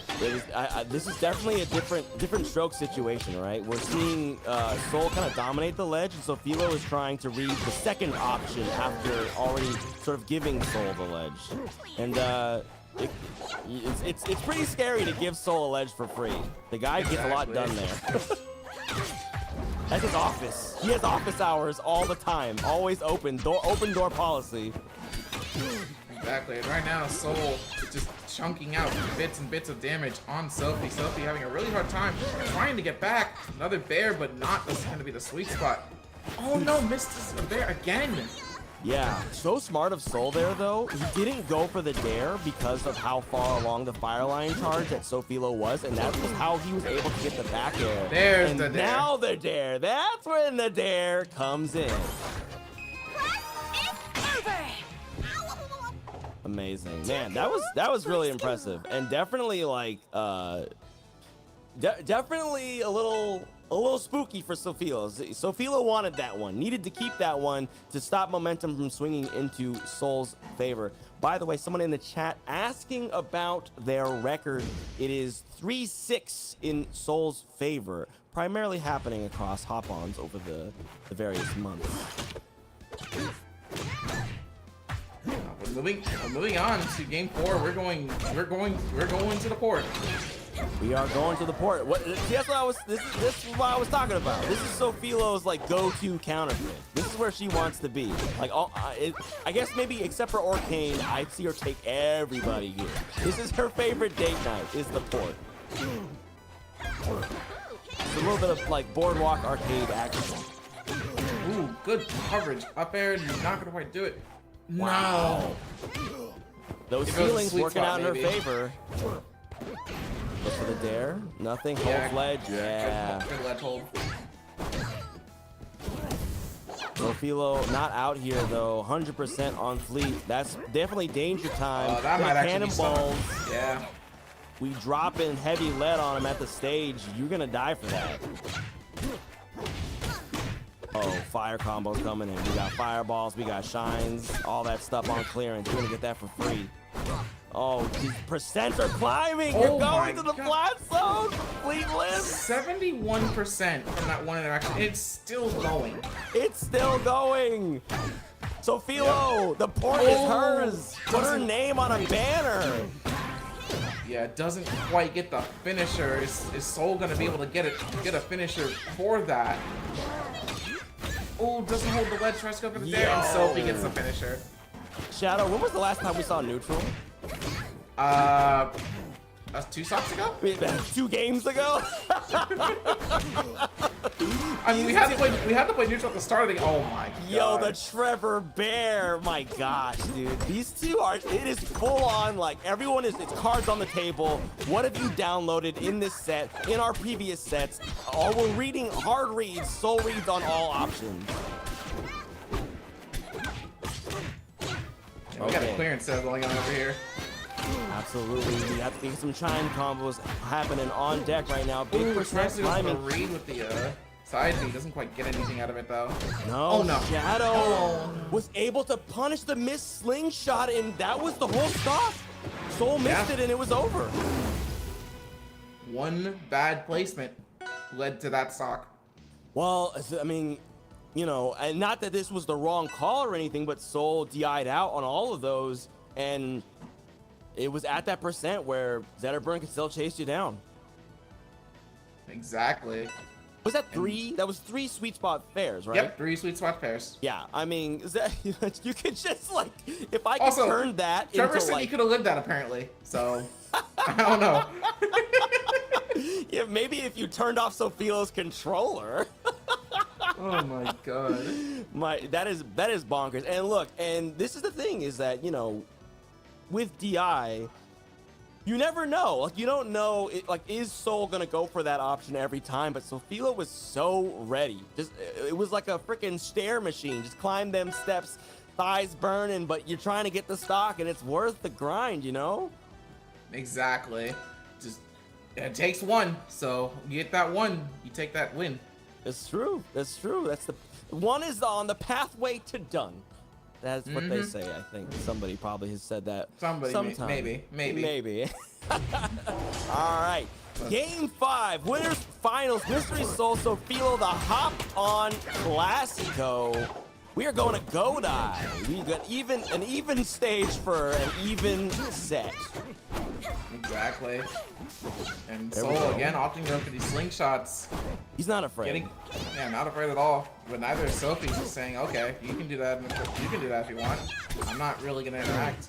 this is definitely a different stroke situation, right? We're seeing Soul kind of dominate the ledge, and Sophilo is trying to read the second option after already sort of giving Soul the ledge. And it's pretty scary to give Soul a ledge for free. The guy gets a lot done there. That's his office. He has office hours all the time. Always open door policy. Exactly. And right now, Soul is just chunking out bits and bits of damage on Sophie. Sophie having a really hard time trying to get back. Another bear, but not. This is going to be the sweet spot. Oh no, missed a bear again. Yeah, so smart of Soul there, though. He didn't go for the dare because of how far along the fire line charge that Sophilo was, and that was how he was able to get the back air. There's and the dare. Now the dare. That's when the dare comes in. Amazing, man. That was really impressive, and definitely like definitely a little spooky for Sophilo. Sophilo wanted that one, needed to keep that one to stop momentum from swinging into Soul's favor. By the way, someone in the chat asking about their record. It is 3-6 in Soul's favor, primarily happening across hop-ons over the various months. We're moving on to game 4. We're going to the port. We are going to the port. See, that's what this is what I was talking about. This is Sophilo's like go-to counterfeit. This is where she wants to be. Like, I guess maybe except for Orcane, I see her take everybody here. This is her favorite date night. Is the port. It's a little bit of like boardwalk arcade action. Ooh, good coverage. Up air, not gonna quite do it. Wow. No. Those It goes ceilings sweet working spot, out in her maybe. favor. Look for the dare. Nothing. Hold ledge. Yeah. Good ledge hold. Profilo not out here though. 100% on fleet. That's definitely danger time. That might actually be cannonballs. Yeah. We drop in heavy lead on him at the stage. You're gonna die for that. Oh, fire combos coming in. We got fireballs, we got shines, all that stuff on clearance. You're gonna get that for free. Oh, these percents are climbing. You're going to the flat zone. Fleetless. 71% from that one interaction. It's still going. It's still going. Sophilo, the port is hers. Put her name on a banner. Yeah, it doesn't quite get the finisher. Is Soul gonna be able to get a finisher for that? Oh, doesn't hold the ledge, tries to go for the dare, and Sophie gets the finisher. Shadow, when was the last time we saw neutral? That's 2 stocks ago? 2 games ago? I mean, we had to play neutral at the start of the game. Oh my god. Yo, the Trevor Bear. My gosh, dude. These two are, it is full on, like, everyone is, it's cards on the table. What have you downloaded in this set, in our previous sets? Oh, we're reading hard reads, soul reads on all options. Yeah, we got a clearance sale going on over here. Absolutely. We have to get some chime combos happening on deck right now. Big Ooh, percent tries to go for climbing. a read with the side B. Doesn't quite get anything out of it though. No, Oh, no. Shadow was able to punish the missed slingshot, and that was the whole stop. Soul missed it, and it was over. One bad placement led to that stock. Well, I mean, you know, and not that this was the wrong call or anything, but Soul DI'd out on all of those, and it was at that percent where Zetterburn could still chase you down. Exactly. Was that 3? That was 3 sweet spot pairs, right? Yep, 3 sweet spot pairs. Yeah, I mean, is that, you could just like, if I could Also, turn that Trevor into said he like, could have lived that apparently, so I don't know. yeah, maybe if you turned off Sophilo's controller. Oh my god. That is bonkers. And look, and this is the thing is that, you know, with DI, you never know. Like, you don't know, like, is Soul gonna go for that option every time? But Sophilo was so ready. It was like a freaking stair machine. Just climb them steps, thighs burning, but you're trying to get the stock, and it's worth the grind, you know? Exactly. Just it takes one, so you get that one, you take that win. It's true. That's true. That's the one is on the pathway to done. That's what they say. I think somebody probably has said that. Somebody, sometime. maybe. All right. Game 5, winners finals. Mystery Soul Sophilo, the hop on Classico. We are going to Godai. We got an even stage for an even set. Exactly. And There we Soul go. again opting to go for these slingshots. He's not afraid. Yeah, not afraid at all. But neither is Sophie. Just saying, okay, you can do that. You can do that if you want. I'm not really gonna interact.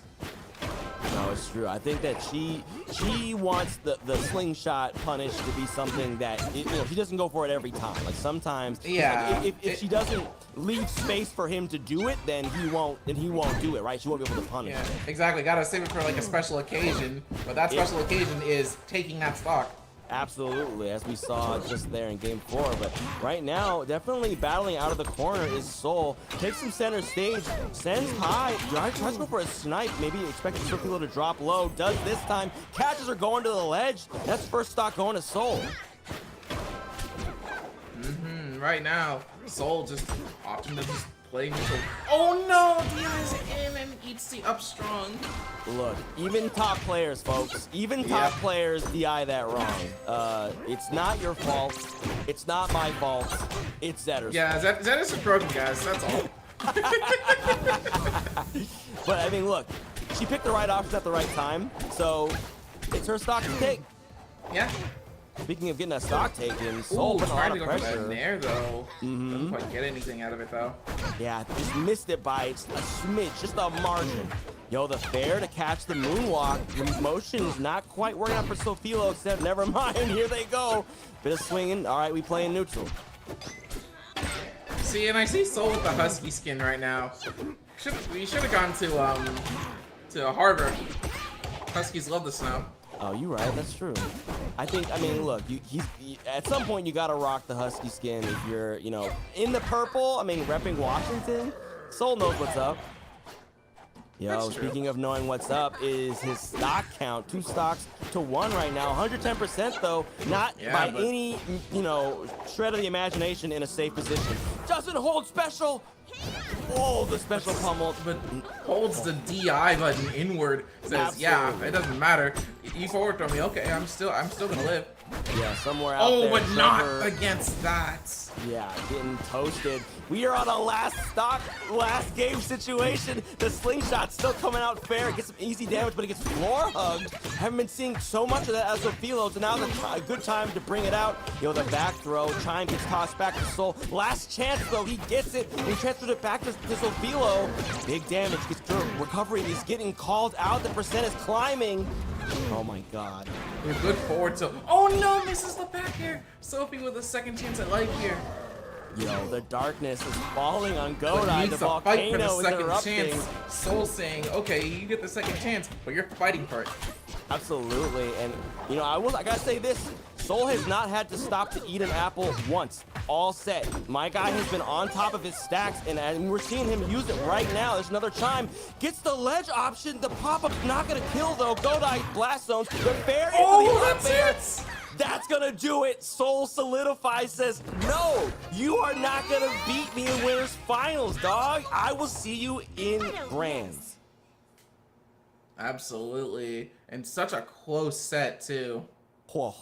No, it's true. I think that she wants the slingshot punish to be something that she doesn't go for it every time. Like sometimes, yeah. If she doesn't leave space for him to do it, then he won't do it, right? She won't be able to punish. Yeah, exactly. Gotta save it for like a special occasion. But that special occasion is taking that stock. Absolutely, as we saw just there in game 4. But right now, definitely battling out of the corner is Soul. Takes some center stage, sends high, tries to go for a snipe, maybe expecting Sophilo to drop low. Does this time, catches her going to the ledge. That's first stock going to Soul. Right now, Soul just opting to just play neutral. Oh no! DI's in and eats the up strong. Look, even top players, folks, even top players DI that wrong. It's not your fault. It's not my fault. It's Zetter's Yeah, Zetter's is broken, guys. That's all. But I mean, look, she picked the right option at the right time, so it's her stock to take. Yeah. Speaking of getting a stock taken, Soul put a lot trying to of go for that pressure. nair though. Doesn't quite get anything out of it though. Yeah, just missed it by a smidge, just a margin. Yo, the fair to catch the moonwalk. The motion's not quite working out for Sophilo, except never mind, here they go. Bit of swinging. All right, we playing neutral. See, and I see Soul with the husky skin right now. We should have gone to Harvard. Huskies love the snow. Oh, you're right. That's true. I mean, look, at some point you gotta rock the husky skin if you're, in the purple. I mean, repping Washington. Soul knows what's up. Yo, speaking of knowing what's up, is his stock count 2 stocks to 1 right now. 110% though, not by any, shred of the imagination in a safe position. Doesn't hold special. Oh, the special pummel. But holds the DI button inward. Says, Absolutely. yeah, it doesn't matter. You forward throw me. Okay, I'm still gonna live. Yeah, somewhere out there. Oh, but Trevor, not against that. Yeah, getting toasted. We are on a last game situation. The slingshot's still coming out fair. It gets some easy damage, but it gets floor hugged. Haven't been seeing so much of that as Sophilo, so now's a good time to bring it out. The back throw. Chime gets tossed back to Soul. Last chance, though. He gets it. He transfers it back to Sophilo. Big damage. Gets through recovery. He's getting called out. The percent is climbing. Oh, my God. We're good forward tilt. Oh, no, misses the back here. Sophie with a second chance at life here. Yo, the darkness is falling on But Godai. needs The to fight for the volcano is second erupting. chance. Soul saying, okay, you get the second chance, but you're fighting for it. Absolutely, and I gotta say this: Soul has not had to stop to eat an apple once, all set. My guy has been on top of his stacks, and we're seeing him use it right now. There's another chime, gets the ledge option. The pop-up's not gonna kill though. Godai blast zones. The fair into the that's fair. it! That's gonna do it. Soul solidifies, says, no, you are not gonna beat me in winners finals, dog. I will see you in grands. Absolutely. And such a close set, too. Whoa.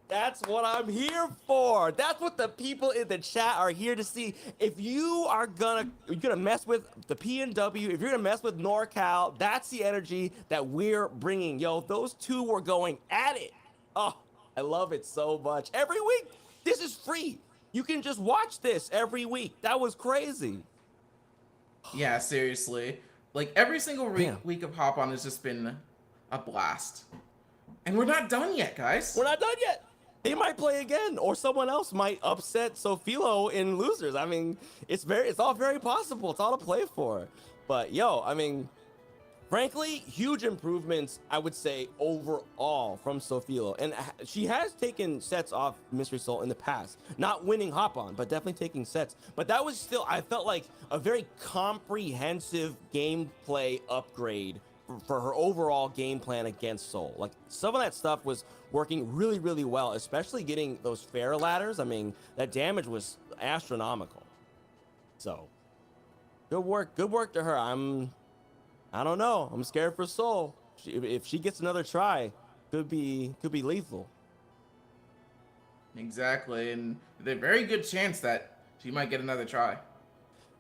That's what I'm here for. That's what the people in the chat are here to see. If you're gonna mess with the PNW, if you're gonna mess with NorCal, that's the energy that we're bringing. Yo, those two were going at it. Oh, I love it so much. Every week, this is free. You can just watch this every week. That was crazy. Yeah, seriously. Like, every single week of Hop On has just been a blast. And we're not done yet, guys. We're not done yet. They might play again, or someone else might upset Sophilo in losers. I mean, it's all very possible. It's all to play for. But yo, I mean, frankly, huge improvements, I would say, overall from Sophilo. And she has taken sets off Mystery Soul in the past. Not winning Hop On, but definitely taking sets. But that was still, I felt like, a very comprehensive gameplay upgrade for her overall game plan against Soul. Like, some of that stuff was working really, really well, especially getting those fair ladders. I mean, that damage was astronomical. So, good work to her. I don't know. I'm scared for Soul. If she gets another try, could be lethal. Exactly, and there's a very good chance that she might get another try.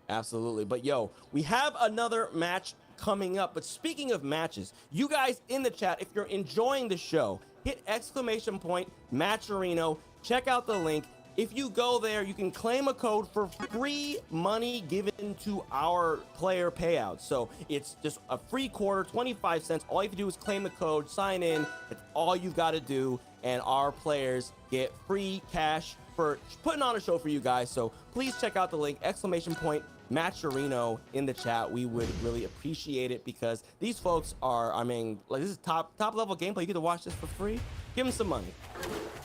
Absolutely. But yo, we have another match coming up. But speaking of matches, you guys in the chat, if you're enjoying the show, hit !Matcherino. check out the link. If you go there, you can claim a code for free money given to our player payouts. So it's just a free quarter, 25 cents. All you have to do is claim the code, sign in. That's all you've got to do. And our players get free cash for putting on a show for you guys. So please check out the link, !Matcherino in the chat. We would really appreciate it because these folks are, I mean, like this is top level gameplay. You get to watch this for free. Give them some money.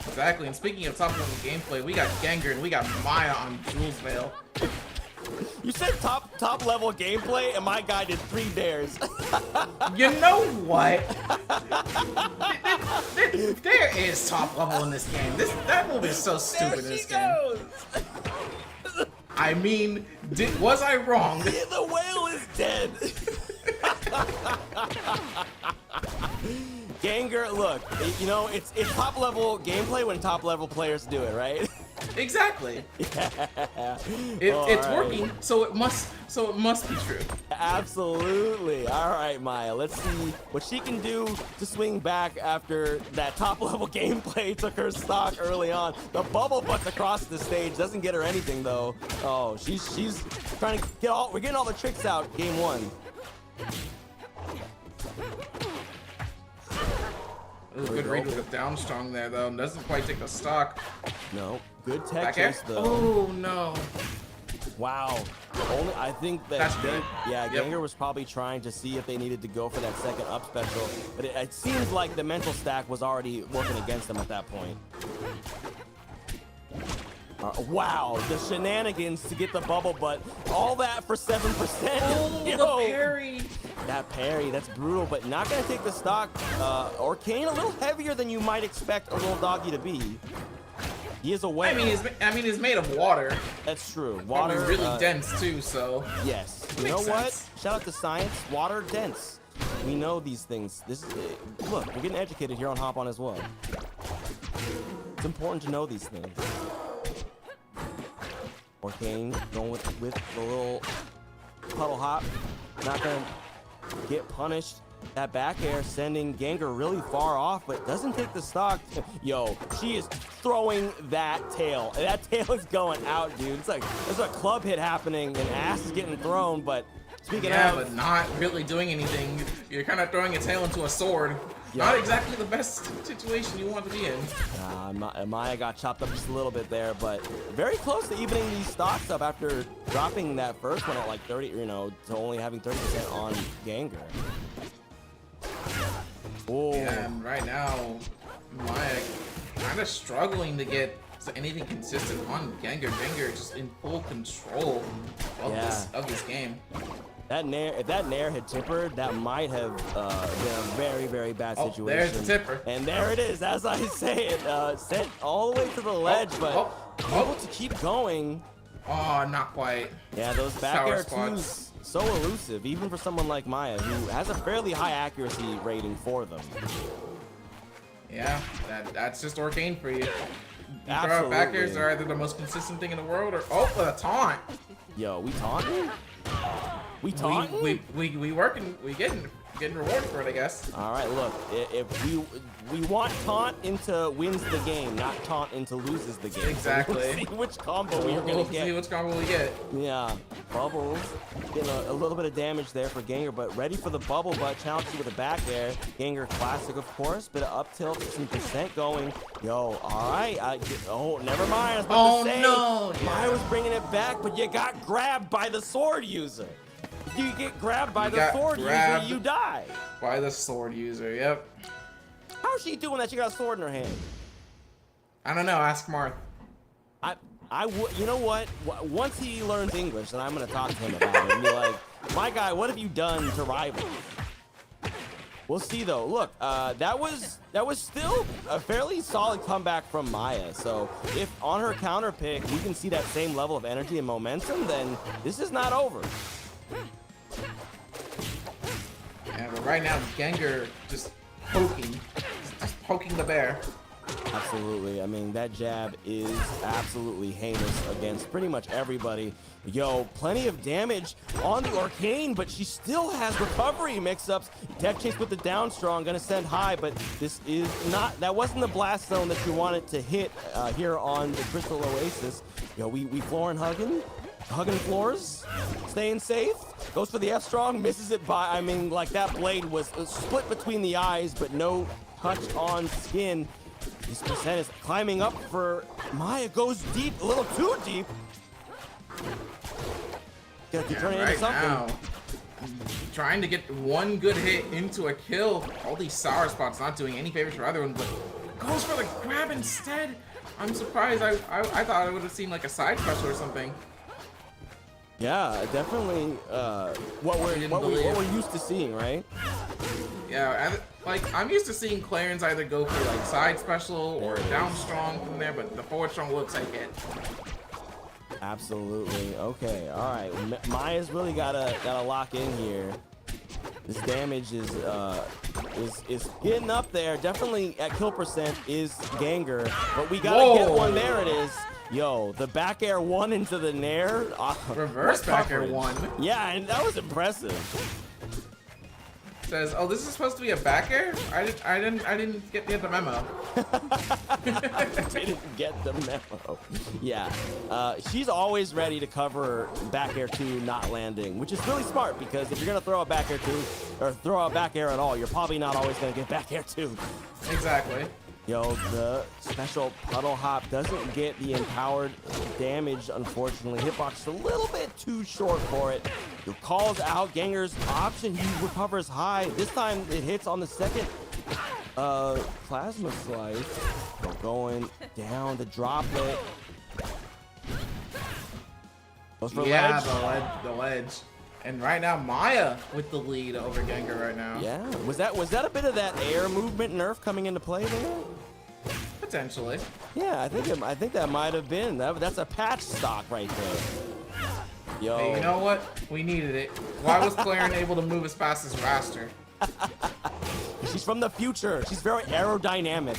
Exactly. And speaking of top level gameplay, we got Gengar and we got Maya on Jules Veil. You said top level gameplay, and my guy did 3 dares. You know what? There is top level in this game. That move is so stupid in this game. I mean, was I wrong? The whale is dead. Gengar, look, you know, it's top level gameplay when top level players do it, right? Exactly. Yeah. It's working, so it must be true. Absolutely. All right, Maya. Let's see what she can do to swing back after that top level gameplay took her stock early on. The bubble butts across the stage doesn't get her anything though. Oh, she's trying to get all. We're getting all the tricks out. Game 1. Ooh, good read with the down strong there though. Doesn't quite take the stock. No, good tech Back air? chase though. Oh no. Wow. Only I think that That's good. yeah, Yep. Gengar was probably trying to see if they needed to go for that second up special, but it seems like the mental stack was already working against them at that point. Wow, the shenanigans to get the bubble butt, all that for 7%. Oh, Yo, the parry. that parry, that's brutal, but not gonna take the stock. Orcane a little heavier than you might expect a little doggy to be. He is a whale. I mean, it's made of water. That's true. Water Water really dense too, so. Yes. You Makes know what? sense. Shout out to science. Water dense. We know these things. This is look. We're getting educated here on Hop On as well. It's important to know these things. Orcane going with the little puddle hop. Not gonna get punished. That back air sending Gengar really far off, but doesn't take the stock. Yo, she is throwing that tail. That tail is going out, dude. It's like there's a club hit happening and ass is getting thrown, but speaking Yeah, of, but not really doing anything. You're kind of throwing a tail into a sword. Yeah. Not exactly the best situation you want to be in. Maya got chopped up just a little bit there, but very close to evening these stocks up after dropping that first one at like 30, you know, to only having 30% on Gengar. Oh. And right now, Maya kind of struggling to get anything consistent on Gengar. Gengar just in full control of this game. If that Nair had tippered, that might have been a very, very bad situation. There's the tipper. And there it is, as I say it, sent all the way to the ledge, but able to keep going. Oh, not quite. Yeah, those back Sour air spots. twos, so elusive, even for someone like Maya, who has a fairly high accuracy rating for them. Yeah, that's just Orcane for you. Absolutely. Back airs are either the most consistent thing in the world or with a taunt. Yo, we taunting? We taunting? We working. We getting rewarded for it, I guess. All right, look, if we want taunt into wins the game, not taunt into loses the game. Exactly. So we'll see which combo we're gonna We'll get. see which combo we get. Yeah, Bubbles getting a little bit of damage there for Gengar, but ready for the bubble butt. Challenges with a back air. Gengar classic, of course. Bit of up tilt, some percent going. Yo, all right. Oh, never mind. I was about to say, no! Maya was bringing it back, but you got grabbed by the sword user. You get grabbed by the sword user, you die. By the sword user, yep. How's she doing that? She got a sword in her hand. I don't know. Ask Marth. You know what? Once he learns English, then I'm gonna talk to him about it and be like, my guy, what have you done to Rivals? We'll see though. Look, that was still a fairly solid comeback from Maya. So if on her counter pick we can see that same level of energy and momentum, then this is not over. Yeah, but right now Gengar just poking the bear. Absolutely. I mean, that jab is absolutely heinous against pretty much everybody. Yo, plenty of damage on the Arcane, but she still has recovery mix-ups. Death Chase with the down strong, gonna send high, but this is not, that wasn't the blast zone that you wanted to hit here on the Crystal Oasis. Yo, we floor and hugging floors, staying safe. Goes for the F strong, misses it by, I mean, like that blade was split between the eyes, but no touch on skin. This percent is climbing up for Maya, goes deep, a little too deep. Gotta turn it into something. Now, trying to get one good hit into a kill. All these sour spots not doing any favors for other one, but goes for the grab instead. I'm surprised. I thought it would have seemed like a side special or something. Yeah, definitely what we're used to seeing, right? Yeah, I'm used to seeing Clarence either go for like side special or down strong from there, but the forward strong looks like it. Absolutely. Okay. All right. Maya's really gotta lock in here. This damage is getting up there. Definitely at kill percent is Ganger, but we gotta get one. There it is. Yo, the back air one into the nair. Reverse back air one. Yeah, and that was impressive. Says, oh, this is supposed to be a back air? I didn't get the memo. Didn't get the memo. Yeah, she's always ready to cover back air 2 not landing, which is really smart because if you're gonna throw a back air 2 or throw a back air at all, you're probably not always gonna get back air 2. Exactly. Yo, the special puddle hop doesn't get the empowered damage, unfortunately. Hitbox a little bit too short for it. He calls out Ganger's option. He recovers high. This time it hits on the second plasma slice. Going down the droplet. Goes for yeah, ledge. the ledge. And right now, Maya with the lead over Gengar right now. Yeah, was that a bit of that air movement nerf coming into play there? Potentially. Yeah, I think that might have been. That's a patch stock right there. Yo. Hey, you know what? We needed it. Why was Claren able to move as fast as Raster? She's from the future. She's very aerodynamic.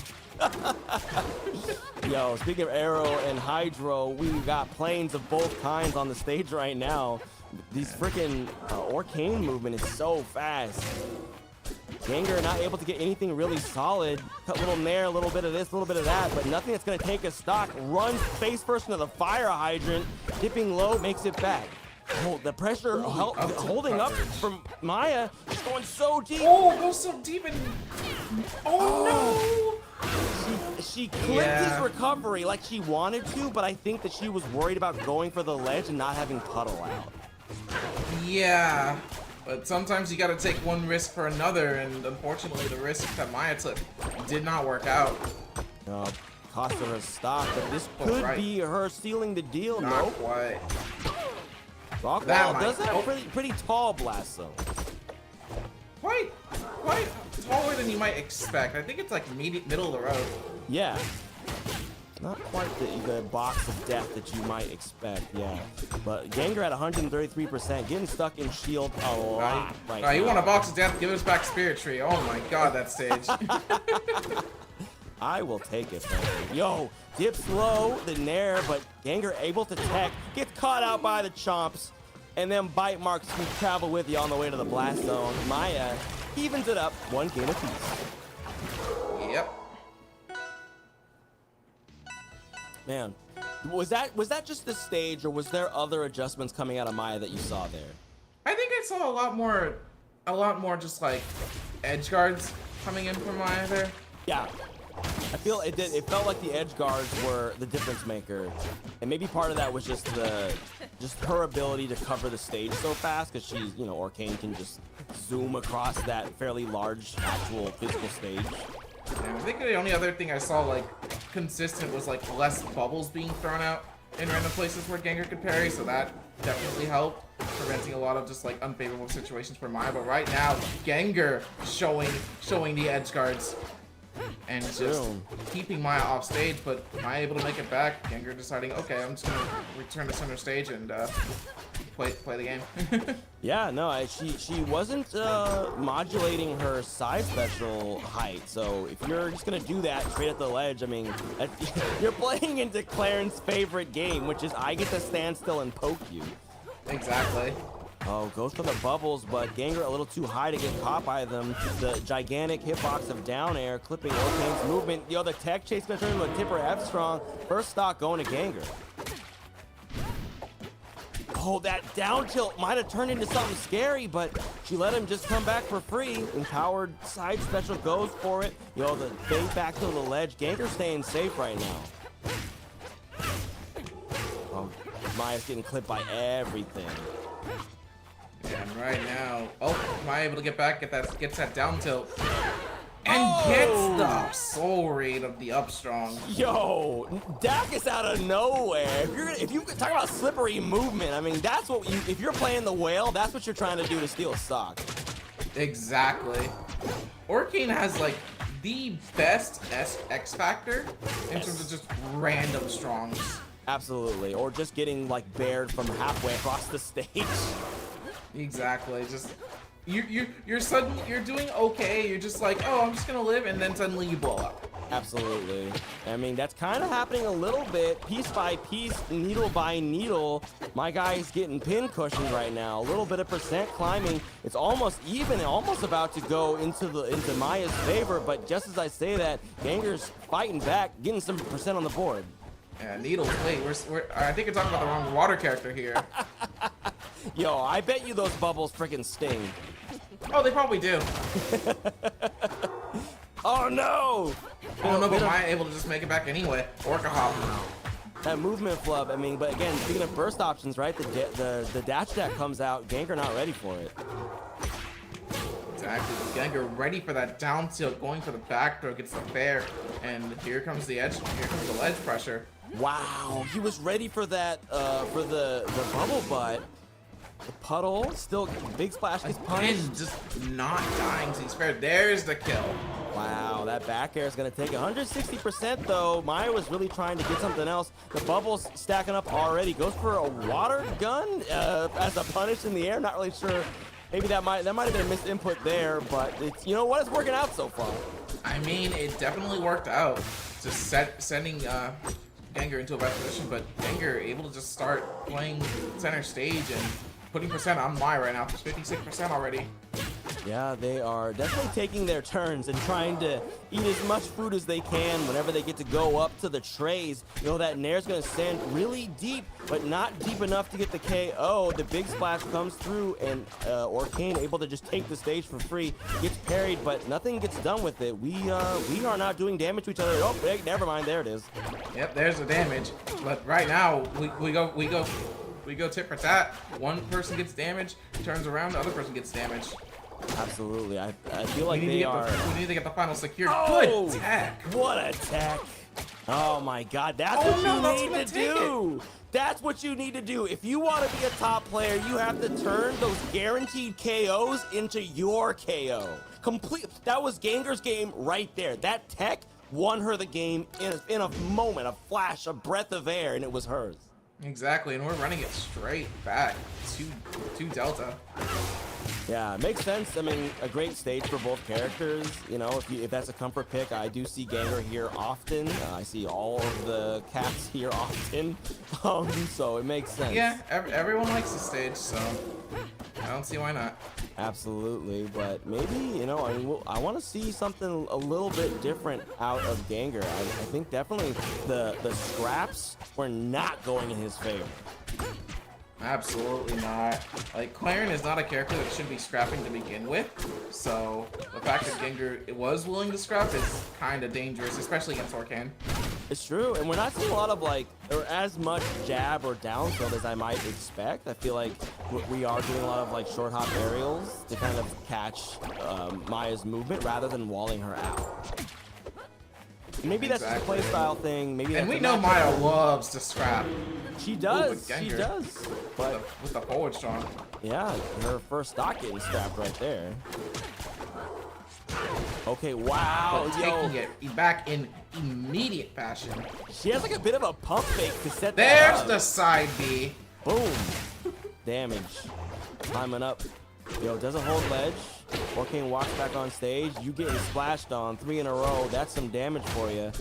Yo, speaking of aero and hydro, we got planes of both kinds on the stage right now. These freaking Arcane movement is so fast. Ganger not able to get anything really solid. Cut a little nair, a little bit of this, a little bit of that, but nothing that's gonna take a stock. Runs face first into the fire hydrant. Dipping low, makes it back. Oh, the pressure holding up from Maya. She's going so deep. Oh, goes so deep and... Oh, no! She clipped his recovery like she wanted to, but I think that she was worried about going for the ledge and not having puddle out. Yeah, but sometimes you gotta take one risk for another, and unfortunately the risk that Maya took did not work out. Cost her a stock, but this could be her sealing the deal. Not Nope. quite. Rockwall does have pretty tall blast zone. Quite taller than you might expect. I think it's like middle of the road. Yeah. Not quite the box of death that you might expect, yeah. But Ganger at 133%, getting stuck in shield a lot right now. You want a box of death? Give us back Spirit Tree. Oh my god, that stage. I will take it, frankly. Yo, dips low, the nair, but Ganger able to tech, gets caught out by the chomps, and then bite marks can travel with you on the way to the blast zone. Maya evens it up, one game apiece. Yep. Man, was that just the stage, or was there other adjustments coming out of Maya that you saw there? I think I saw a lot more just like edge guards coming in from Maya there. Yeah, I feel it did. It felt like the edge guards were the difference maker, and maybe part of that was just her ability to cover the stage so fast, because she's, you know, Arcane can just zoom across that fairly large actual physical stage. And I think the only other thing I saw like consistent was like less bubbles being thrown out in random places where Ganger could parry, so that definitely helped, preventing a lot of just like unfavorable situations for Maya. But right now, Ganger showing the edge guards and just keeping Maya off stage, but Maya able to make it back. Ganger deciding, okay, I'm just gonna return to center stage and play the game. Yeah, no, she wasn't modulating her side special height. So if you're just gonna do that straight at the ledge, I mean, you're playing into Clarence' favorite game, which is I get to stand still and poke you. Exactly. Oh, goes for the bubbles, but Gengar a little too high to get caught by them. The gigantic hitbox of down air, clipping Okane's movement. Yo, the tech chase gonna turn into a Tipper F strong. First stock going to Gengar. Oh, that down tilt might have turned into something scary, but she let him just come back for free. Empowered side special goes for it. Yo, the fade back to the ledge. Gengar staying safe right now. Oh, Maya's getting clipped by everything. And right now, oh, Maya able to get back, gets that down tilt, and gets the soul raid of the up strong. Yo, Dak is out of nowhere. If you talk about slippery movement, I mean that's what if you're playing the whale, that's what you're trying to do to steal stock. Exactly. Orcane has like the best X factor in terms of just random strongs. Absolutely, or just getting like bared from halfway across the stage. Exactly. Just you're doing okay. You're just like, oh, I'm just gonna live, and then suddenly you blow up. Absolutely. I mean, that's kind of happening a little bit, piece by piece, needle by needle. My guy's getting pin cushioned right now. A little bit of percent climbing. It's almost even, almost about to go into Maya's favor. But just as I say that, Gengar's fighting back, getting some percent on the board. Yeah, Needle. Wait, I think you're talking about the wrong water character here. Yo, I bet you those bubbles freaking sting. Oh, they probably do. Oh no! Oh no, but Maya able to just make it back anyway. Orca hop. That movement flub, I mean, but again, speaking of burst options, right? The dash attack comes out, Gengar not ready for it. Exactly. Gengar ready for that down tilt, going for the back throw, gets the fair, and here comes the edge. Here comes the ledge pressure. Wow, he was ready for that, for the bubble butt. The puddle, still big splash gets punished. And just not dying to he's fair. There's the kill. Wow, that back air is going to take 160% though. Maya was really trying to get something else. The bubble's stacking up already. Goes for a water gun as a punish in the air. Not really sure. Maybe that might have been a missed input there, but it's, you know what? It's working out so far. I mean, it definitely worked out. Just sending Gengar into a bad position, but Gengar able to just start playing center stage and putting percent on Maya right now. Just 56% already. Yeah, they are definitely taking their turns and trying to eat as much food as they can whenever they get to go up to the trays. You know, that Nair's going to send really deep, but not deep enough to get the KO. The big splash comes through, and Orcane able to just take the stage for free. Gets parried, but nothing gets done with it. We are not doing damage to each other. Oh, hey, never mind. There it is. Yep, there's the damage. But right now, we go tit for tat. One person gets damage, turns around, the other person gets damage. Absolutely. I feel like we they are. We need to get the final secured. Oh, good tech. What a tech. Oh my God, that's Oh, what no, you that's need gonna to take do. That's what you need to do. If you want to be a top player, you have to turn those guaranteed KOs into your KO. That was Gengar's game right there. That tech won her the game in a moment, a flash, a breath of air, and it was hers. Exactly, and we're running it straight back to Delta. Yeah, it makes sense. I mean, a great stage for both characters. You know, if that's a comfort pick, I do see Gengar here often. I see all of the cats here often. So it makes sense. Yeah, everyone likes the stage, so I don't see why not. Absolutely, but maybe, you know, I mean, I want to see something a little bit different out of Gengar. I think definitely the scraps were not going in his favor. Absolutely not. Like, Clarence is not a character that should be scrapping to begin with, so the fact that Gengar was willing to scrap is kind of dangerous, especially against Orcane. It's true, and we're not seeing a lot of, like, or as much jab or down tilt as I might expect. I feel like we are doing a lot of, like, short hop aerials to kind of catch Maya's movement rather than walling her out. Maybe that's just a playstyle thing. Maybe and that's we know Maya loves to scrap. She does. Ooh, She does. But with the forward strong. yeah, her first stock getting scrapped right there. Okay, wow. But taking it back in immediate fashion. She has like a bit of a pump fake to set that There's up. the side B. Boom. damage. Climbing up. Yo, doesn't hold ledge. Orcane walks back on stage. You getting splashed on 3 in a row. That's some damage for you.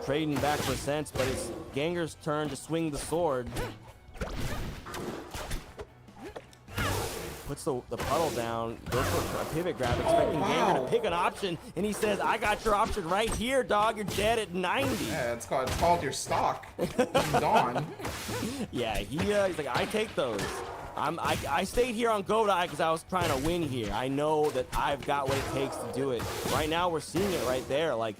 Trading back percents, but it's Gengar's turn to swing the sword. Puts the puddle down, goes for a pivot grab, expecting Gengar to pick an option, and he says, I got your option right here, dog. You're dead at 90. Yeah, it's called your stock. Gone. Yeah, he's like, I take those. I stayed here on Godai because I was trying to win here. I know that I've got what it takes to do it. Right now, we're seeing it right there. Like,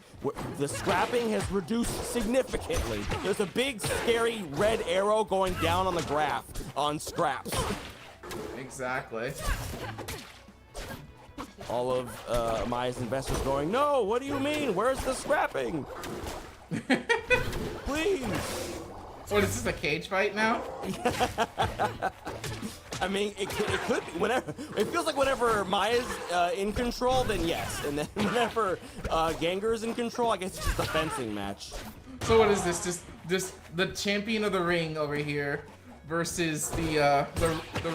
the scrapping has reduced significantly. There's a big, scary red arrow going down on the graph on scraps. Exactly. All of Maya's investors going, no, what do you mean? Where's the scrapping? Please. What is this, a cage fight now? I mean, it could be whenever. It feels like whenever Maya's in control, then yes, and then whenever Gengar's in control, I guess it's just a fencing match. So what is this? Just the champion of the ring over here versus the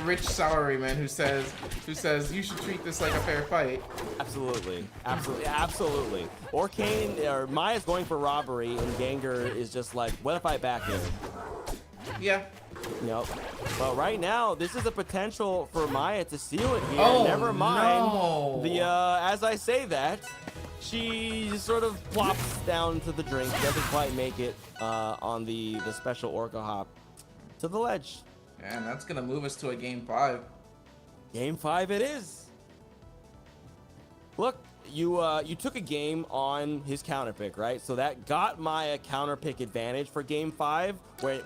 rich salaryman who says you should treat this like a fair fight. Absolutely, absolutely, absolutely. Or Maya's going for robbery, and Gengar is just like, what if I back in? Yeah. Yep. But right now, this is a potential for Maya to seal it here. Oh, Never mind. no. As I say that, she sort of plops down to the drink, doesn't quite make it on the special Orca hop to the ledge. And that's gonna move us to a game 5. Game 5 it is. Look, you took a game on his counter pick, right? So that got Maya counter pick advantage for game 5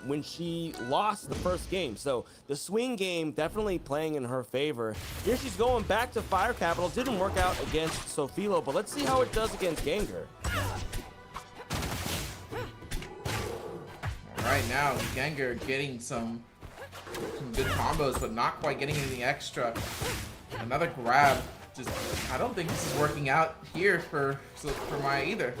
when she lost the first game. So the swing game definitely playing in her favor. Here she's going back to Fire Capital. Didn't work out against Sofilo, but let's see how it does against Gengar. Right now, Gengar getting some good combos, but not quite getting anything extra. Another grab. Just, I don't think this is working out here for Maya either.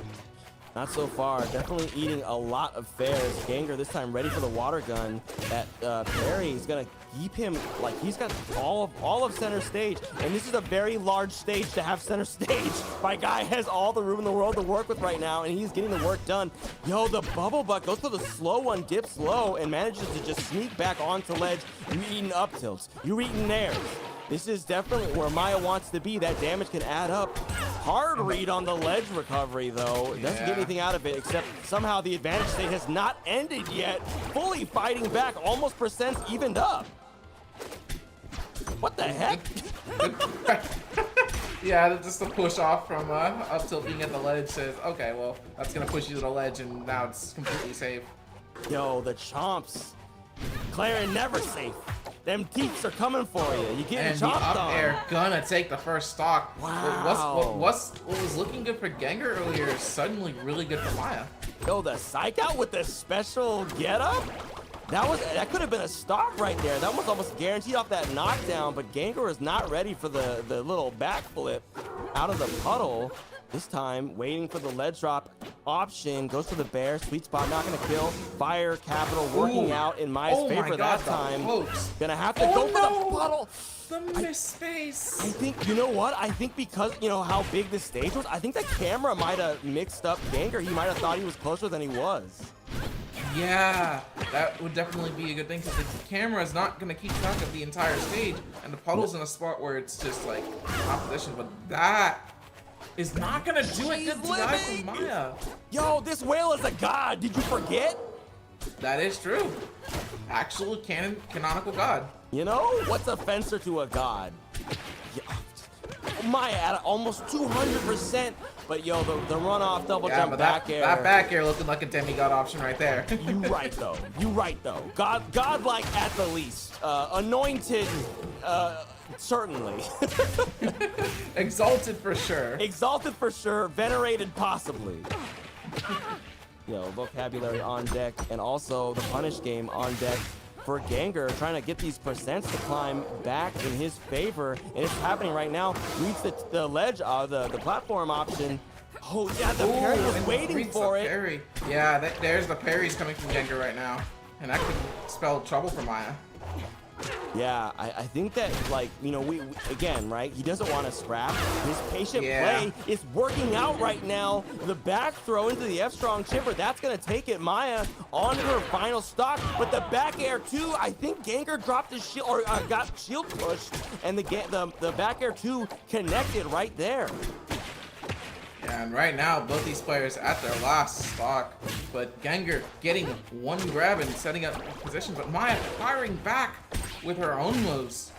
Not so far. Definitely eating a lot of fares. Gengar this time ready for the water gun. That parry is gonna keep him, like, he's got all of center stage, and this is a very large stage to have center stage. My guy has all the room in the world to work with right now, and he's getting the work done. Yo, the bubble butt goes for the slow one, dips low, and manages to just sneak back onto ledge. You eating up tilts. You eating theirs. This is definitely where Maya wants to be. That damage can add up. Hard read on the ledge recovery, though. It doesn't get anything out of it, except somehow the advantage state has not ended yet. Fully fighting back, almost percent evened up. What the heck? Yeah, just the push off from up tilting at the ledge says, okay, well, that's gonna push you to the ledge, and now it's completely safe. Yo, the chomps. Claren never safe. Them teeps are coming for you. You getting And the chopped up on. air gonna take the first stock. Wow. What was looking good for Gengar earlier is suddenly really good for Maya. Yo, the psych out with the special getup? That could have been a stock right there. That was almost guaranteed off that knockdown, but Gengar is not ready for the little backflip out of the puddle. This time, waiting for the ledge drop option, goes for the bear, sweet spot, not gonna kill. Fire Capital working out in Maya's favor that time. Gonna have to go for the puddle. The missed space. I think, you know what? I think because, you know, how big the stage was, I think the camera might have mixed up Gengar. He might have thought he was closer than he was. Yeah, that would definitely be a good thing, because the camera is not going to keep track of the entire stage, and the puddle's in a spot where it's just like opposition, but that is not going to do it. Good DI from Maya. Yo, this whale is a god. Did you forget? That is true. Actual canonical god. You know, what's a fencer to a god? Yeah. Maya at almost 200%. But yo, the runoff double jump but back air. that back air looking like a demigod option right there. You right though. You right though. Godlike at the least. Anointed, certainly. Exalted for sure. Exalted for sure. Venerated possibly. Yo, vocabulary on deck, and also the punish game on deck for Gengar, trying to get these percents to climb back in his favor, and it's happening right now. Reads the ledge, the platform option. Oh yeah, the parry was waiting for it. Parry. Yeah, there's the parries coming from Gengar right now, and that could spell trouble for Maya. Yeah, I think that, like, you know, we again, right? He doesn't want to scrap. His patient play is working out right now. The back throw into the F-Strong chipper, that's going to take it. Maya on her final stock, but the back air too. I think Gengar dropped his shield, or got shield pushed, and the back air two connected right there. Yeah, and right now, both these players at their last stock, but Gengar getting one grab and setting up position, but Maya firing back with her own moves.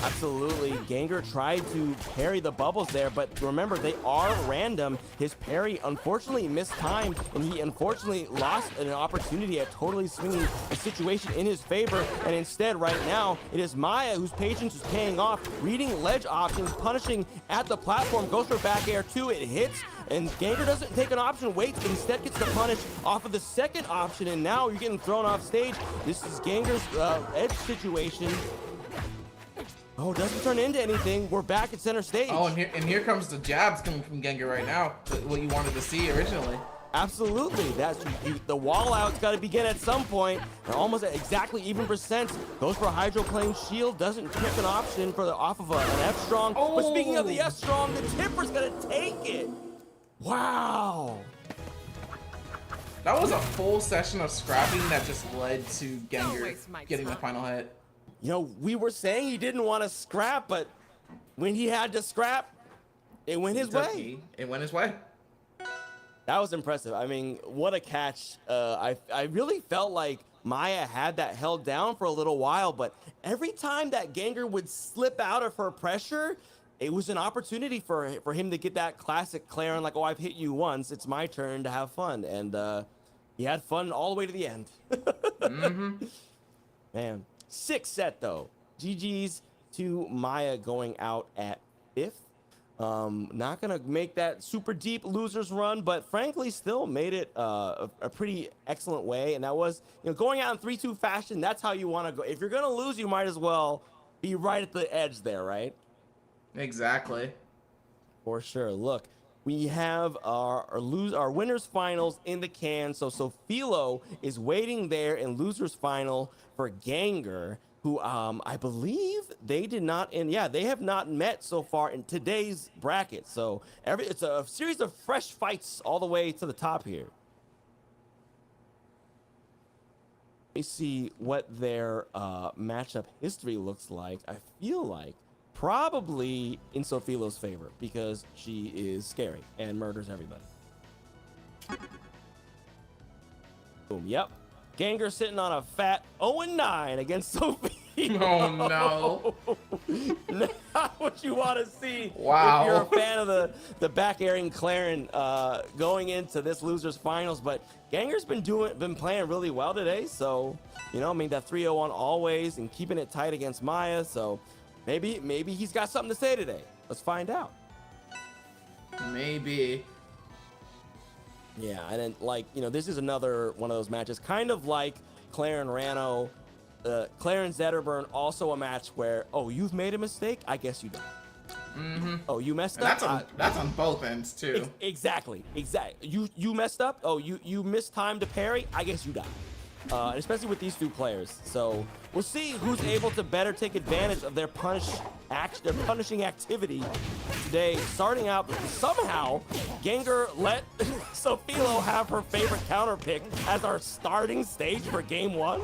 Absolutely. Gengar tried to parry the bubbles there, but remember, they are random. His parry unfortunately missed time, and he unfortunately lost an opportunity at totally swinging the situation in his favor. And instead, right now, it is Maya whose patience is paying off, reading ledge options, punishing at the platform, goes for back air 2, it hits, and Gengar doesn't take an option, waits, instead gets the punish off of the second option, and now you're getting thrown off stage. This is Gengar's edge situation. Oh, doesn't turn into anything. We're back at center stage. Oh, and here comes the jabs coming from Gengar right now. What you wanted to see originally. Absolutely. That's the wall out's got to begin at some point. And almost at exactly even percent. Goes for hydroplane shield. Doesn't pick an option for off of an F strong. Oh. But speaking of the F strong, the tipper's gonna take it. Wow. That was a full session of scrapping that just led to Gengar getting the final hit. You know, we were saying he didn't want to scrap, but when he had to scrap, it went his way. It went his way. That was impressive. I mean, what a catch. I really felt like Maya had that held down for a little while, but every time that Gengar would slip out of her pressure, it was an opportunity for him to get that classic Claren, like, oh, I've hit you once, it's my turn to have fun. And he had fun all the way to the end. Man. 6th set though. GG's to Maya going out at 5th. Not gonna make that super deep losers run, but frankly still made it a pretty excellent way. And that was, you know, going out in 3-2 fashion. That's how you want to go. If you're gonna lose, you might as well be right at the edge there, right? Exactly. For sure. Look, we have our winners finals in the can. So Sofilo is waiting there in losers final for Gengar, who I believe they did not, and yeah, they have not met so far in today's bracket. So it's a series of fresh fights all the way to the top here. Let me see what their matchup history looks like. I feel like probably in Sofilo's favor because she is scary and murders everybody. Boom. Yep. Gengar sitting on a fat 0-9 against Sofilo. Oh no. Not what you want to see. Wow. If you're a fan of the back airing Claren going into this losers finals, but Gengar's been playing really well today. So, you know, I mean, that 3-0 on always and keeping it tight against Maya. So maybe he's got something to say today. Let's find out. Maybe. Yeah, and then, like, you know, this is another one of those matches, kind of like Claren Rano, Claren Zetterburn, also a match where, oh, you've made a mistake? I guess you done. Oh, you messed up? That's on both ends, too. Exactly. You messed up? Oh, you missed time to parry? I guess you died. And especially with these two players. So we'll see who's able to better take advantage of their punishing activity today. Starting out, somehow Gengar let Sofilo have her favorite counter pick as our starting stage for game 1.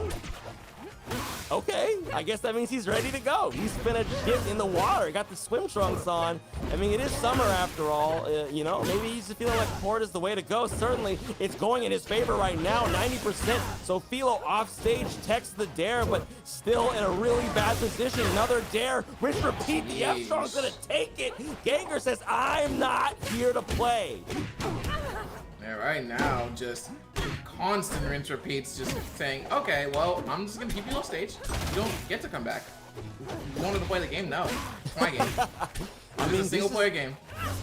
Okay, I guess that means he's ready to go. He's gonna get in the water. He got the swim trunks on. I mean, it is summer after all. You know, maybe he's feeling like port is the way to go. Certainly, it's going in his favor right now, 90%. Sofilo off stage, texts the dare, but still in a really bad position. Another dare, rinse repeat. The F-Strong's gonna take it. Gengar says, I'm not here to play. Yeah, right now, just constant rinse repeats, just saying, okay, well, I'm just gonna keep you off stage. You don't get to come back. You wanted to play the game? No. It's my game. I mean, it's a single player game.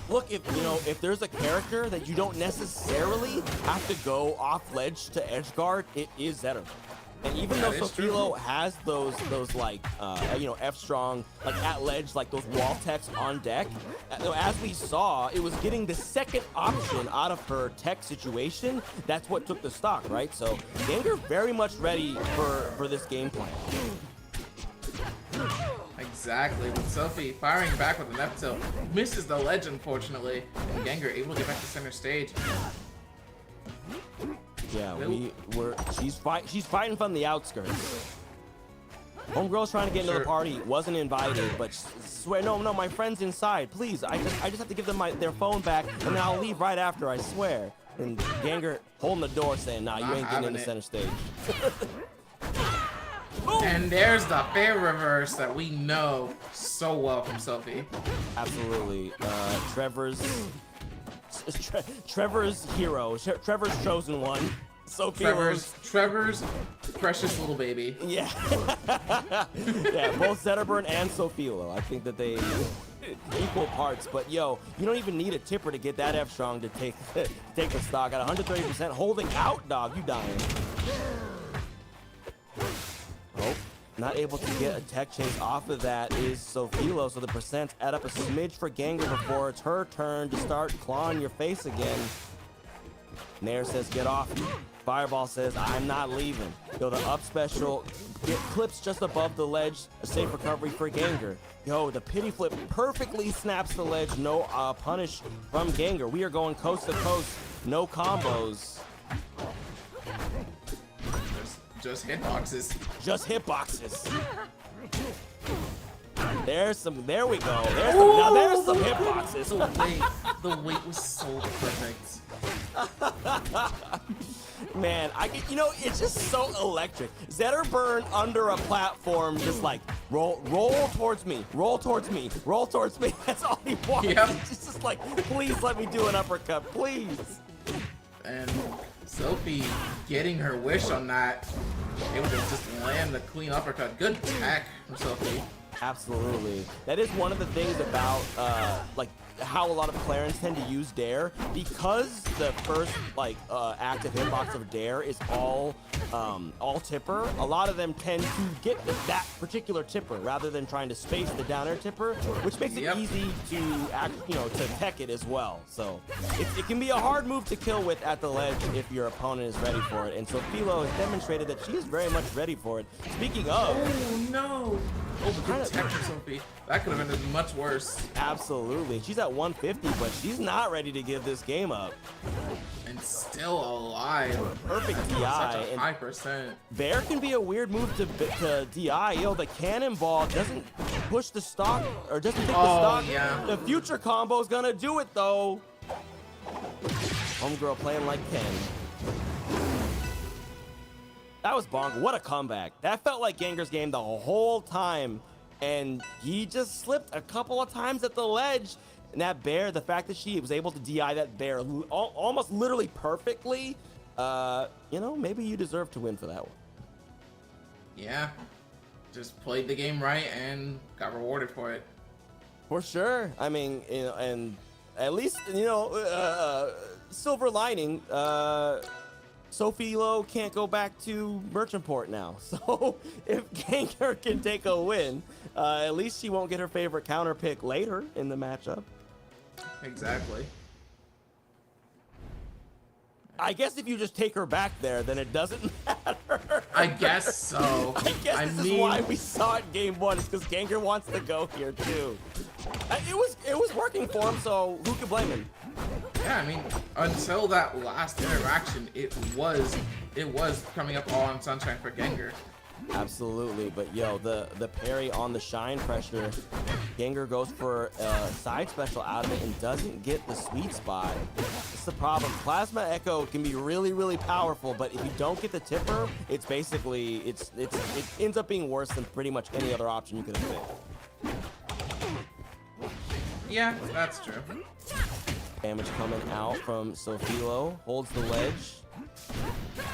Look, if there's a character that you don't necessarily have to go off ledge to edge guard, it is Zetterburn. And even though Sofilo has those like you know, F strong, like at ledge, like those wall techs on deck, as we saw, it was getting the second option out of her tech situation. That's what took the stock, right? So Gengar very much ready for this game plan. Exactly, with Sophie firing back with an up tilt. Misses the ledge, unfortunately. And Gengar able to get back to center stage. Yeah, she's fighting from the outskirts. Homegirl's trying to get into the party, wasn't invited, but swear, no, my friend's inside. Please, I just have to give them their phone back, and then I'll leave right after, I swear. And Gengar holding the door saying, nah, you ain't getting into center stage. And there's the fair reverse that we know so well from Sophie. Absolutely. Trevor's hero. Trevor's chosen one. Trevor's precious little baby. Yeah. Yeah, both Zetterburn and Sophilo. I think that they equal parts. But yo, you don't even need a tipper to get that F strong to take the stock at 130%. Holding out, dog. You dying. Oh, not able to get a tech chase off of that is Sophilo, so the percents add up a smidge for Gengar before it's her turn to start clawing your face again. Nair says, get off. Fireball says, I'm not leaving. Yo, the up special clips just above the ledge. A safe recovery for Gengar. Yo, the pity flip perfectly snaps the ledge. No punish from Gengar. We are going coast to coast. No combos. Just hitboxes. Just hitboxes. There we go. Now there's some hitboxes. The weight was so perfect. Man, it's just so electric. Zetterburn under a platform, just like roll towards me, roll towards me, roll towards me. That's all he wants. Yep. It's just like, please let me do an uppercut, please. And Sophie getting her wish on that, able to just land the clean uppercut. Good tech from Sophie. Absolutely. That is one of the things about how a lot of Clarence tend to use Dare, because the first active hitbox of Dare is all tipper. A lot of them tend to get that particular tipper rather than trying to space the down air tipper, which makes it easy to tech it as well. So it can be a hard move to kill with at the ledge if your opponent is ready for it. And so Philo has demonstrated that she is very much ready for it. Speaking of, oh no. Oh, good tech from Sophie. That could have been much worse. Absolutely. She's at 150, but she's not ready to give this game up. And still alive. Perfect DI. Such a high percent. Bear can be a weird move to DI. Yo, the cannonball doesn't push the stock, or doesn't take the stock. Yeah. The future combo's gonna do it, though. Homegirl playing like Ken. That was bonk. What a comeback. That felt like Gengar's game the whole time. And he just slipped a couple of times at the ledge. And that bear, the fact that she was able to DI that bear almost literally perfectly, maybe you deserve to win for that one. Yeah. Just played the game right and got rewarded for it. For sure. I mean, and at least, silver lining, Sophilo can't go back to Merchantport now. So if Gengar can take a win, at least she won't get her favorite counter pick later in the matchup. Exactly. I guess if you just take her back there, then it doesn't matter. I guess so. I guess this is why we saw it game one. It's because Gengar wants to go here too. It was working for him, so who can blame him? Yeah, I mean, until that last interaction, it was coming up all on Sunshine for Gengar. Absolutely, but yo, the parry on the shine pressure, Gengar goes for a side special out of it and doesn't get the sweet spot. It's the problem. Plasma Echo can be really, really powerful, but if you don't get the tipper, it's basically it ends up being worse than pretty much any other option you could have picked. Yeah, that's true. Damage coming out from Sophilo, holds the ledge.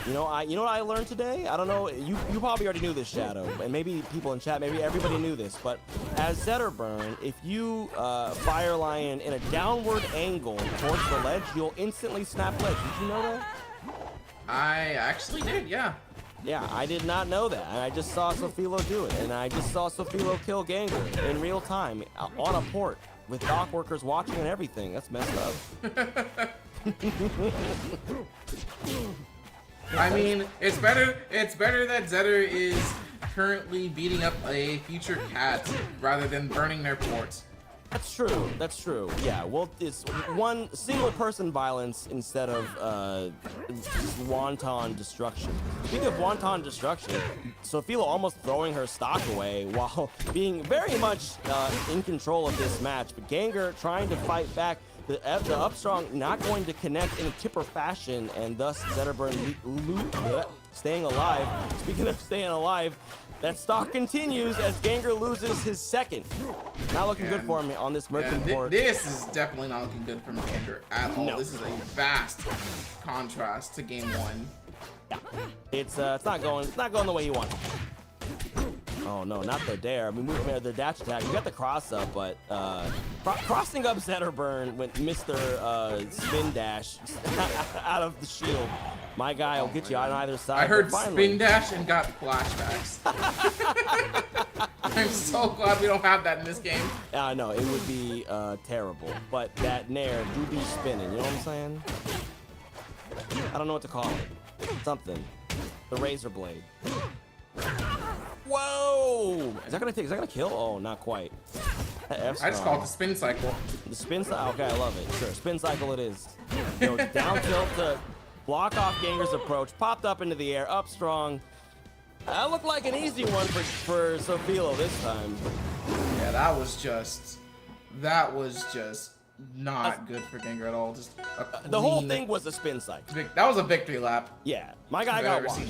You know what I learned today? I don't know, you probably already knew this, Shadow, and maybe people in chat, maybe everybody knew this, but as Zetterburn, if you Fire Lion in a downward angle towards the ledge, you'll instantly snap ledge. Did you know that? I actually did, yeah. Yeah, I did not know that, and I just saw Sophilo do it, and I just saw Sophilo kill Gengar in real time on a port with dock workers watching and everything. That's messed up. I mean, it's better that Zetter is currently beating up a future cat rather than burning their port. That's true. That's true. Yeah. Well, it's one single person violence instead of just wanton destruction. Speaking of wanton destruction, Sofilo almost throwing her stock away while being very much in control of this match. But Gengar trying to fight back. The Upstrong not going to connect in a tipper fashion, and thus Zetterburn staying alive. Speaking of staying alive, that stock continues as Gengar loses his second. Not looking good for him on this Merchant port. This is definitely not looking good for Gengar at all. No. This is a vast contrast to game 1. Yeah. It's not going the way you want it. Oh no, not the dare. I mean, the dash attack. You got the cross up, but crossing up Zetterburn with Mr. Spin Dash out of the shield. My guy will get you on either side. I heard spin dash and got flashbacks. I'm so glad we don't have that in this game. I know, it would be terrible. But that Nair do be spinning, you know what I'm saying? I don't know what to call it. Something. The razor blade. Whoa! Is that gonna kill? Oh, not quite. I just call it the spin cycle. The spin cycle, okay, I love it. Sure, spin cycle it is. You know, down tilt to block off Gengar's approach, popped up into the air, up strong. That looked like an easy one for Sofilo this time. Yeah, that was just not good for Gengar at all. Just the whole thing was a spin cycle. That was a victory lap. Yeah, my guy got washed.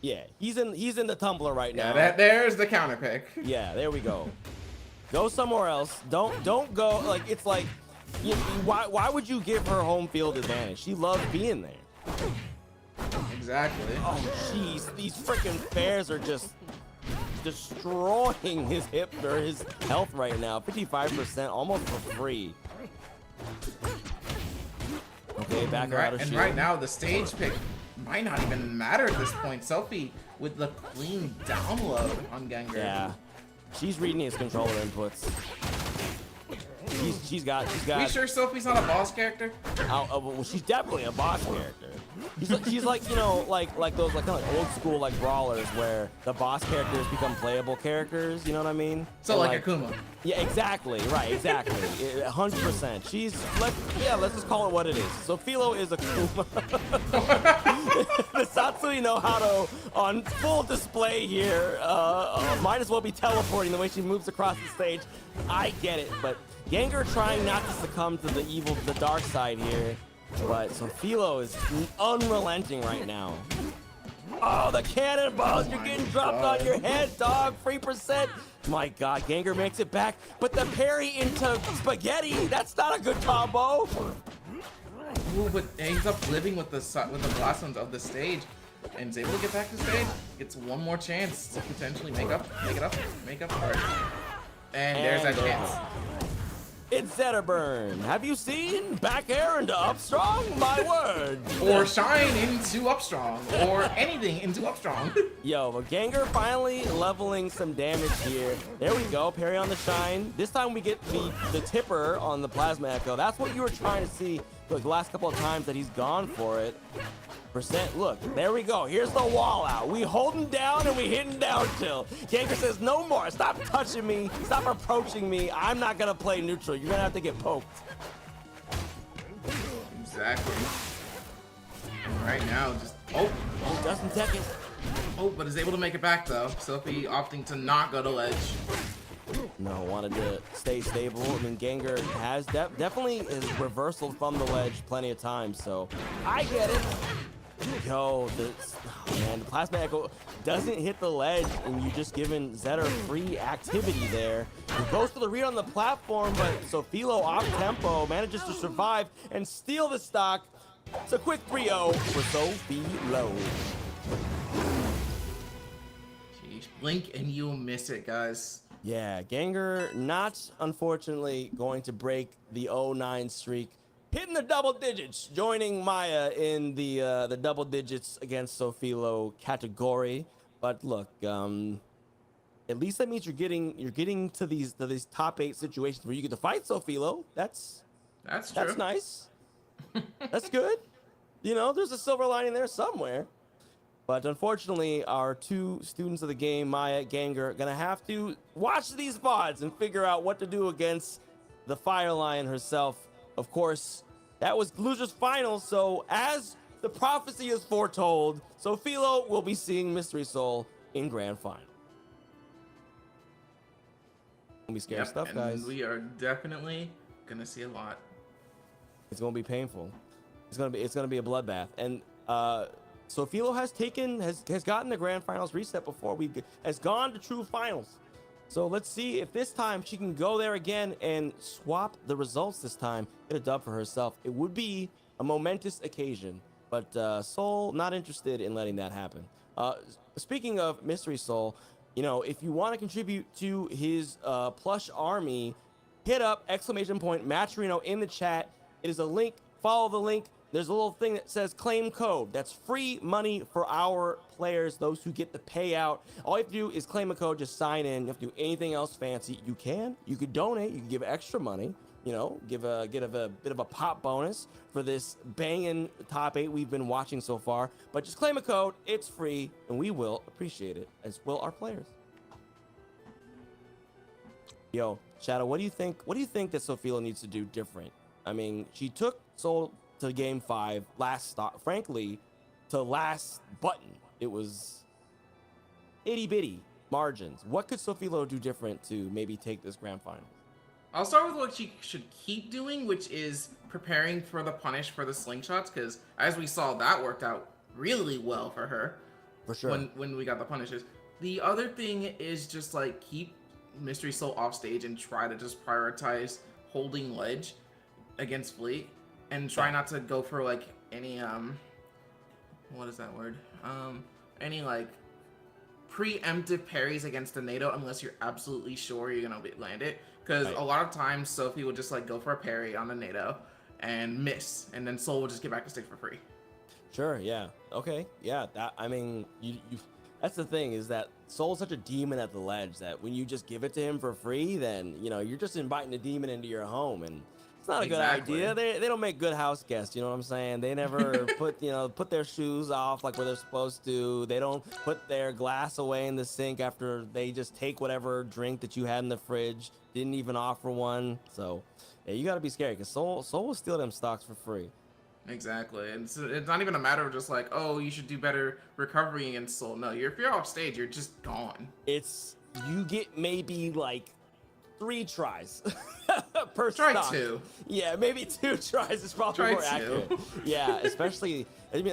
Yeah, he's in the tumbler right now. Yeah, there's the counter pick. Yeah, there we go. Go somewhere else. Don't go. Like it's like, why would you give her home field advantage? She loves being there. Exactly. Oh jeez, these freaking fairs are just destroying his hip or his health right now. 55%, almost for free. Okay, back out of shield. And right now the stage pick might not even matter at this point. Selfie with the clean download on Gengar. Yeah, she's reading his controller inputs. She's got. Are you sure Sophie's not a boss character? Well, she's definitely a boss character. She's like, you know, like those like kind of old school like brawlers where the boss characters become playable characters. You know what I mean? So like Akuma. Yeah, exactly. Right, exactly. 100%. Let's just call it what it is. So Philo is Akuma. The Satsui no Hado on full display here. Might as well be teleporting the way she moves across the stage. I get it, but Gengar trying not to succumb to the dark side here. But Sofilo is unrelenting right now. Oh, the cannonballs! You're getting dropped on your head, dog. 3%. My God, Gengar makes it back, but the parry into spaghetti. That's not a good combo. Ooh, but ends up living with the blossoms of the stage, and is able to get back to stage. Gets one more chance to potentially make up for it. And there's that chance. It's Zetterburn. Have you seen back air into Upstrong? My word. Or shine into Upstrong. Or anything into Upstrong. Yo, but Gengar finally leveling some damage here. There we go, parry on the shine. This time we get the tipper on the Plasma Echo. That's what you were trying to see the last couple of times that he's gone for it. Look, there we go. Here's the wall out. We holding down and we hitting down till. Gengar says, no more. Stop touching me. Stop approaching me. I'm not going to play neutral. You're going to have to get poked. Exactly. And right now, just... Oh, Justin Tekken. Oh, but is able to make it back, though. Sophie opting to not go to ledge. No, wanted to stay stable. I mean, Gengar has definitely is reversal from the ledge plenty of times, so I get it. Yo, the Plasma Echo doesn't hit the ledge, and you just given Zetter free activity there. He goes for the read on the platform, but Sofilo off tempo manages to survive and steal the stock. It's a quick 3-0 for Sofilo. Jeez, blink and you'll miss it, guys. Yeah, Gengar not unfortunately going to break the 0-9 streak. Hitting the double digits, joining Maya in the double digits against Sofilo category. But look, at least that means you're getting to these top 8 situations where you get to fight Sofilo. That's true. That's nice. That's good. You know, there's a silver lining there somewhere. But unfortunately, our two students of the game, Maya, Ganger, gonna have to watch these VODs and figure out what to do against the Fire Lion herself. Of course, that was losers finals, so as the prophecy is foretold, Sofilo will be seeing Mystery Soul in grand final. Gonna be scary stuff, guys. We are definitely gonna see a lot. It's gonna be painful. It's gonna be a bloodbath. And Sofilo has gotten the grand finals reset before. Has gone to true finals. So let's see if this time she can go there again and swap the results this time, get a dub for herself. It would be a momentous occasion, but Soul not interested in letting that happen. Speaking of Mystery Soul, you know, if you want to contribute to his plush army, hit up ! Matcherino in the chat. It is a link. Follow the link. There's a little thing that says claim code. That's free money for our players, those who get the payout. All you have to do is claim a code, just sign in. You have to do anything else fancy. You could donate, you can give extra money, you know, get a bit of a pop bonus for this banging top 8 we've been watching so far. But just claim a code, it's free, and we will appreciate it, as will our players. Yo, Shadow, what do you think that Sofilo needs to do different? I mean, she took Soul to game 5 last stop, frankly, to last button. It was itty bitty margins. What could Sofilo do different to maybe take this grand final? I'll start with what she should keep doing, which is preparing for the punish for the slingshots, because as we saw, that worked out really well for her. For sure. When we got the punishes. The other thing is just like keep Mystery Soul off stage and try to just prioritize holding ledge against Fleet, and try not to go for like any what is that word? Any like preemptive parries against the NATO unless you're absolutely sure you're gonna land it. Because a lot of times Sophie will just like go for a parry on the NATO and miss, and then Soul will just get back to stage for free. Sure, yeah. Okay, yeah. That, I mean, you that's the thing, is that Soul's such a demon at the ledge that when you just give it to him for free, then, you know, you're just inviting a demon into your home, and it's not a good idea. They don't make good house guests, you know what I'm saying? They never put their shoes off like where they're supposed to. They don't put their glass away in the sink after they just take whatever drink that you had in the fridge. Didn't even offer one. So, yeah, you gotta be scared, because Soul will steal them stocks for free. Exactly, and it's not even a matter of just like, oh, you should do better recovery against Soul. No, if you're off stage, you're just gone. You get maybe like 3 tries per Try stock. 2. Yeah, maybe 2 tries is probably more accurate. Yeah, especially if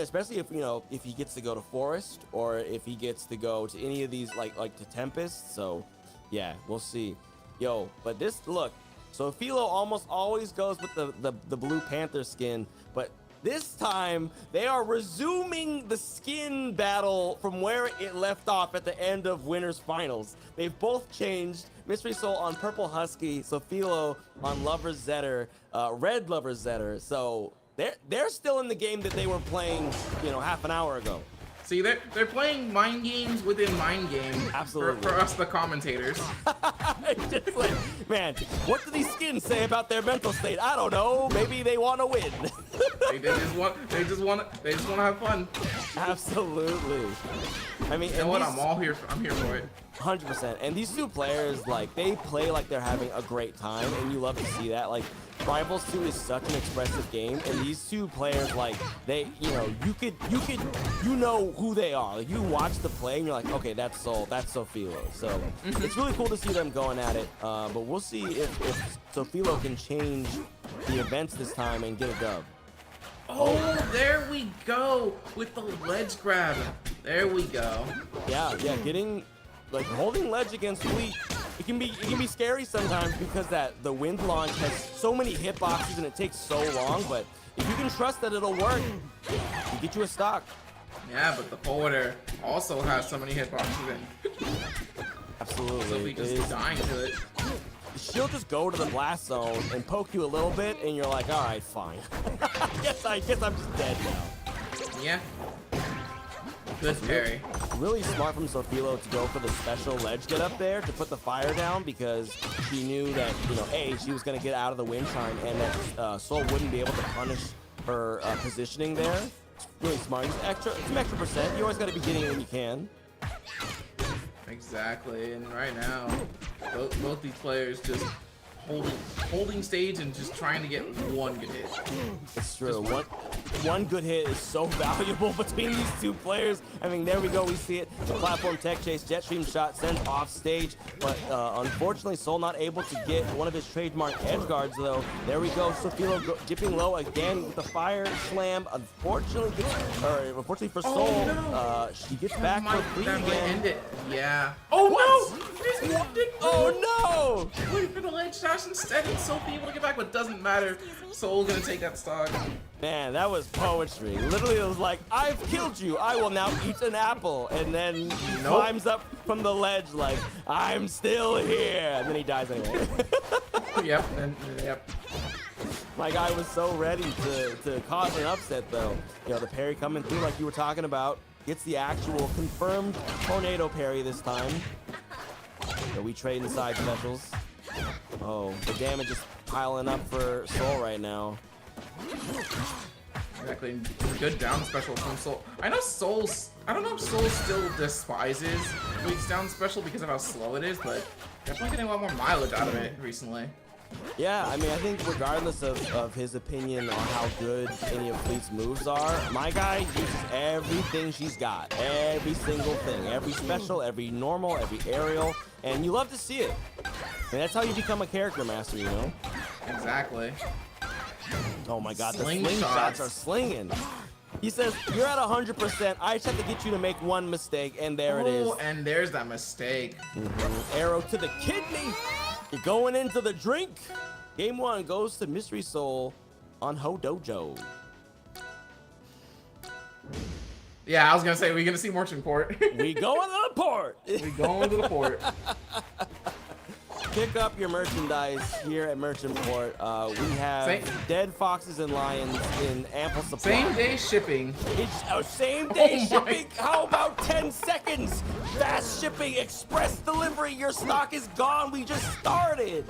if he gets to go to Forest, or if he gets to go to any of these like to Tempest. So yeah, we'll see. Yo, but look, so Philo almost always goes with the Blue Panther skin, but this time they are resuming the skin battle from where it left off at the end of Winners Finals. They've both changed. Mystery Soul on Purple Husky, Sofilo on Lover's Zetter, Red Lover's Zetter. So they're still in the game that they were playing, half an hour ago. See, they're playing mind games within mind games. Absolutely. For us, the commentators. Just like, man, what do these skins say about their mental state? I don't know. Maybe they want to win. they just want to have fun. Absolutely. I mean, you know what? I'm here for it. 100%. And these two players, like, they play like they're having a great time, and you love to see that. Like, Rivals 2 is such an expressive game, and these two players, like, they, you know who they are. Like, you watch the play, and you're like, okay, that's Soul, that's Sofilo. So it's really cool to see them going at it. But we'll see if Sofilo can change the events this time and get a dub. Oh, there we go with the ledge grab. There we go. Yeah, holding ledge against Fleet, it can be scary sometimes, because the wind launch has so many hitboxes and it takes so long, but if you can trust that it'll work, you get you a stock. Yeah, but the forwarder also has so many hitboxes in. Absolutely. So we just dying to it. She'll just go to the blast zone and poke you a little bit, and you're like, all right, fine. I guess I'm just dead now. Yeah. Good parry. Really smart from Sofilo to go for the special ledge get up there to put the fire down, because she knew that, she was going to get out of the wind chime, and that Soul wouldn't be able to punish her positioning there. Really smart. Some extra percent. You always got to be getting it when you can. Exactly, and right now, both these players just holding stage and just trying to get one good hit. It's true. One good hit is so valuable between these two players. I mean, there we go. We see it. The platform tech chase, jet stream shot sent off stage, but unfortunately, Soul not able to get one of his trademark edge guards though. There we go. Sofilo dipping low again with the fire slam. Unfortunately for Soul, no. she gets back for free That might again. end it. Yeah. Oh no! He's walked it. Oh no! Wait for the ledge dash instead, and Sophie able to get back, but doesn't matter. Soul gonna take that stock. Man, that was poetry. Literally, it was like, I've killed you. I will now eat an apple. And then he climbs up from the ledge like, I'm still here. And then he dies anyway. Yep. My guy was so ready to cause an upset, though. You know, the parry coming through like you were talking about. Gets the actual confirmed tornado parry this time. So we trade in side specials. Oh, the damage is piling up for Soul right now. Exactly. Good down special from Soul. I know I don't know if Soul still despises Week's down special because of how slow it is, but definitely getting a lot more mileage out of it recently. Yeah, I mean, I think regardless of his opinion on how good any of Fleet's moves are, my guy uses everything she's got. Every single thing. Every special, every normal, every aerial. And you love to see it. And that's how you become a character master, you know? Exactly. Oh my god, Sling the slingshots shots. are slinging. He says, you're at 100%. I just have to get you to make one mistake, and there it is. Oh, and there's that mistake. Arrow to the kidney. You're going into the drink. Game 1 goes to Mystery Soul on Ho Dojo. Yeah, I was gonna say, we're gonna see Merchant Port. We going to the port. We going to the port. Pick up your merchandise here at Merchant Port. We have dead foxes and lions in ample supply. Same day shipping. It's same day Oh my shipping. How about 10 seconds? Fast shipping, express delivery. Your stock is gone. We just started.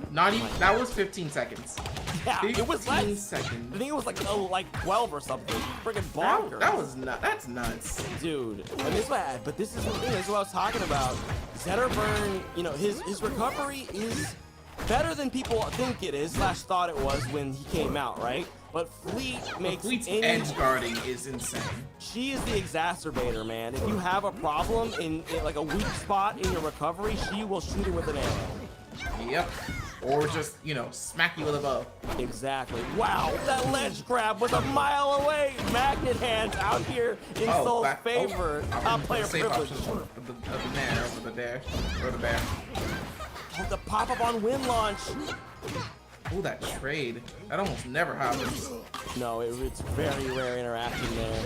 Not even. That was 15 seconds. Yeah, it was 15 less. seconds. I think it was like 12 or something. Freaking bonkers. That was nuts. That's nuts. Dude, and this is the thing. This is what I was talking about. Zetterburn, you know, his recovery is better than people think it is / thought it was when he came out, right? But Fleet makes Fleet's edge guarding is insane. She is the exacerbator, man. If you have a problem in like a weak spot in your recovery, she will shoot it with an arrow. Yep. Or just, you know, smack you with a bow. Exactly. Wow, that ledge grab was a mile away. Magnet hands out here in Soul's favor. Top player privilege. Of the nair over the dare. Or the bear. Oh, the pop-up on win launch. Oh, that trade. That almost never happens. No, it's very rare interaction there.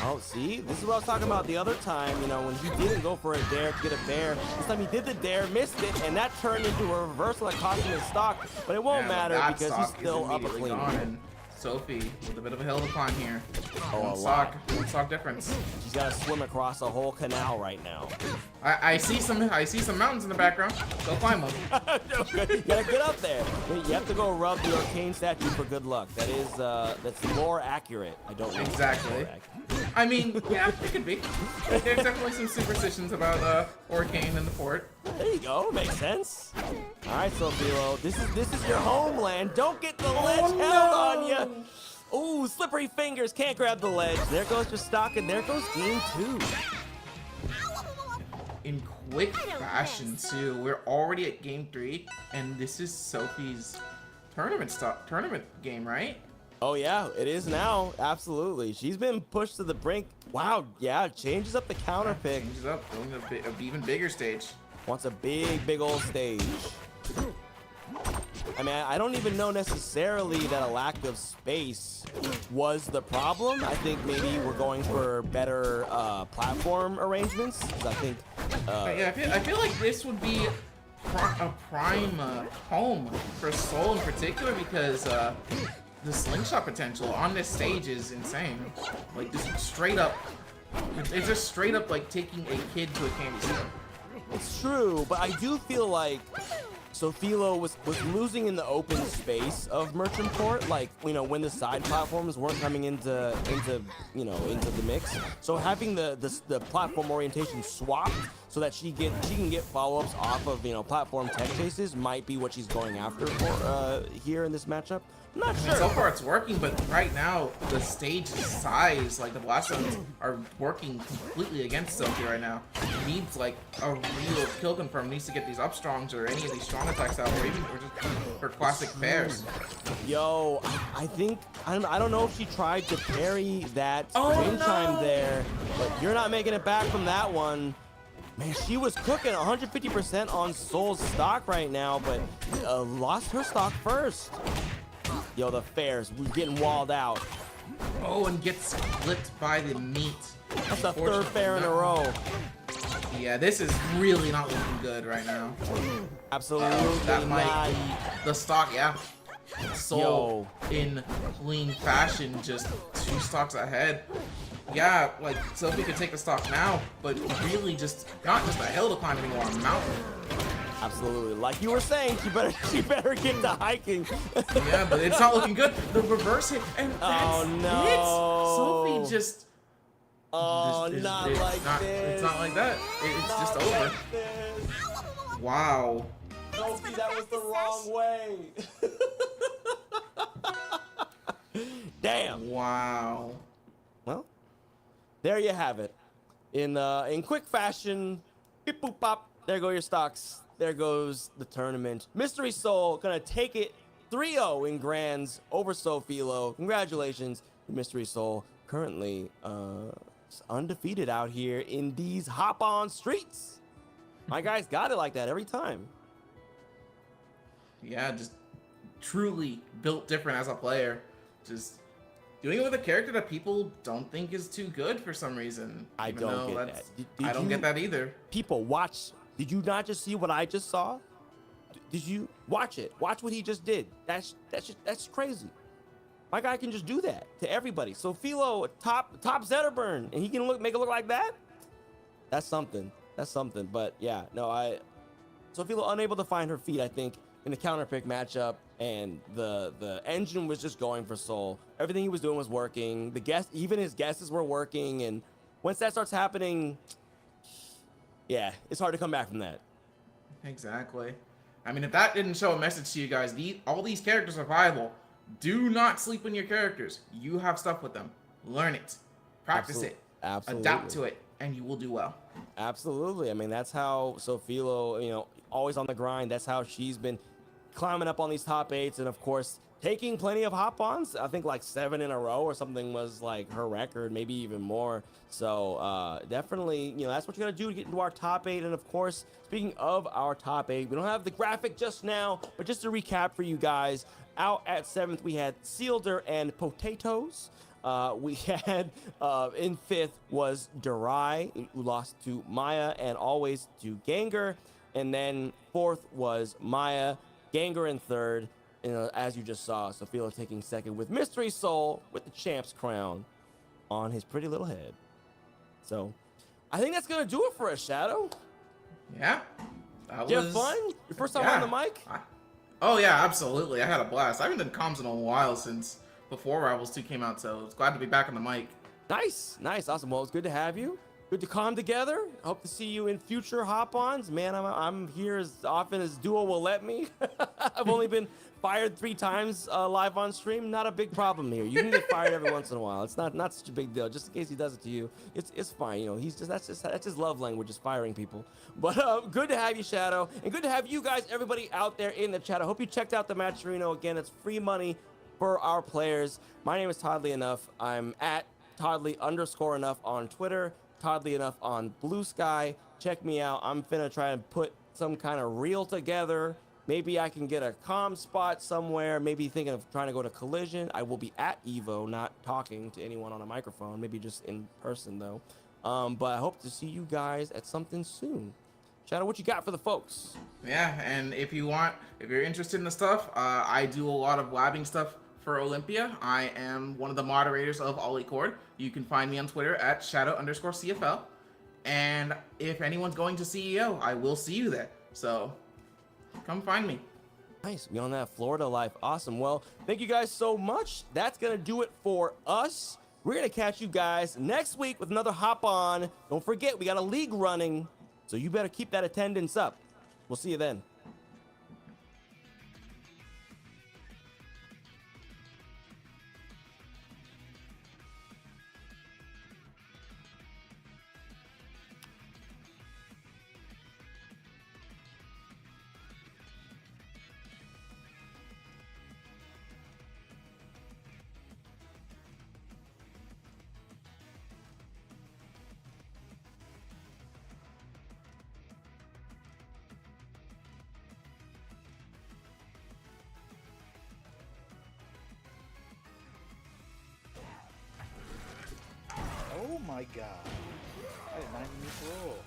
Oh, see? This is what I was talking about the other time, you know, when he didn't go for a dare to get a bear. This time he did the dare, missed it, and that turned into a reversal that cost him his stock. But it won't matter because he's still up a clean. Sophie with a bit of a hill to climb here. Oh, One stock difference. She's got to swim across a whole canal right now. I see some mountains in the background. Go climb them. You gotta get up there. You have to go rub the arcane statue for good luck. That is that's more accurate. I don't know. Exactly. I mean, yeah, it could be. There's definitely some superstitions about Orcane and the port. There you go. Makes sense. All right, Sophilo. This is your homeland. Don't get the ledge held on you. Ooh, slippery fingers. Can't grab the ledge. There goes your stock, and there goes game 2. In quick fashion, too. We're already at game 3, and this is Sophie's tournament game, right? Oh yeah, it is now. Absolutely. She's been pushed to the brink. Wow, yeah, changes up the counter pick. Changes up, going to an even bigger stage. Wants a big old stage. I mean, I don't even know necessarily that a lack of space was the problem. I think maybe we're going for better platform arrangements. 'Cause I think. Yeah, I feel like this would be a prime home for Soul in particular because the slingshot potential on this stage is insane. Like just straight up, it's just straight up like taking a kid to a candy store. It's true, but I do feel like Sofilo was losing in the open space of Merchant Port, like, you know, when the side platforms weren't coming into the mix. So having the platform orientation swapped so that she can get follow-ups off of, you know, platform tech chases might be what she's going after for here in this matchup. I'm not sure. So far it's working, but right now the stage size, like the blast zones, are working completely against Sophie right now. He needs like a real kill confirm. Needs to get these up strongs or any of these strong attacks out, or even for classic pairs. Yo, I think I don't know if she tried to parry that Oh, wind chime no. there, but you're not making it back from that one. Man, she was cooking 150% on Soul's stock right now, but lost her stock first. Yo, the fairs, we're getting walled out. Oh, and gets clipped by the meat. That's the third fair in a row. Yeah, this is really not looking good right now. Absolutely That might not. be the stock, yeah. Soul in clean fashion, just 2 stocks ahead. Yeah, like Sophie could take the stock now, but really just not just a hill to climb anymore, a mountain. Absolutely. Like you were saying, she better get to hiking. Yeah, but it's not looking good. The reverse hit, and that's Oh, no. it. Sophie just. Oh, It's not it's like not, this. It's not like that. It's just Not over. like this. Wow. Sophie, that was the wrong way. Damn. Wow. Well, there you have it. In quick fashion, beep boop pop. There go your stocks. There goes the tournament. Mystery Soul gonna take it 3-0 in grands over Sofilo. Congratulations, Mystery Soul. Currently undefeated out here in these hop-on streets. My guys got it like that every time. Yeah, just truly built different as a player. Just doing it with a character that people don't think is too good for some reason. I even don't though get that's- that. Did I don't you- get that either. People, watch. Did you not just see what I just saw? Did you watch it? Watch what he just did. That's crazy. My guy can just do that to everybody. So Philo, top Zetterburn, and he can make it look like that. That's something. That's something. But yeah, no, so Philo unable to find her feet, I think, in the counter pick matchup, and the engine was just going for Soul. Everything he was doing was working. Even his guesses were working, and once that starts happening, yeah, it's hard to come back from that. Exactly. I mean, if that didn't show a message to you guys, all these characters are viable. Do not sleep on your characters. You have stuff with them. Learn it. Practice it. Absolutely. Adapt to it, and you will do well. Absolutely. I mean, that's how Sofilo, you know, always on the grind. That's how she's been climbing up on these top 8s, and of course, taking plenty of hop-ons. I think like 7 in a row or something was like her record, maybe even more. So definitely, you know, that's what you gotta do to get into our top 8. And of course, speaking of our top 8, we don't have the graphic just now, but just to recap for you guys, out at 7th, we had Sealder and Potatoes. We had in 5th was Durai, who lost to Maya and always to Gengar. And then 4th was Maya, Gengar in 3rd. As you just saw, Sofilo taking 2nd with Mystery Soul with the champ's crown on his pretty little head. So I think that's gonna do it for us, Shadow. Yeah. That Did you have fun? Your first time on the mic? Oh yeah, absolutely. I had a blast. I haven't done comms in a while since before Rivals 2 came out, so it's glad to be back on the mic. Nice, awesome. Well, it's good to have you. Good to calm together. Hope to see you in future hop-ons. Man, I'm here as often as Duo will let me. I've only been fired 3 times live on stream. Not a big problem here. You can get fired every once in a while. It's not such a big deal. Just in case he does it to you, it's fine. You know, that's his love language, is firing people. But good to have you, Shadow, and good to have you guys, everybody out there in the chat. I hope you checked out the Matcherino. Again, it's free money for our players. My name is Toddly Enough. I'm at Toddly_enough on Twitter. Toddly Enough on Blue Sky. Check me out. I'm finna try and put some kind of reel together. Maybe I can get a comm spot somewhere. Maybe thinking of trying to go to Collision. I will be at Evo, not talking to anyone on a microphone. Maybe just in person though. But I hope to see you guys at something soon. Shadow, what you got for the folks? Yeah, and if you're interested in the stuff, I do a lot of labbing stuff for Olympia. I am one of the moderators of Ollie-Cord. You can find me on Twitter at shadow_CFL. And if anyone's going to CEO, I will see you there. So come find me. Nice, we on that Florida life. Awesome. Well, thank you guys so much. That's gonna do it for us. We're gonna catch you guys next week with another Hop On. Don't forget, we got a league running, so you better keep that attendance up. We'll see you then. Oh my god. I did not even need to roll.